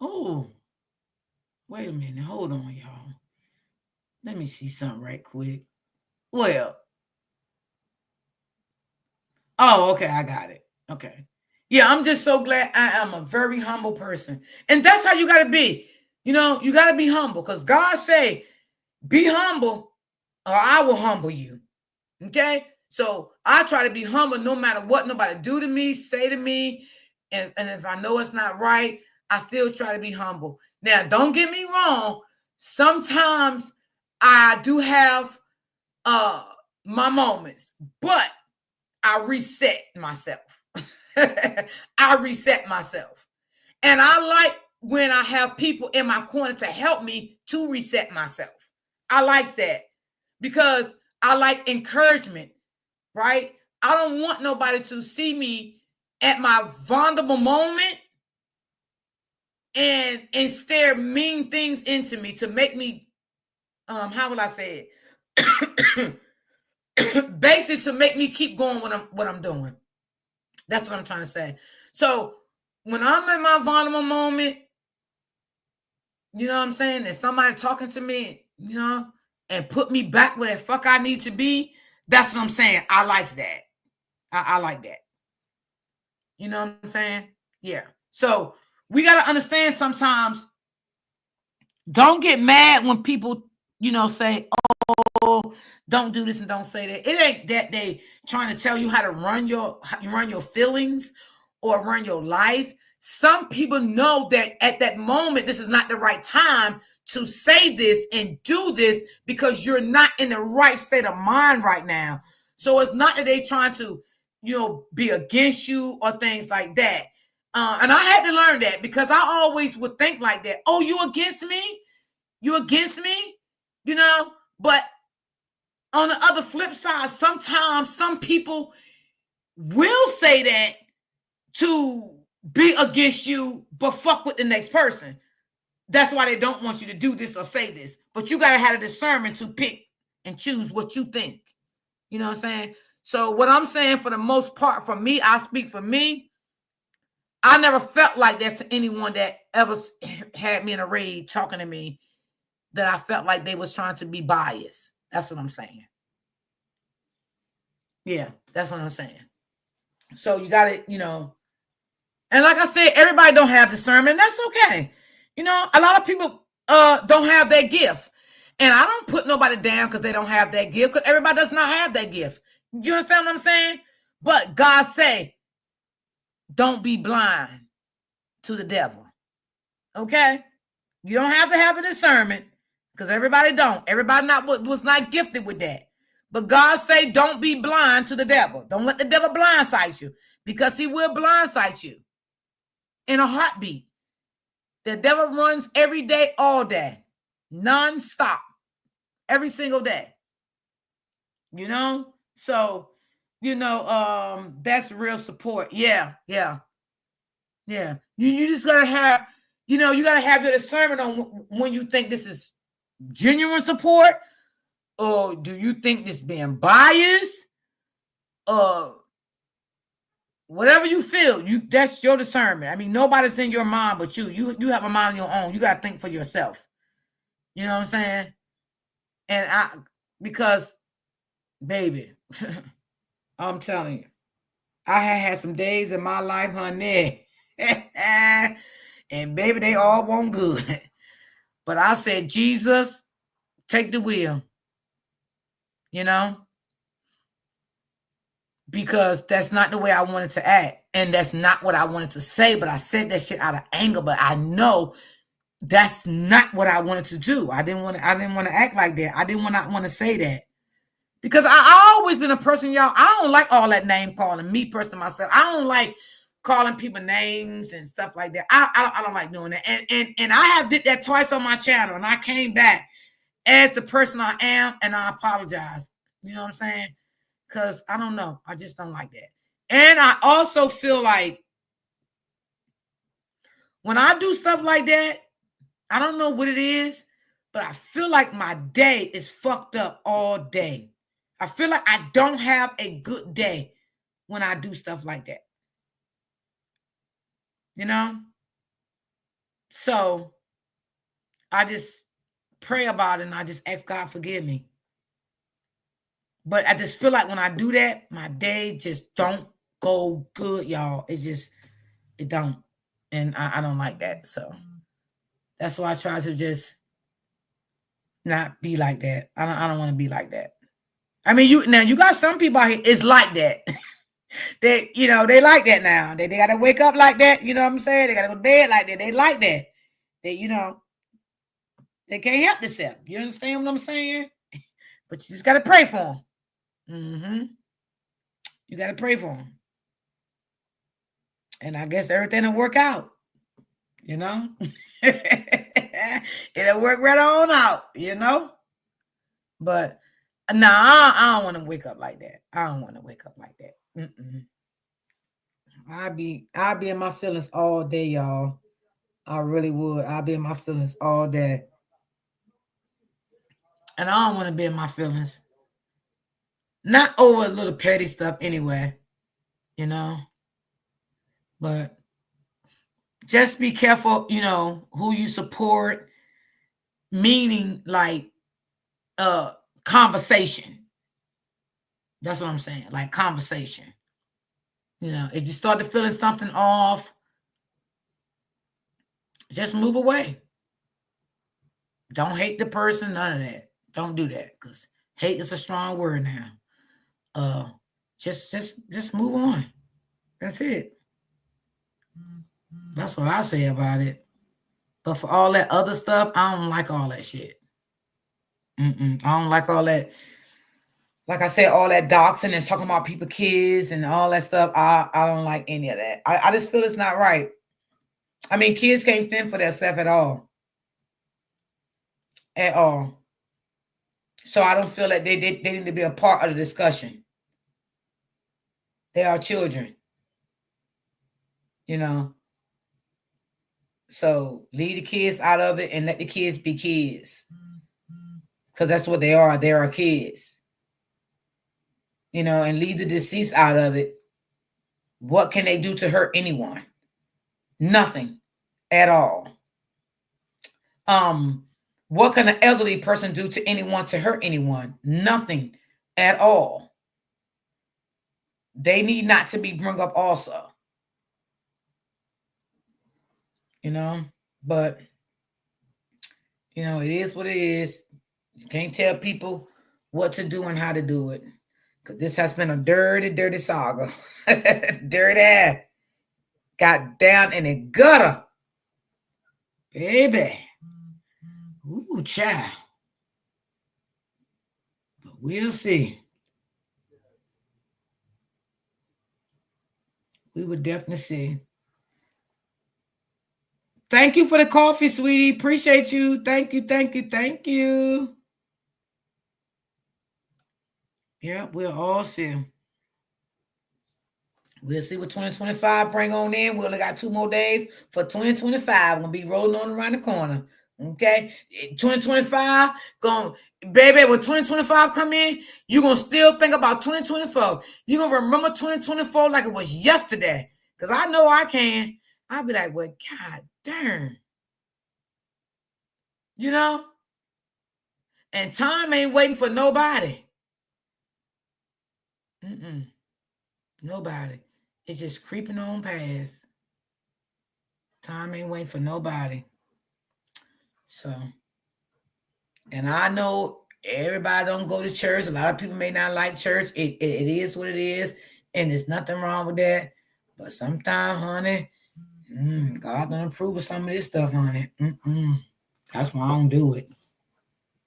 [SPEAKER 1] Oh, wait a minute. Hold on, y'all. Let me see something right quick. Well, oh, okay. I got it. Okay. Yeah, I'm just so glad I am a very humble person. And that's how you got to be. You got to be humble because God say, be humble or I will humble you. Okay? So I try to be humble no matter what nobody do to me, say to me. And if I know it's not right, I still try to be humble. Now, don't get me wrong. Sometimes I do have my moments, but I reset myself. I reset myself. And I like when I have people in my corner to help me to reset myself. I like that because I like encouragement, right? I don't want nobody to see me at my vulnerable moment and stare mean things into me to make me how will I say it? Basically to make me keep going what I'm doing. That's what I'm trying to say. So when I'm in my vulnerable moment, you know what I'm saying, and somebody talking to me, and put me back where the fuck I need to be, that's what I'm saying. I likes that. I like that. You know what I'm saying? Yeah. So we got to understand sometimes, don't get mad when people, say, oh, don't do this and don't say that. It ain't that they trying to tell you how to run your feelings or run your life. Some people know that at that moment, this is not the right time to say this and do this because you're not in the right state of mind right now. So it's not that they trying to, be against you or things like that. And I had to learn that because I always would think like that. Oh, you against me? You against me? But on the other flip side, sometimes some people will say that to be against you, but fuck with the next person. That's why they don't want you to do this or say this. But you got to have a discernment to pick and choose what you think. You know what I'm saying? So what I'm saying, for the most part, for me, I speak for me. I never felt like that to anyone that ever had me in a raid talking to me, that I felt like they was trying to be biased. That's what I'm saying. Yeah, that's what I'm saying. So you got to, and like I said, everybody don't have discernment. That's okay. A lot of people don't have that gift. And I don't put nobody down because they don't have that gift, because everybody does not have that gift. You understand what I'm saying? But God say, don't be blind to the devil. Okay? You don't have to have the discernment, because everybody don't. Everybody was not gifted with that. But God say, don't be blind to the devil. Don't let the devil blindside you, because he will blindside you in a heartbeat. The devil runs every day, all day, non-stop, every single day. So, that's real support. Yeah. You just gotta have, you gotta have your discernment on when you think this is genuine support, or do you think this being biased, or whatever you feel. That's your discernment. I mean, nobody's in your mind but you. You have a mind of your own. You gotta think for yourself. You know what I'm saying? And because, baby, I'm telling you, I had some days in my life, honey. And baby, they all weren't good. But I said, Jesus, take the wheel. Because that's not the way I wanted to act. And that's not what I wanted to say. But I said that shit out of anger. But I know that's not what I wanted to do. I didn't want to act like that. I didn't want to say that. Because I always been a person, y'all. I don't like all that name calling. Me personally, myself, I don't like calling people names and stuff like that. I don't like doing that. And I have did that twice on my channel, and I came back as the person I am, and I apologize. You know what I'm saying? Because I don't know. I just don't like that. And I also feel like when I do stuff like that, I don't know what it is, but I feel like my day is fucked up all day. I feel like I don't have a good day when I do stuff like that. So I just pray about it, and I just ask God forgive me. But I just feel like when I do that, my day just don't go good, y'all. It don't. And I don't like that. So that's why I try to just not be like that. I don't want to be like that. I mean, you got some people out here, it's like that. They like that now. They gotta wake up like that, you know what I'm saying? They gotta go to bed like that. They like that. They they can't help themselves. You understand what I'm saying? But you just gotta pray for them. You gotta pray for them. And I guess everything will work out. It'll work right on out. But no, I don't want to wake up like that. I don't want to wake up like that. I'll be in my feelings all day, y'all. I really would. I'll be in my feelings all day. And I don't want to be in my feelings. Not over a little petty stuff anyway, you know. But just be careful, who you support, meaning like conversation. That's what I'm saying. Like conversation. If you start to feeling something off, just move away. Don't hate the person, none of that. Don't do that, because hate is a strong word now. Uh just move on. That's it. That's what I say about it. But for all that other stuff, I don't like all that shit. I don't like all that. Like I said, all that doxing and talking about people, kids, and all that stuff. I don't like any of that. I just feel it's not right. I mean, kids can't fend for themselves at all. At all. So I don't feel that they need to be a part of the discussion. They are children. So leave the kids out of it and let the kids be kids. Because that's what they are. They are kids. And leave the deceased out of it. What can they do to hurt anyone? Nothing at all. What can an elderly person do to anyone to hurt anyone? Nothing at all. They need not to be brought up also. But it is what it is. You can't tell people what to do and how to do it. Because this has been a dirty, dirty saga. Dirty. Got down in the gutter. Baby. Ooh, child. But we'll see. We would definitely see. Thank you for the coffee, sweetie. Appreciate you. Thank you, thank you, thank you. Yeah, we'll all see. We'll see what 2025 bring on in. We only got 2 more days for 2025. Gonna be rolling on around the corner. Okay, 2025 baby. When 2025 come in, you gonna still think about 2024. You gonna remember 2024 like it was yesterday. Cause I know I can. I'll be like, well, God damn. And time ain't waiting for nobody. Nobody. It's just creeping on past. Time ain't waiting for nobody. So, and I know everybody don't go to church. A lot of people may not like church. It is what it is, and there's nothing wrong with that. But sometimes, honey, God don't approve of some of this stuff, honey. That's why I don't do it.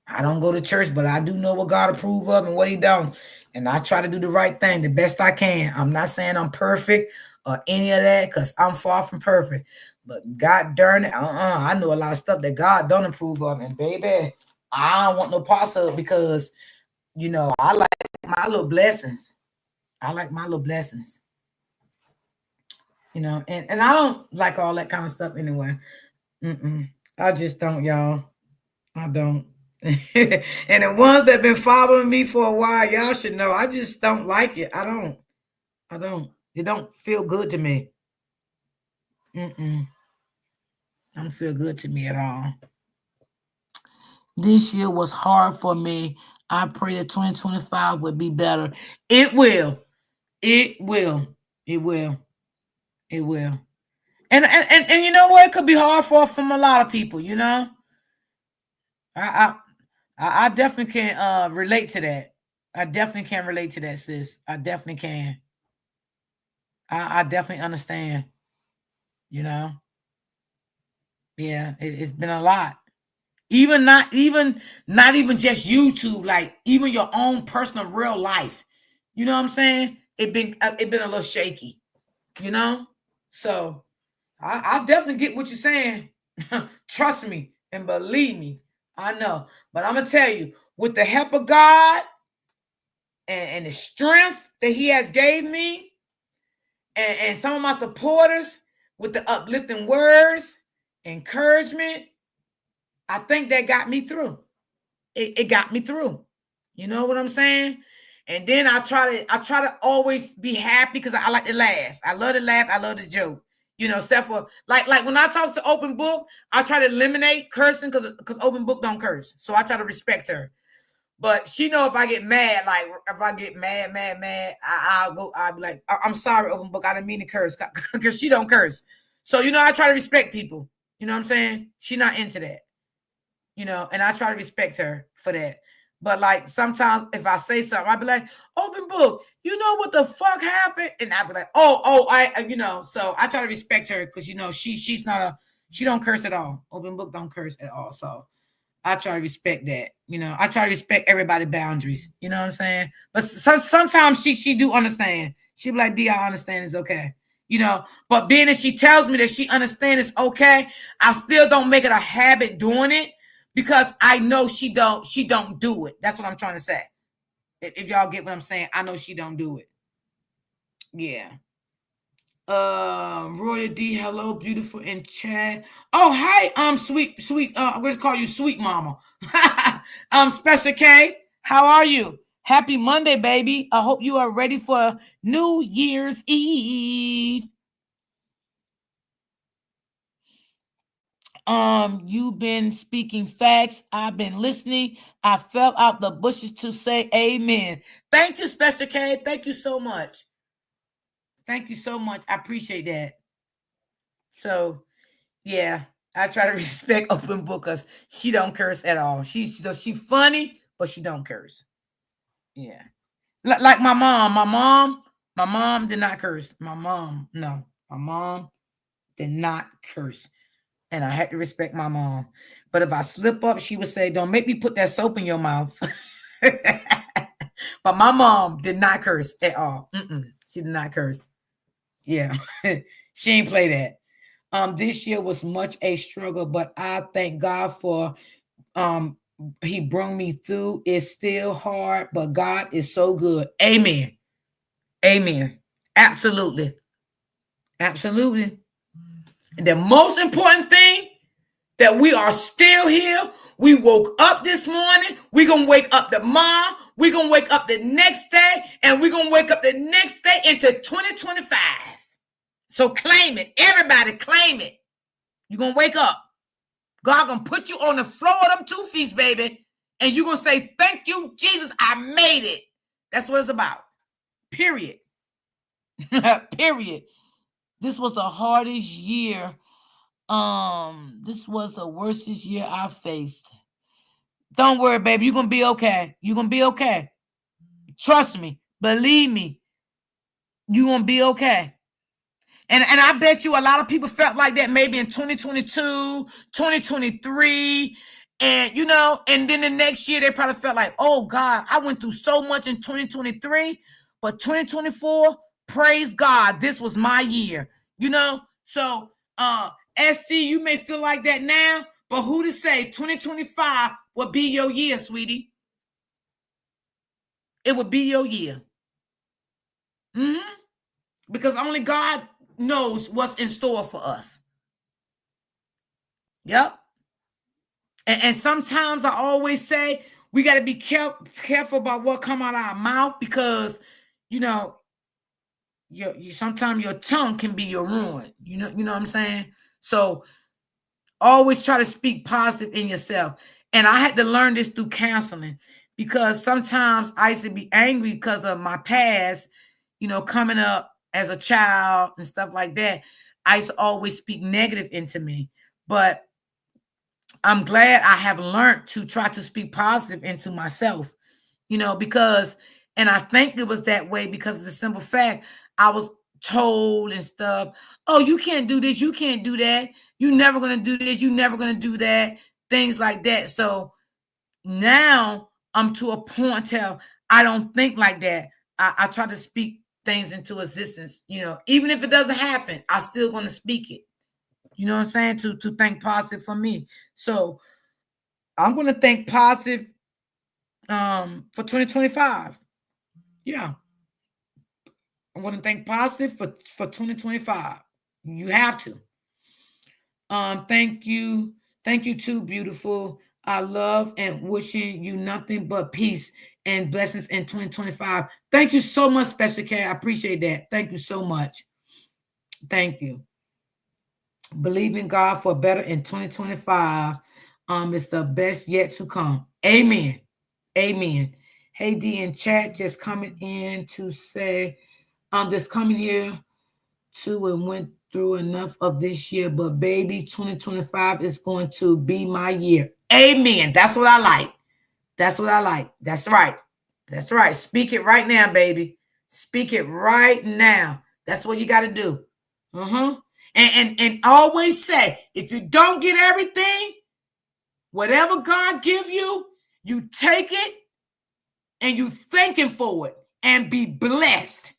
[SPEAKER 1] I don't go to church, but I do know what God approve of and what he don't. And I try to do the right thing the best I can. I'm not saying I'm perfect or any of that, because I'm far from perfect. But God darn it, I know a lot of stuff that God don't approve of. And baby, I don't want no parts of it, because, I like my little blessings. I like my little blessings. And I don't like all that kind of stuff anyway. I just don't, y'all. I don't. And the ones that been following me for a while, y'all should know I just don't like it. I don't. It don't feel good to me. Don't feel good to me at all. This year was hard for me. I pray that 2025 would be better. It will. It will. It will. It will. And you know what? It could be hard from a lot of people. I definitely can relate to that. I definitely can relate to that, sis. I definitely can. I definitely understand. Yeah, it's been a lot. Not even just YouTube, like even your own personal real life. You know what I'm saying? It been a little shaky. So I definitely get what you're saying. Trust me and believe me. I know. But I'm going to tell you, with the help of God and the strength that he has gave me, and some of my supporters with the uplifting words, encouragement, I think that got me through. it got me through. You know what I'm saying? And then I try to always be happy because I like to laugh. I love to laugh. I love to joke. Except for like when I talk to Open Book, I try to eliminate cursing because Open Book don't curse. So I try to respect her. But she know if I get mad, like if I get mad, I'll be like, I'm sorry, Open Book, I didn't mean to curse, because she don't curse. So I try to respect people. You know what I'm saying? She not into that. And I try to respect her for that. But like sometimes if I say something, I'll be like, Open Book, you know what the fuck happened? And I'll be like, oh, so I try to respect her because she's not she don't curse at all. Open Book don't curse at all. So I try to respect that. I try to respect everybody's boundaries. You know what I'm saying? But sometimes she do understand. She be like, D, I understand, it's okay. But being that she tells me that she understands it's okay, I still don't make it a habit doing it because I know she don't do it. That's what I'm trying to say. If y'all get what I'm saying, I know she don't do it. Yeah. Royal D, hello, beautiful in chat. Oh, hi, sweet, I'm gonna call you sweet mama. Special K, how are you? Happy Monday, baby. I hope you are ready for New Year's Eve. You've been speaking facts. I've been listening. I fell out the bushes to say amen. Thank you, Special K. Thank you so much. Thank you so much. I appreciate that. So yeah, I try to respect Open Book because she don't curse at all. She funny, but she don't curse. Yeah, like my mom. My mom did not curse. My mom, no, my mom did not curse, and I had to respect my mom. But if I slip up, she would say, "Don't make me put that soap in your mouth." But my mom did not curse at all. She did not curse. Yeah, she ain't play that. This year was much a struggle, but I thank God for um he brought me through. It's still hard, but God is so good. Amen. Amen. Absolutely. Absolutely. And the most important thing that we are still here. We woke up this morning. We're gonna wake up tomorrow. We're gonna wake up the next day, and we're gonna wake up the next day into 2025. So claim it. Everybody claim it. You're gonna wake up. God gonna put you on the floor of them 2 feet, baby. And you're gonna say, thank you, Jesus, I made it. That's what it's about. Period. Period. This was the hardest year. This was the worstest year I faced. Don't worry, baby. You're gonna be okay. You're gonna be okay. Trust me. Believe me. You're gonna be okay. And I bet you a lot of people felt like that maybe in 2022, 2023. And then the next year they probably felt like, oh God, I went through so much in 2023, but 2024, praise God, this was my year. So SC, you may feel like that now, but who to say 2025 would be your year, sweetie? It would be your year. Because only God knows what's in store for us. Yep. And sometimes I always say we got to be careful about what come out of our mouth because, you know, sometimes your tongue can be your ruin. You know what I'm saying? So always try to speak positive in yourself. And I had to learn this through counseling because sometimes I used to be angry because of my past, coming up as a child and stuff like that. I used to always speak negative into me. But I'm glad I have learned to try to speak positive into myself, because, and I think it was that way because of the simple fact I was told and stuff, oh, you can't do this, you can't do that, you're never going to do this, you're never going to do that, things like that. So now I'm to a point till I don't think like that. I try to speak things into existence, even if it doesn't happen, I still going to speak it. You know what I'm saying? To think positive for me. So I'm going to think positive for 2025. Yeah. I'm going to think positive for 2025. You have to. Thank you. Thank you too, beautiful. I love and wishing you nothing but peace and blessings in 2025. Thank you so much, Special K. I appreciate that. Thank you so much. Thank you. Believe in God for better in 2025. It's the best yet to come. Amen. Amen. Hey D in chat, just coming in to say, just coming here to and went through enough of this year, but baby, 2025 is going to be my year. Amen. That's what I like. That's what I like. That's right. That's right. Speak it right now, baby. Speak it right now. That's what you got to do. And always say, if you don't get everything, whatever God give you, you take it and you thank him for it and be blessed.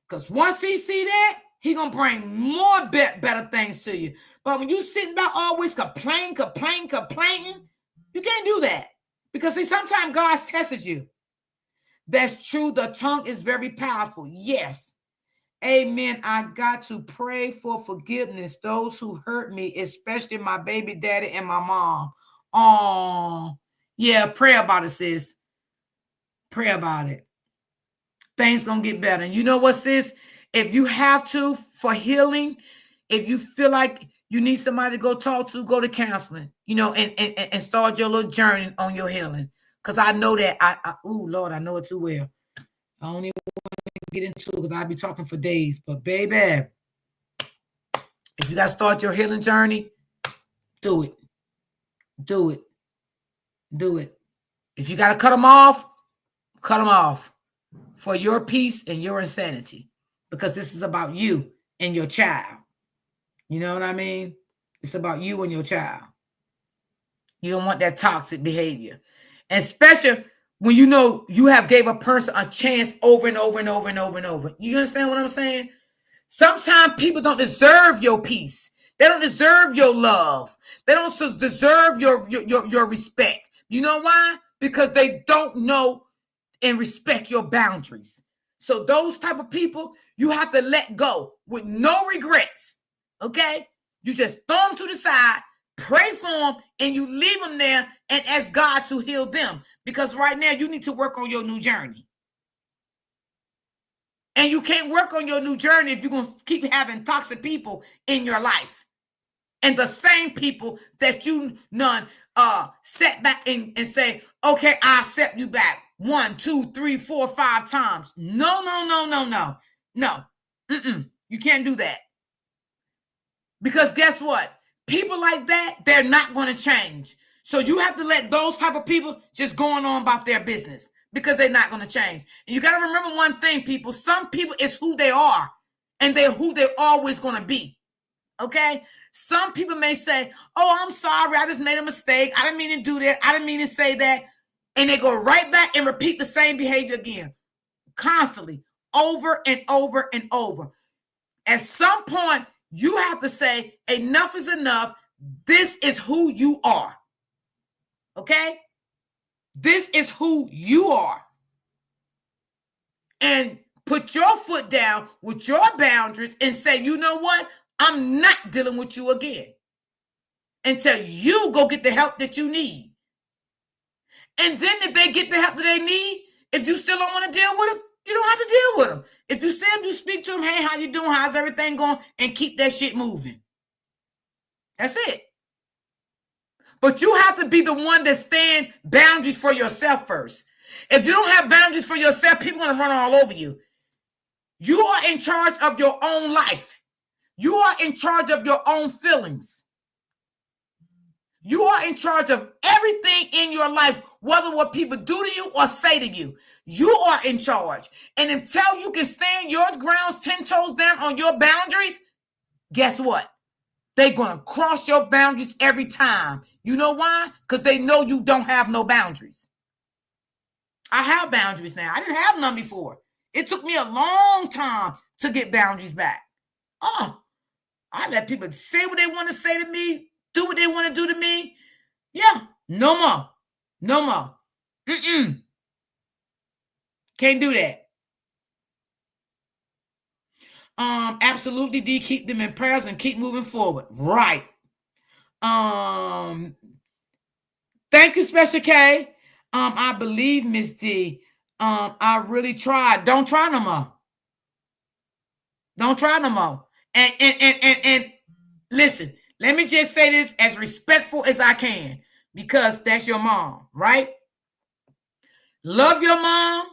[SPEAKER 1] Because once he see that, he gonna bring more better things to you. But when you sitting back always complaining, you can't do that. Because see, sometimes God tests you. That's true. The tongue is very powerful. Yes. Amen. I got to pray for forgiveness. Those who hurt me, especially my baby daddy and my mom. Oh, yeah. Pray about it, sis. Pray about it. Things gonna get better. And you know what, sis? If you have to for healing, if you feel like you need somebody to go talk to, go to counseling, and start your little journey on your healing. Because I know that oh Lord, I know it too well. I don't even want to get into it because I'll be talking for days. But baby, if you got to start your healing journey, do it. Do it. Do it. If you got to cut them off for your peace and your insanity. Because this is about you and your child. You know what I mean? It's about you and your child. You don't want that toxic behavior. And especially when you know you have gave a person a chance over and over and over and over and over. You understand what I'm saying? Sometimes people don't deserve your peace. They don't deserve your love. They don't deserve your respect. You know why? Because they don't know and respect your boundaries. So those type of people, you have to let go with no regrets. Okay? You just throw them to the side, pray for them, and you leave them there and ask God to heal them. Because right now you need to work on your new journey. And you can't work on your new journey if you're going to keep having toxic people in your life. And the same people that you set back and say, okay, I accept you back 1, 2, 3, 4, 5 times. No. You can't do that. Because guess what? People like that, they're not going to change. So you have to let those type of people just going on about their business because they're not going to change. And you got to remember one thing, people. Some people is who they are, and they're who they're always going to be. Okay? Some people may say, oh, I'm sorry. I just made a mistake. I didn't mean to do that. I didn't mean to say that. And they go right back and repeat the same behavior again, constantly, over and over and over. At some point, you have to say, enough is enough. This is who you are. Okay? This is who you are. And put your foot down with your boundaries and say, you know what? I'm not dealing with you again until you go get the help that you need. And then if they get the help that they need, if you still don't want to deal with them, you don't have to deal with them. If you see them, you speak to them, hey, how you doing? How's everything going? And keep that shit moving. That's it. But you have to be the one that stand boundaries for yourself first. If you don't have boundaries for yourself, people are going to run all over you. You are in charge of your own life. You are in charge of your own feelings. You are in charge of everything in your life, whether what people do to you or say to you. You are in charge. And until you can stand your grounds 10 toes down on your boundaries, guess what? They're going to cross your boundaries every time. You know why? Because they know you don't have no boundaries. I have boundaries now. I didn't have none before. It took me a long time to get boundaries back. Oh, I let people say what they want to say to me, do what they want to do to me. Yeah, no more. No more. Can't do that. Absolutely, D, keep them in prayers and keep moving forward. Right. Thank you, Special K. I believe, Miss D. I really tried. Don't try no more. Don't try no more. And listen, let me just say this as respectful as I can, because that's your mom, right? Love your mom,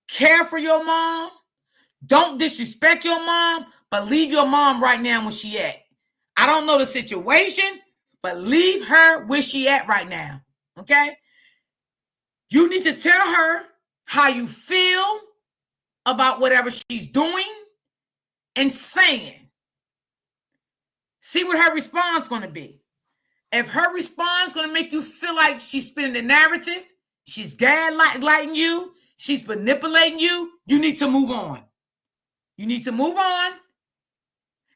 [SPEAKER 1] care for your mom. Don't disrespect your mom, but leave your mom right now where she at. I don't know the situation, but leave her where she at right now. Okay? You need to tell her how you feel about whatever she's doing and saying. See what her response is going to be. If her response is going to make you feel like she's spinning the narrative, she's gaslighting you, she's manipulating you, you need to move on. You need to move on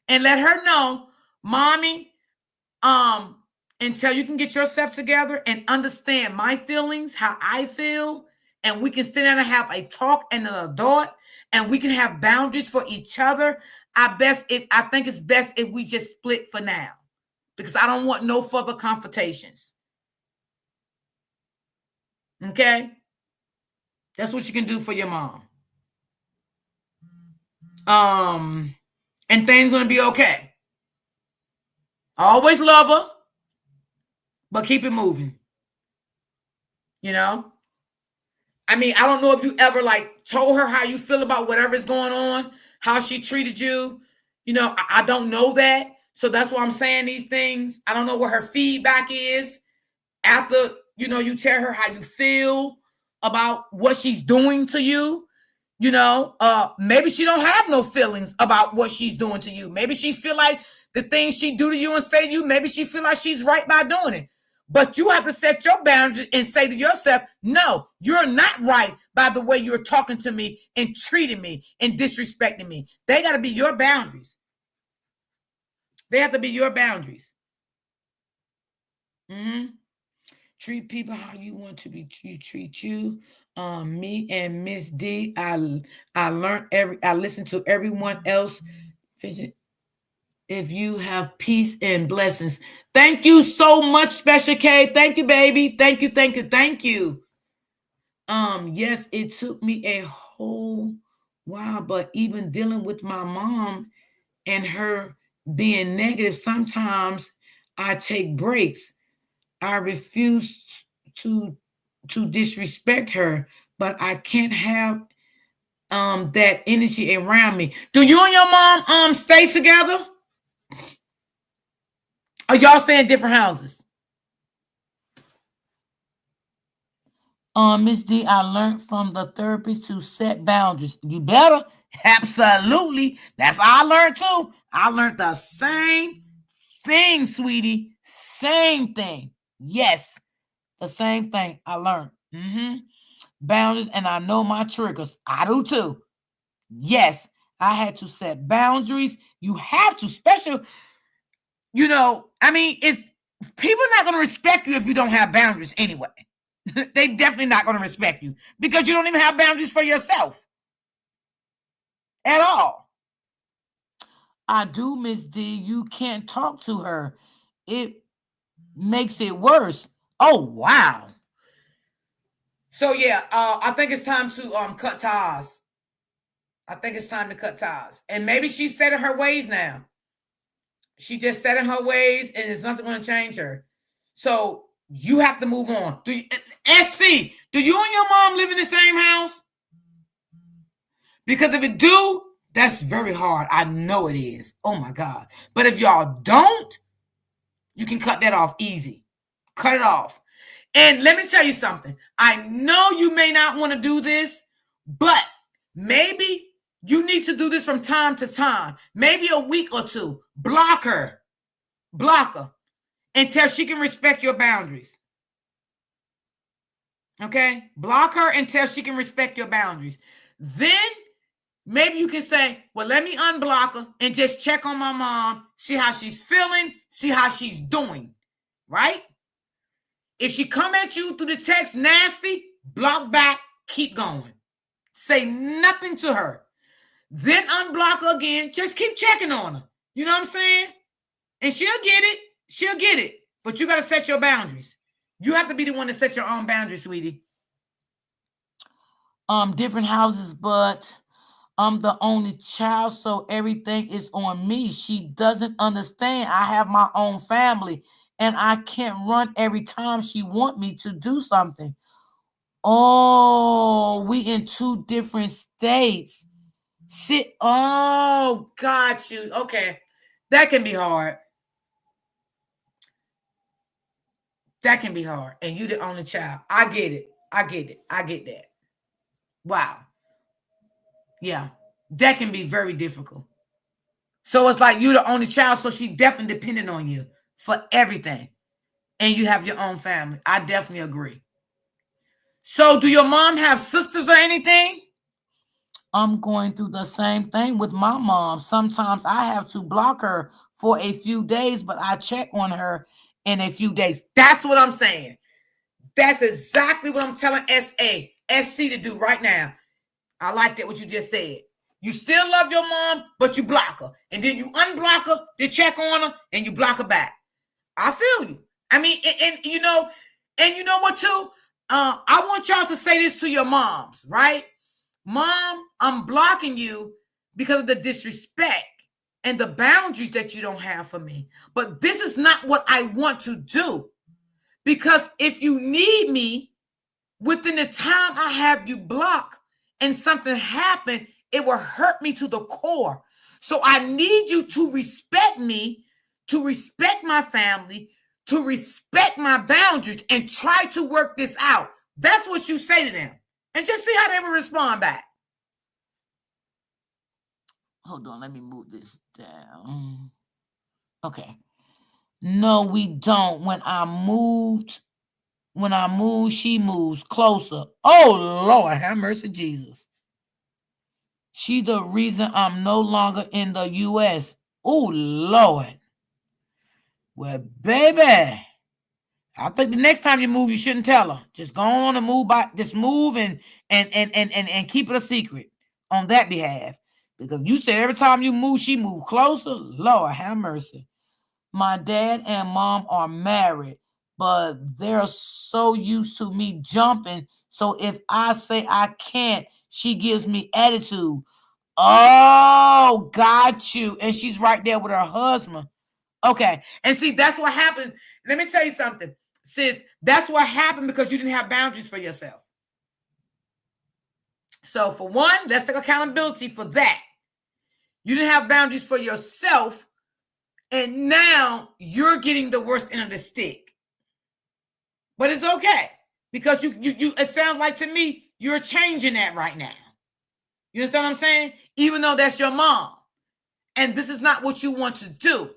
[SPEAKER 1] and let her know, mommy, until you can get yourself together and understand my feelings, how I feel, and we can sit down and have a talk and an adult, and we can have boundaries for each other. I think it's best if we just split for now, because I don't want no further confrontations. Okay? That's what you can do for your mom. And things gonna be okay. Always love her, but keep it moving. You know? I mean, I don't know if you ever told her how you feel about whatever's going on, how she treated you. You know, I don't know that. So that's why I'm saying these things. I don't know what her feedback is after, you tell her how you feel about what she's doing to you. Maybe she don't have no feelings about what she's doing to you. Maybe she feel like the things she do to you and say to you, maybe she feel like she's right by doing it. But you have to set your boundaries and say to yourself, no, you're not right by the way you're talking to me and treating me and disrespecting me. They got to be your boundaries. They have to be your boundaries. Treat people how you want to be treat you. Me and Miss D, I listen to everyone else. If you have peace and blessings. Thank you so much, Special K. Thank you, baby. Thank you. Yes, it took me a whole while, but even dealing with my mom and her being negative, sometimes I take breaks. I refuse to disrespect her, but I can't have that energy around me. Do you and your mom stay together? Or y'all stay in different houses? Miss D, I learned from the therapist to set boundaries. You better. Absolutely. That's how I learned too. I learned the same thing, sweetie. Same thing. Yes. The same thing I learned. Boundaries, and I know my triggers. I do too. Yes. I had to set boundaries. You have to, special, it's people not going to respect you if you don't have boundaries anyway. They definitely not going to respect you because you don't even have boundaries for yourself at all. I do, Miss D. You can't talk to her. It makes it worse. Oh, wow. So, yeah, I think it's time to cut ties. I think it's time to cut ties. And maybe she's set in her ways now. She just set in her ways and there's nothing going to change her. So, you have to move on. SC, do you and your mom live in the same house? Because if it do, that's very hard. I know it is. Oh my God. But if y'all don't, you can cut that off easy. Cut it off. And let me tell you something. I know you may not want to do this, but maybe you need to do this from time to time. Maybe a week or two. Block her. Block her. Until she can respect your boundaries. Okay? Block her until she can respect your boundaries. Then maybe you can say, well, let me unblock her and just check on my mom, see how she's feeling, see how she's doing, right? If she come at you through the text nasty, block back, keep going. Say nothing to her. Then unblock her again. Just keep checking on her. You know what I'm saying? And she'll get it. She'll get it. But you got to set your boundaries. You have to be the one to set your own boundaries, sweetie. Different houses, but I'm the only child, so everything is on me. She doesn't understand. I have my own family, and I can't run every time she want me to do something. Oh, we in two different states. Sit. Oh, got you. Okay, that can be hard. That can be hard. And you the only child. I get it. I get it. I get that. Wow. Yeah. That can be very difficult. So it's like you the only child, so she definitely dependent on you for everything. And you have your own family. I definitely agree. So do your mom have sisters or anything? I'm going through the same thing with my mom. Sometimes I have to block her for a few days, but I check on her in a few days. That's what I'm saying. That's exactly what I'm telling SC to do right now. I like that what you just said. You still love your mom, but you block her. And then you unblock her, you check on her, and you block her back. I feel you. I mean, and you know what too? I want y'all to say this to your moms, right? Mom, I'm blocking you because of the disrespect and the boundaries that you don't have for me. But this is not what I want to do. Because if you need me within the time I have you blocked and something happened, it will hurt me to the core. So I need you to respect me, to respect my family, to respect my boundaries, and try to work this out. That's what you say to them. And just see how they will respond back. Hold on, let me move this down. Okay. No, we don't. When I move, she moves closer. Oh, Lord, have mercy, Jesus. She the reason I'm no longer in the U.S. Oh, Lord. Well, baby, I think the next time you move, you shouldn't tell her. Just go on and move by. Just move and keep it a secret on that behalf. Because you said every time you move, she move closer. Lord, have mercy. My dad and mom are married, but they're so used to me jumping. So if I say I can't, she gives me attitude. Oh, got you. And she's right there with her husband. Okay. And see, that's what happened. Let me tell you something, sis. That's what happened because you didn't have boundaries for yourself. So for one, let's take accountability for that. You didn't have boundaries for yourself. And now you're getting the worst end of the stick. But it's okay. Because you it sounds like to me, you're changing that right now. You understand what I'm saying? Even though that's your mom. And this is not what you want to do.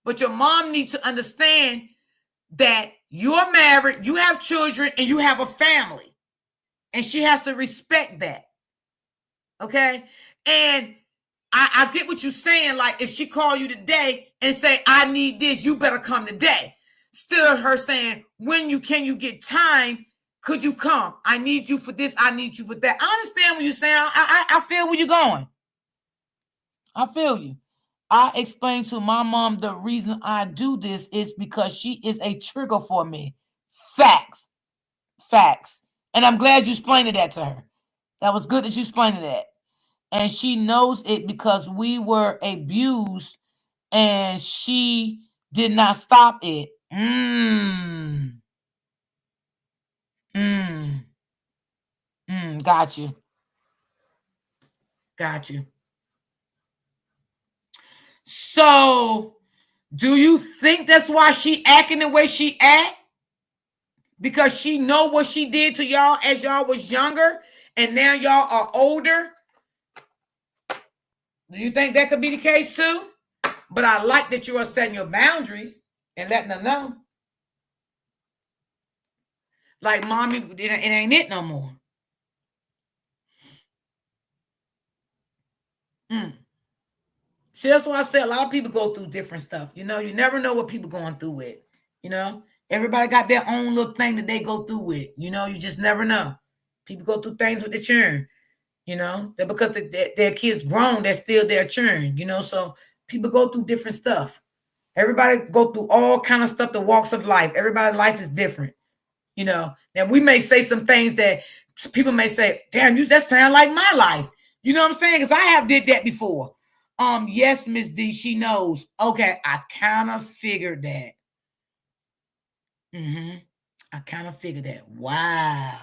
[SPEAKER 1] But your mom needs to understand that you're married, you have children, and you have a family. And she has to respect that. Okay? And I get what you're saying. Like, if she call you today and say, I need this, you better come today. Still her saying, when you get time, could you come? I need you for this, I need you for that. I understand what you're saying. I feel where you're going. I feel you. I explained to my mom the reason I do this is because she is a trigger for me. Facts. Facts. And I'm glad you explained that to her. That was good that you explained that. And she knows it because we were abused and she did not stop it. Got you. Got you. So, do you think that's why she acting the way she act? Because she know what she did to y'all as y'all was younger and now y'all are older? Do you think that could be the case too? But I like that you are setting your boundaries and letting them know. Like, mommy, it ain't it no more. See, that's why I say a lot of people go through different stuff. You know, you never know what people going through with. You know, everybody got their own little thing that they go through with. You know, you just never know. People go through things with their children. You know, that because their kids grown, they're still their children. You know, so people go through different stuff. Everybody go through all kind of stuff, the walks of life. Everybody's life is different. Now we may say some things that people may say, damn, that sound like my life. You know what I'm saying? Because I have did that before. Yes, Miss D, she knows. Okay, I kind of figured that. I kind of figured that. Wow.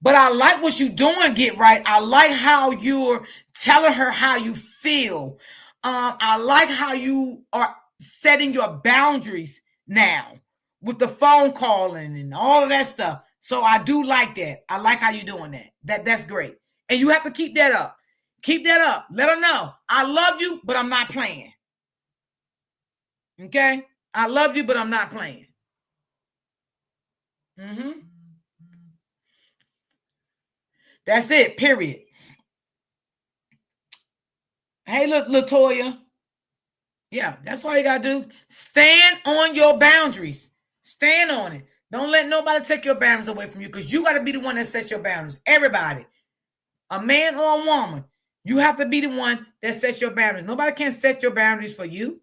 [SPEAKER 1] But I like what you're doing, Get Right. I like how you're telling her how you feel. I like how you are setting your boundaries now with the phone calling and all of that stuff. So I do like that. I like how you're doing that. That's great. And you have to keep that up. Keep that up. Let her know. I love you, but I'm not playing. Okay? I love you, but I'm not playing. That's it, period. Hey, look, Latoya. Yeah, that's all you got to do. Stand on your boundaries. Stand on it. Don't let nobody take your boundaries away from you, because you got to be the one that sets your boundaries. Everybody, a man or a woman, you have to be the one that sets your boundaries. Nobody can set your boundaries for you.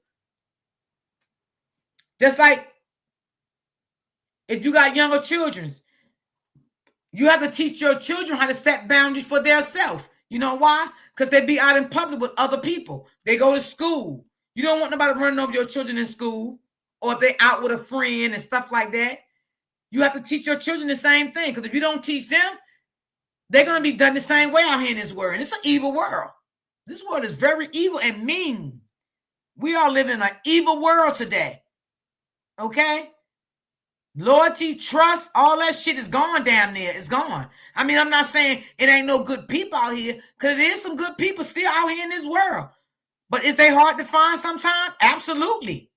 [SPEAKER 1] Just like if you got younger children, you have to teach your children how to set boundaries for themselves. You know why? Because they be out in public with other people. They go to school. You don't want nobody running over your children in school, or if they out with a friend and stuff like that. You have to teach your children the same thing, because if you don't teach them, they're going to be done the same way out here in this world. And it's an evil world. This world is very evil and mean. We are living in an evil world today. Okay? Loyalty, trust, all that shit is gone down there. It's gone. I mean, I'm not saying it ain't no good people out here, because it is some good people still out here in this world. But is they hard to find sometimes? Absolutely.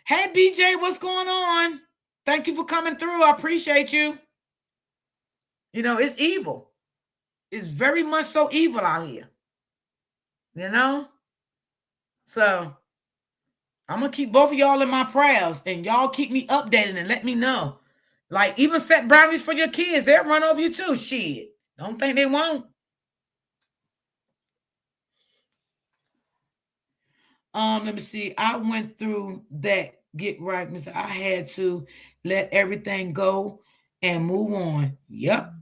[SPEAKER 1] Hey, BJ, what's going on? Thank you for coming through. I appreciate you. It's evil. It's very much so evil out here. So I'm going to keep both of y'all in my prayers, and y'all keep me updated and let me know. Like, even set boundaries for your kids. They'll run over you too. Shit. Don't think they won't. Let me see. I went through that. Get right. I had to let everything go and move on. Yep.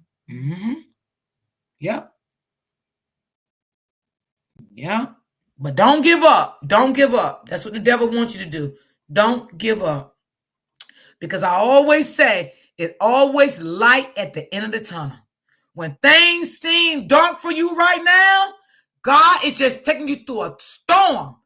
[SPEAKER 1] Yep. Yep. But don't give up. Don't give up. That's what the devil wants you to do. Don't give up. Because I always say, it always light at the end of the tunnel. When things seem dark for you right now, God is just taking you through a storm.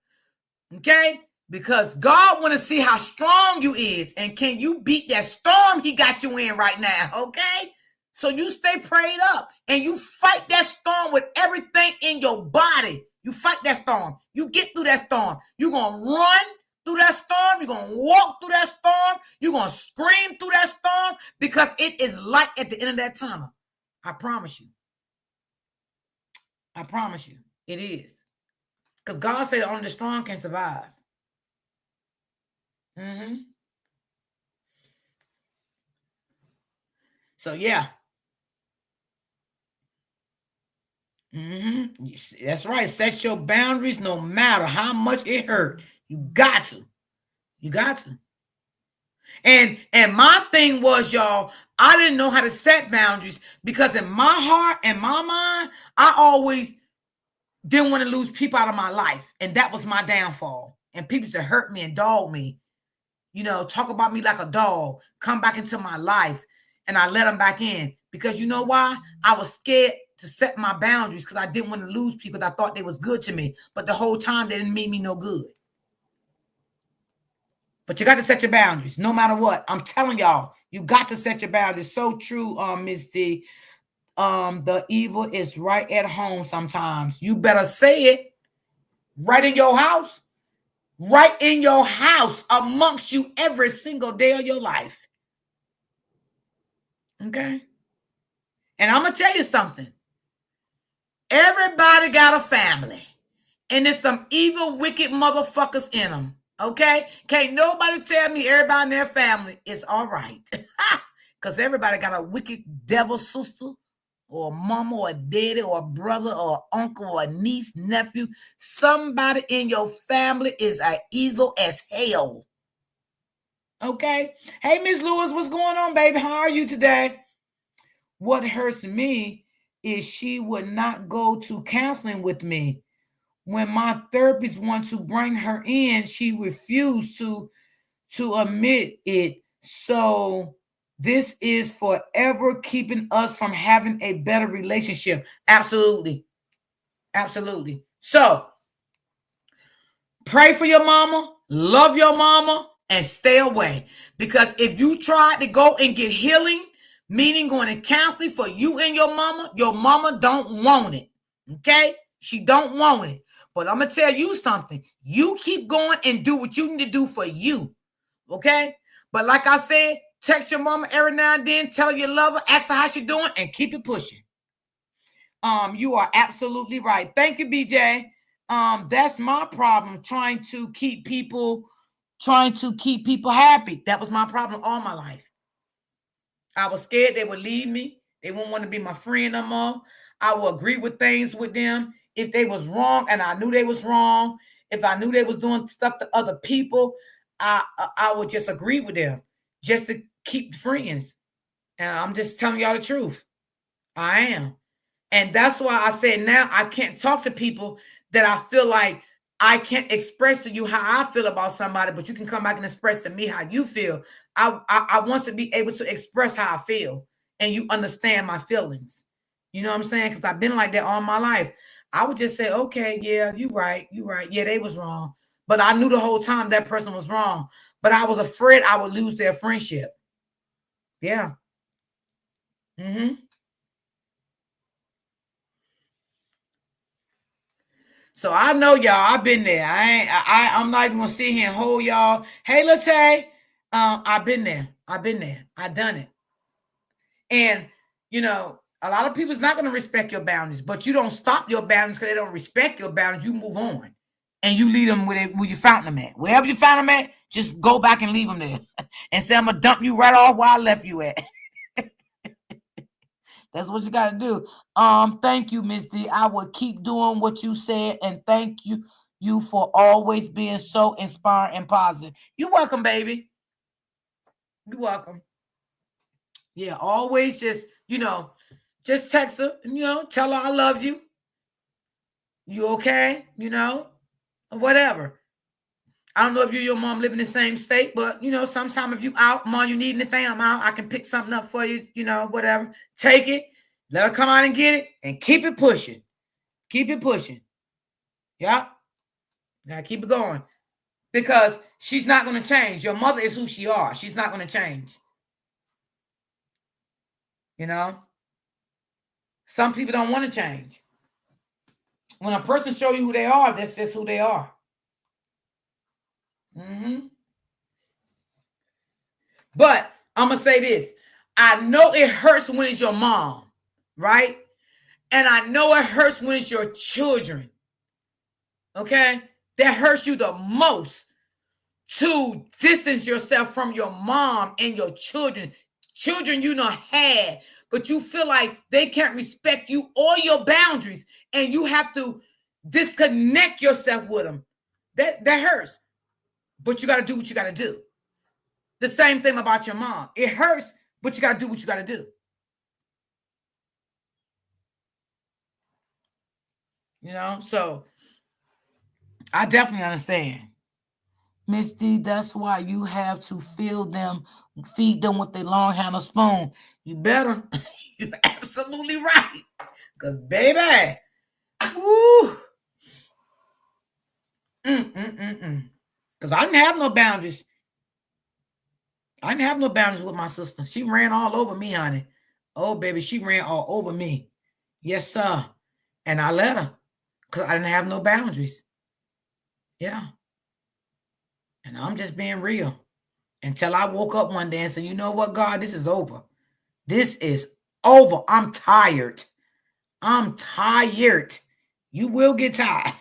[SPEAKER 1] Okay? Because God want to see how strong you is, and can you beat that storm he got you in right now. Okay? So you stay prayed up and you fight that storm with everything in your body. You fight that storm. You get through that storm. You're going to run through that storm. You're going to walk through that storm. You're going to scream through that storm, because it is light at the end of that tunnel. I promise you. I promise you. It is. Because God said only the strong can survive. So, yeah. That's right. Set your boundaries no matter how much it hurt. You got to. You got to. And my thing was, y'all, I didn't know how to set boundaries, because in my heart and my mind, I always didn't want to lose people out of my life. And that was my downfall. And people used to hurt me and dog me. Talk about me like a dog, come back into my life, and I let them back in. Because you know why? I was scared to set my boundaries, because I didn't want to lose people that I thought they was good to me. But the whole time, they didn't mean me no good. But you got to set your boundaries no matter what. I'm telling y'all, you got to set your boundaries. So true, Miss D. The evil is right at home sometimes. You better say it right in your house. Right in your house, amongst you every single day of your life. Okay? And I'm going to tell you something. Everybody got a family. And there's some evil, wicked motherfuckers in them. Okay? Can't nobody tell me everybody in their family is all right. Because everybody got a wicked devil sister, or a mama, or a daddy, or a brother, or uncle, or a niece, nephew. Somebody in your family is as evil as hell. Okay. Hey, Miss Lewis, what's going on, baby? How are you today? What hurts me is she would not go to counseling with me. When my therapist wanted to bring her in, she refused to admit it. So this is forever keeping us from having a better relationship. Absolutely. Absolutely. So pray for your mama, love your mama, and stay away. Because if you try to go and get healing, meaning going to counseling for you and your mama don't want it. Okay? She don't want it. But I'm going to tell you something. You keep going and do what you need to do for you. Okay? But like I said, text your mama every now and then, tell her you love her, ask her how she doing, and keep it pushing. You are absolutely right. Thank you, BJ. That's my problem, trying to keep people happy. That was my problem all my life. I was scared they would leave me. They wouldn't want to be my friend no more. I would agree with things with them if they was wrong, and I knew they was wrong. If I knew they was doing stuff to other people, I would just agree with them just to keep friends. And I'm just telling y'all the truth. I am. And that's why I said now I can't talk to people that I feel like I can't express to you how I feel about somebody, but you can come back and express to me how you feel. I want to be able to express how I feel and you understand my feelings. You know what I'm saying? Because I've been like that all my life. I would just say, okay, yeah, you're right. You're right. Yeah, they was wrong. But I knew the whole time that person was wrong. But I was afraid I would lose their friendship. Yeah. Mm-hmm. So I know y'all. I've been there. I'm not even gonna sit here and hold y'all. Hey, Latte. I've been there. I've been there. I've done it. And you know, a lot of people's not gonna respect your boundaries, but you don't stop your boundaries because they don't respect your boundaries. You move on, and you leave them where you found them at. Wherever you found them at, just go back and leave them there, and say I'm gonna dump you right off where I left you at. That's what you got to do. Thank you, Miss D. I will keep doing what you said, and thank you for always being so inspiring and positive. You're welcome, baby. You're welcome. Yeah, always just text her, and, tell her I love you. You okay? Whatever. I don't know if you and your mom live in the same state, but sometime if you out, mom, you need anything, I'm out. I can pick something up for you, whatever. Take it, let her come out and get it, and keep it pushing. Keep it pushing. Yeah. Gotta keep it going. Because she's not going to change. Your mother is who she are. She's not going to change. Some people don't want to change. When a person show you who they are, that's just who they are. Mm-hmm. But I'm going to say this. I know it hurts when it's your mom, right? And I know it hurts when it's your children. Okay? That hurts you the most, to distance yourself from your mom and your children you had, but you feel like they can't respect you or your boundaries, and you have to disconnect yourself with them. That hurts, but you got to do what you got to do. The same thing about your mom. It hurts, but you got to do what you got to do. So I definitely understand. Miss D, that's why you have to feed them with a long handle spoon. You better. You're absolutely right. Because, baby, woo. Because I didn't have no boundaries. I didn't have no boundaries with my sister. She ran all over me, honey. Oh, baby, she ran all over me. Yes, sir. And I let her because I didn't have no boundaries. Yeah. And I'm just being real. Until I woke up one day and said, you know what, God, this is over. This is over. I'm tired. I'm tired. You will get tired.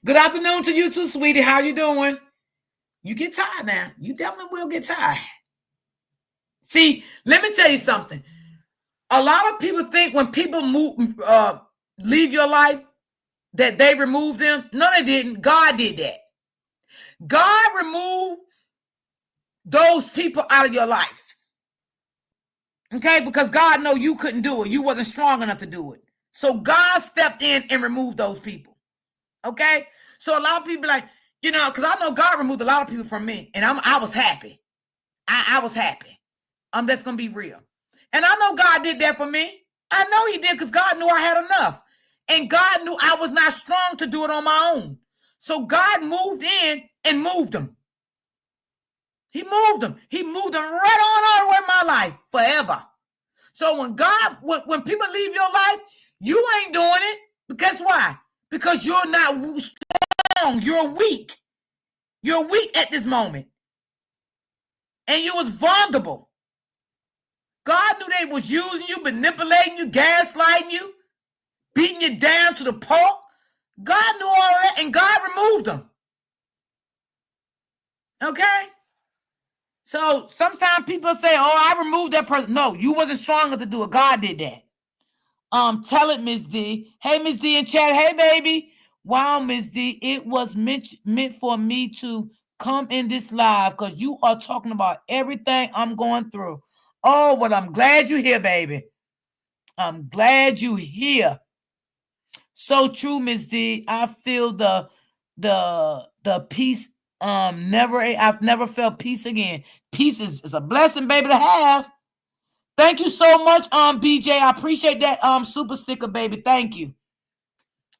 [SPEAKER 1] Good afternoon to you too, sweetie. How you doing? You get tired now. You definitely will get tired. See, let me tell you something. A lot of people think when people leave your life that they removed them. No, they didn't. God did that. God removed those people out of your life. Okay, because God know you couldn't do it. You wasn't strong enough to do it. So God stepped in and removed those people. Okay, so a lot of people like, because I know God removed a lot of people from me, and I was happy. I was happy. That's gonna be real, and I know God did that for me. I know He did because God knew I had enough, and God knew I was not strong to do it on my own. So God moved in and moved them. He moved them. He moved them right on over in my life forever. So when people leave your life, you ain't doing it. Because why? Because you're not strong. You're weak. You're weak at this moment. And you was vulnerable. God knew they was using you, manipulating you, gaslighting you, beating you down to the pulp. God knew all that, and God removed them. Okay? So sometimes people say, oh, I removed that person. No, you wasn't strong enough to do it. God did that. Tell it, Miss D. Hey, Miss D in chat. Hey, baby. Wow, Miss D. It was meant for me to come in this live because you are talking about everything I'm going through. Oh, well, I'm glad you're here, baby. I'm glad you're here. So true, Miss D. I feel the peace. I've never felt peace again. Peace is a blessing, baby, to have. Thank you so much, BJ. I appreciate that super sticker, baby. Thank you.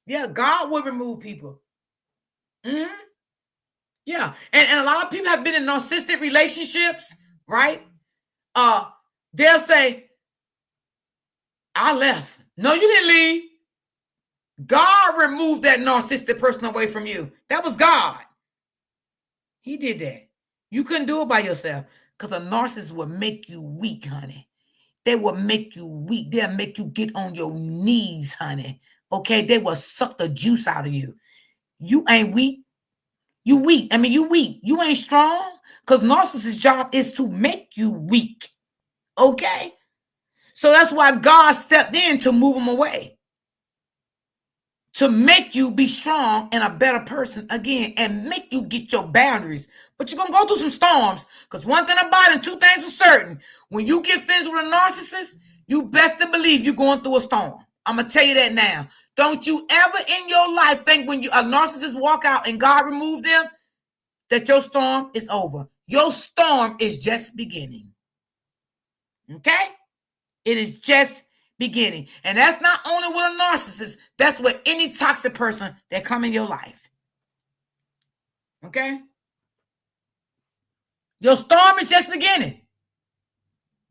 [SPEAKER 1] Yeah, God will remove people. Mm-hmm. Yeah. And a lot of people have been in narcissistic relationships, right? They'll say, I left. No, you didn't leave. God removed that narcissistic person away from you. That was God. He did that. You couldn't do it by yourself because a narcissist will make you weak, honey. They will make you weak. They'll make you get on your knees, honey. Okay? They will suck the juice out of you. You ain't weak. You weak. I mean, you weak. You ain't strong because narcissist's job is to make you weak. Okay? So that's why God stepped in to move them away. To make you be strong and a better person again and make you get your boundaries. But you're going to go through some storms because one thing about it, two things are certain. When you get finished with a narcissist, you best to believe you're going through a storm. I'm going to tell you that now. Don't you ever in your life think when a narcissist walk out and God remove them, that your storm is over. Your storm is just beginning. Okay? It is just beginning. And that's not only with a narcissist, that's with any toxic person that come in your life. Okay? Your storm is just beginning.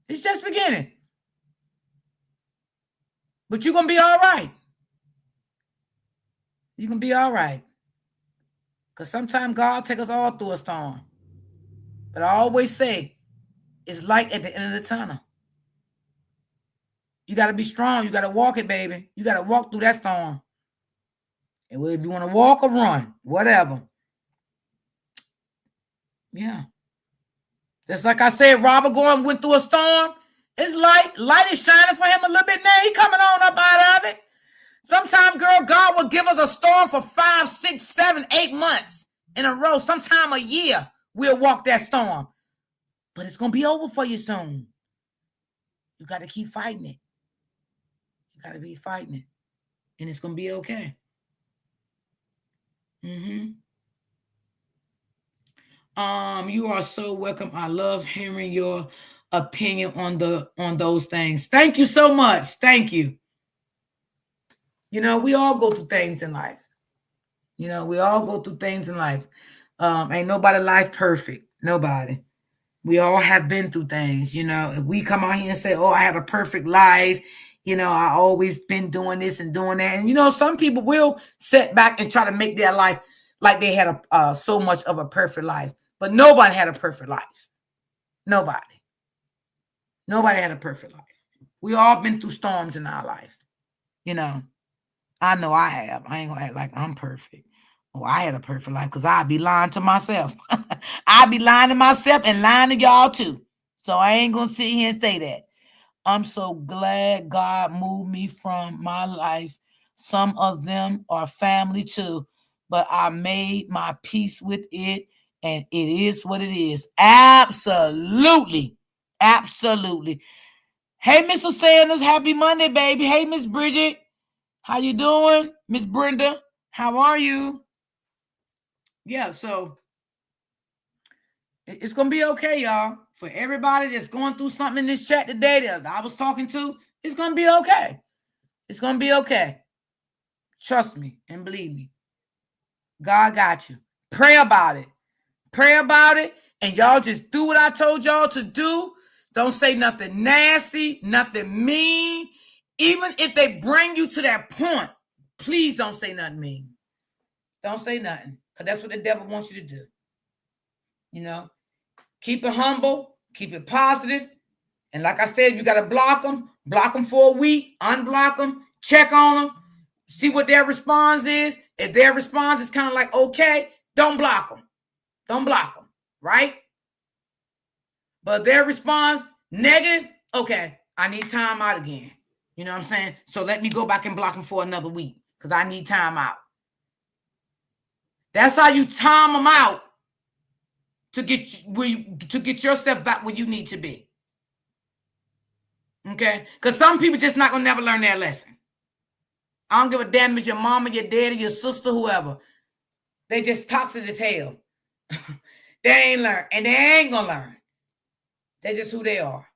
[SPEAKER 1] It's just beginning. But you're going to be all right. You're going to be all right. Because sometimes God take us all through a storm. But I always say, it's light at the end of the tunnel. You got to be strong. You got to walk it, baby. You got to walk through that storm. And if you want to walk or run, whatever. Yeah. Just like I said, Robert Gordon went through a storm. It's light is shining for him a little bit now. He coming on up out of it. Sometimes, girl, God will give us a storm for 5, 6, 7, 8 months in a row. Sometime a year, we'll walk that storm. But it's going to be over for you soon. You got to keep fighting it. You got to be fighting it. And it's going to be okay. Mm-hmm. You are so welcome. I love hearing your opinion on those things. Thank you so much. Thank you. We all go through things in life. We all go through things in life. Ain't nobody life perfect. Nobody. We all have been through things. If we come out here and say, oh, I have a perfect life, I always been doing this and doing that. And some people will sit back and try to make their life like they had so much of a perfect life. But nobody had a perfect life. Nobody had a perfect life. We all been through storms in our life. I know I have. I ain't gonna act like I'm perfect. Oh, I had a perfect life because I'd be lying to myself. I'd be lying to myself and lying to y'all too. So I ain't gonna sit here and say that. I'm so glad God moved me from my life. Some of them are family too, but I made my peace with it And it is what it is. Absolutely. Absolutely. Hey, Mr. Sanders, happy Monday, baby. Hey, Miss Bridget, how you doing? Miss Brenda, how are you? Yeah, so it's going to be okay, y'all. For everybody that's going through something in this chat today that I was talking to, it's going to be okay. It's going to be okay. Trust me and believe me. God got you. Pray about it. Pray about it. And y'all just do what I told y'all to do. Don't say nothing nasty, nothing mean. Even if they bring you to that point, please don't say nothing mean. Don't say nothing. Because that's what the devil wants you to do. You know, keep it humble, keep it positive. And like I said, you got to block them for a week, unblock them, check on them, see what their response is. If their response is kind of like, okay, don't block them. Don't block them, right? But their response, negative, okay, I need time out again. You know what I'm saying? So let me go back and block them for another week because I need time out. That's how you time them out to get yourself back where you need to be. Okay? Because some people just not going to never learn their lesson. I don't give a damn if your mama, your daddy, your sister, whoever. They just toxic as hell. They ain't learned. And they ain't going to learn. They're just who they are.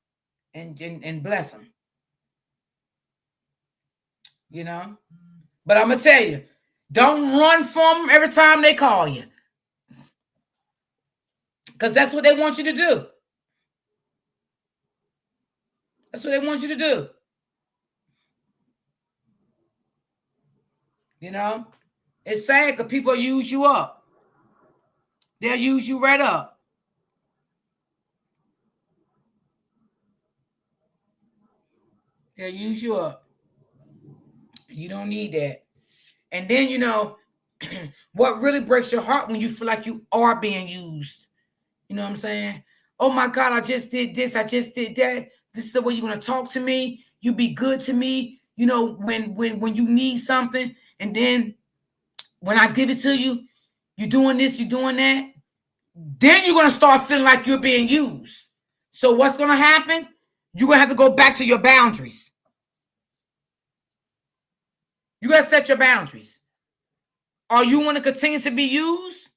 [SPEAKER 1] And bless them. You know? But I'm going to tell you, don't run from them every time they call you. Because that's what they want you to do. That's what they want you to do. You know? It's sad because people use you up. They'll use you right up. They'll use you up. You don't need that. And then, you know, what really breaks your heart when you feel like you are being used. You know what I'm saying? Oh my God, I just did this. I just did that. This is the way you're going to talk to me. You be good to me. You know, when you need something. And then when I give it to you, you're doing this, you're doing that. Then you're going to start feeling like you're being used. So what's going to happen? You're going to have to go back to your boundaries. You got to set your boundaries. Are you want to continue to be used?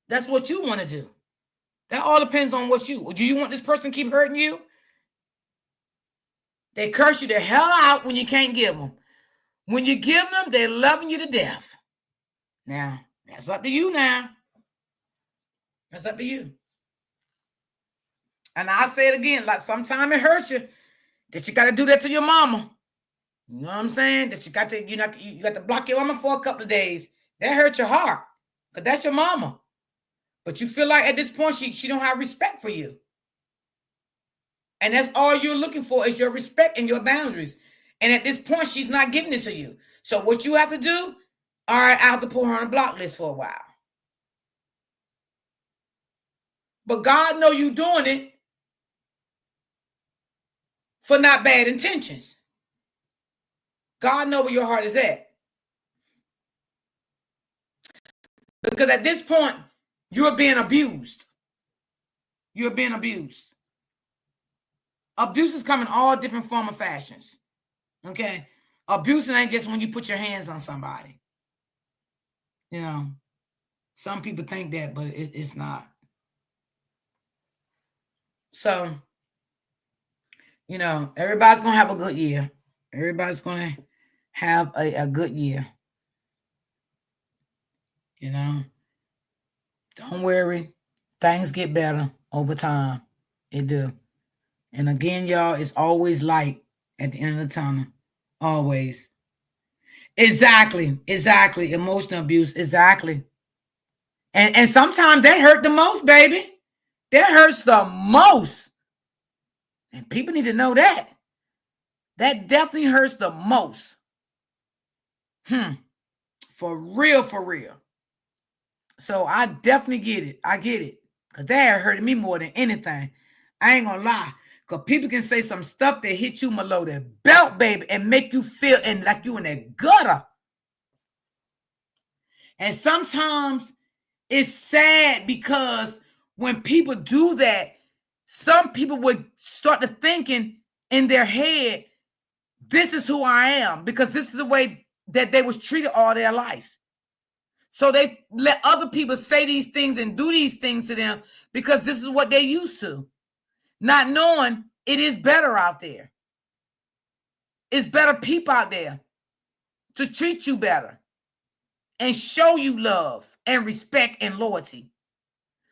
[SPEAKER 1] That's what you want to do. That all depends on what you. Do you want this person to keep hurting you? They curse you the hell out when you can't give them. When you give them, they're loving you to death. Now, that's up to you now. That's up to you. And I'll say it again, like sometimes it hurts you that you got to do that to your mama. You know what I'm saying? That you got to block your mama for a couple of days. That hurts your heart because that's your mama. But you feel like at this point she don't have respect for you. And that's all you're looking for is your respect and your boundaries. And at this point, she's not giving it to you. So what you have to do, all right, I have to put her on a block list for a while. But God know you doing it for not bad intentions. God know where your heart is at. Because at this point, you're being abused. You're being abused. Abuse is coming in all different form of fashions. Okay? Abusing ain't just when you put your hands on somebody. You know, some people think that, but it's not. So, you know, everybody's going to have a good year. Everybody's going to have a good year. You know, don't worry. Things get better over time. It do. And again, y'all, it's always light at the end of the tunnel. Always. Exactly. Emotional abuse. Exactly. And sometimes that hurt the most, baby. That hurts the most. And people need to know that. That definitely hurts the most. For real, for real. So I definitely get it. I get it. Because that hurted me more than anything. I ain't gonna lie. Because people can say some stuff that hit you below the belt, baby, and make you feel like you in that gutter. And sometimes It's sad because when people do that, some people would start to thinking in their head, this is who I am, because this is the way that they was treated all their life. So they let other people say these things and do these things to them because this is what they used to, not knowing it is better out there. It's better people out there to treat you better and show you love and respect and loyalty.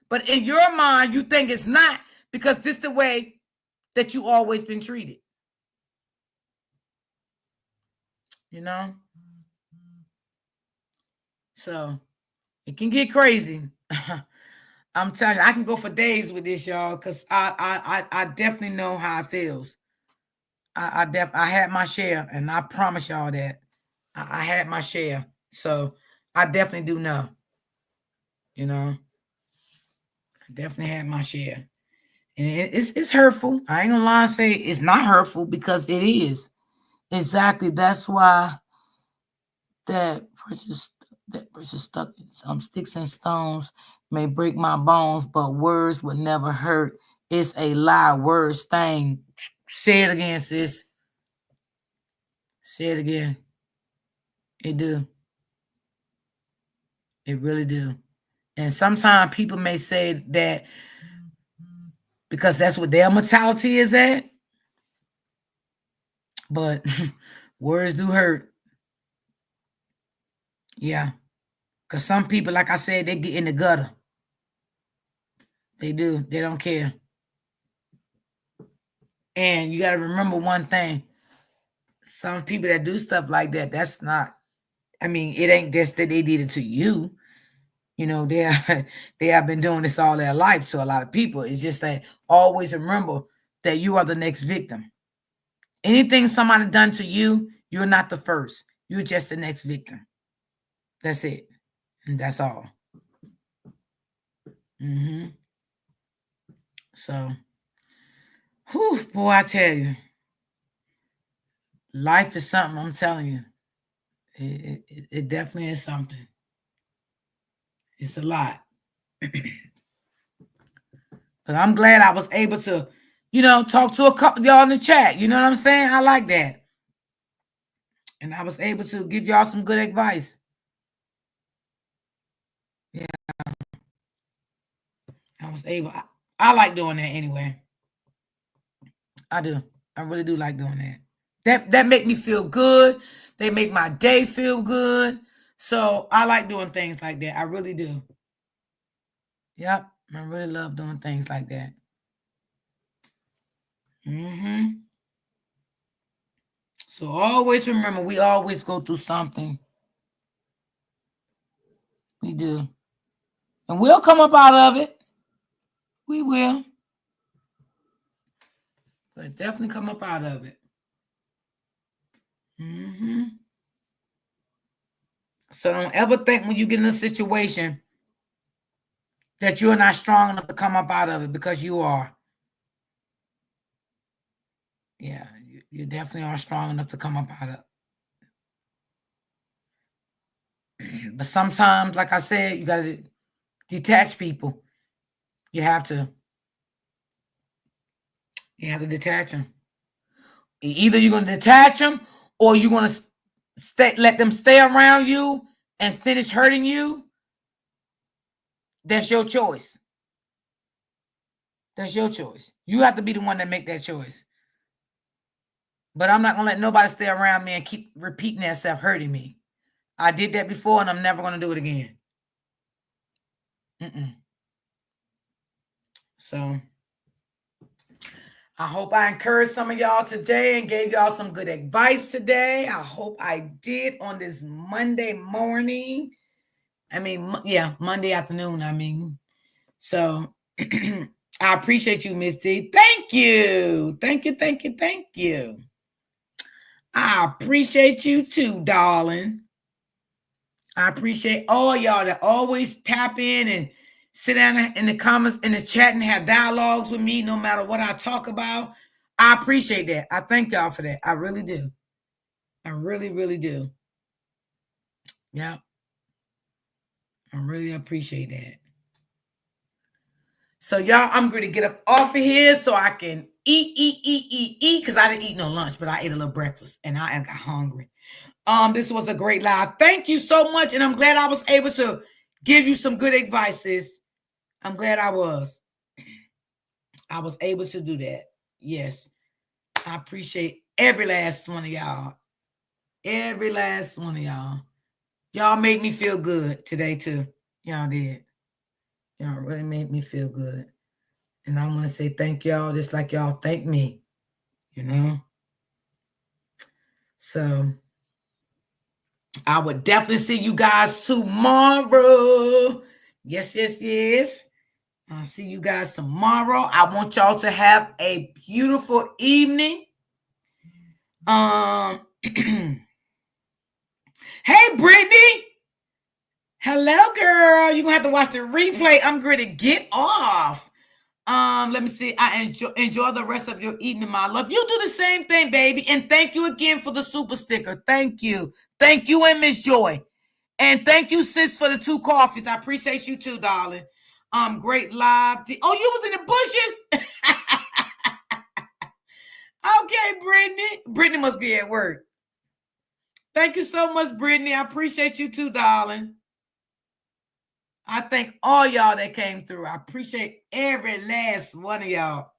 [SPEAKER 1] But in your mind, you think it's not, because this is the way that you always been treated. You know? So it can get crazy. I'm telling you, I can go for days with this, y'all, because I definitely know how it feels. I had my share, and I promise y'all that I had my share. So I definitely do know. You know, I definitely had my share, and it's hurtful. I ain't gonna lie and say it's not hurtful, because it is. Exactly. That's why that person stuck. Sticks and stones may break my bones, but words would never hurt. It's a lie. Words sting. Say it again, sis. Say it again. It do. It really do. And sometimes people may say that because that's what their mentality is at. But words do hurt. Yeah. Because some people, like I said, they get in the gutter. They do. They don't care. And you got to remember one thing. Some people that do stuff like that, that's not, I mean, it ain't just that they did it to you. You know, they have been doing this all their life to a lot of people. It's just that always remember that you are the next victim. Anything somebody done to you, you're not the first. You're just the next victim. That's it. And that's all. So, whew, boy, I tell you, life is something, I'm telling you. It definitely is something. It's a lot. But I'm glad I was able to, talk to a couple of y'all in the chat. You know what I'm saying? I like that. And I was able to give y'all some good advice. Yeah. I was able. I like doing that anyway. I do. I really do like doing that. That make me feel good. They make my day feel good. So I like doing things like that. I really do. Yep. I really love doing things like that. So always remember, we always go through something. We do. And we'll come up out of it. We will. But definitely come up out of it. So don't ever think when you get in a situation that you're not strong enough to come up out of it, because you are. Yeah, you definitely are strong enough to come up out of it. But sometimes, like I said, you got to detach people. You have to. You have to detach them. Either you're going to detach them, or you're going to let them stay around you and finish hurting you. That's your choice. That's your choice. You have to be the one that make that choice. But I'm not going to let nobody stay around me and keep repeating that stuff, hurting me. I did that before, and I'm never going to do it again. So I hope I encouraged some of y'all today and gave y'all some good advice today. I hope I did on this Monday morning. Monday afternoon. So I appreciate you, Miss D. Thank you. Thank you. I appreciate you too, darling. I appreciate all y'all that always tap in and sit down in the comments, in the chat, and have dialogues with me no matter what I talk about. I appreciate that. I thank y'all for that. I really do. I really, really do. Yeah. I really appreciate that. So y'all, I'm going to get up off of here so I can eat, because I didn't eat no lunch, but I ate a little breakfast and I got hungry. This was a great live. Thank you so much, and I'm glad I was able to give you some good advices. I'm glad I was able to do that. Yes, I appreciate every last one of y'all. Every last one of y'all. Y'all made me feel good today too. Y'all did. Y'all really made me feel good. And I want to say thank y'all just like y'all thank me. You know? So I would definitely see you guys tomorrow. Yes, yes, yes. I'll see you guys tomorrow. I want y'all to have a beautiful evening. Hey, Brittany. Hello, girl. You're gonna have to watch the replay. I'm going to get off. Let me see. I enjoy the rest of your evening, my love. You do the same thing, baby. And thank you again for the super sticker. Thank you. Thank you and Miss Joy. And thank you, sis, for the 2 coffees. I appreciate you too, darling. Great live. Oh, you was in the bushes? Okay, Brittany. Brittany must be at work. Thank you so much, Brittany. I appreciate you too, darling. I thank all y'all that came through. I appreciate every last one of y'all.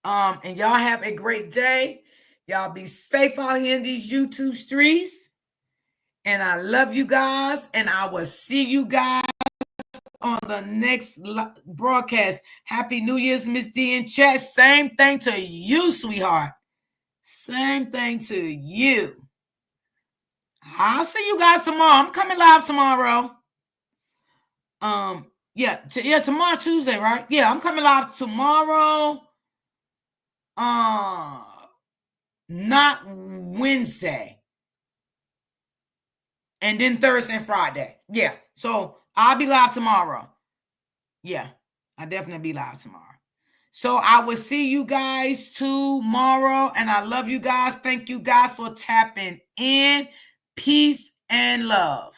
[SPEAKER 1] And y'all have a great day. Y'all be safe out here in these YouTube streets. And I love you guys. And I will see you guys on the next broadcast. Happy New Year's, Miss D in chat. Same thing to you, sweetheart. Same thing to you. I'll see you guys tomorrow. I'm coming live tomorrow. Tomorrow Tuesday, right? Yeah, I'm coming live tomorrow. Not Wednesday. And then Thursday and Friday. Yeah. So I'll be live tomorrow. Yeah. I'll definitely be live tomorrow. So I will see you guys tomorrow. And I love you guys. Thank you guys for tapping in. Peace and love.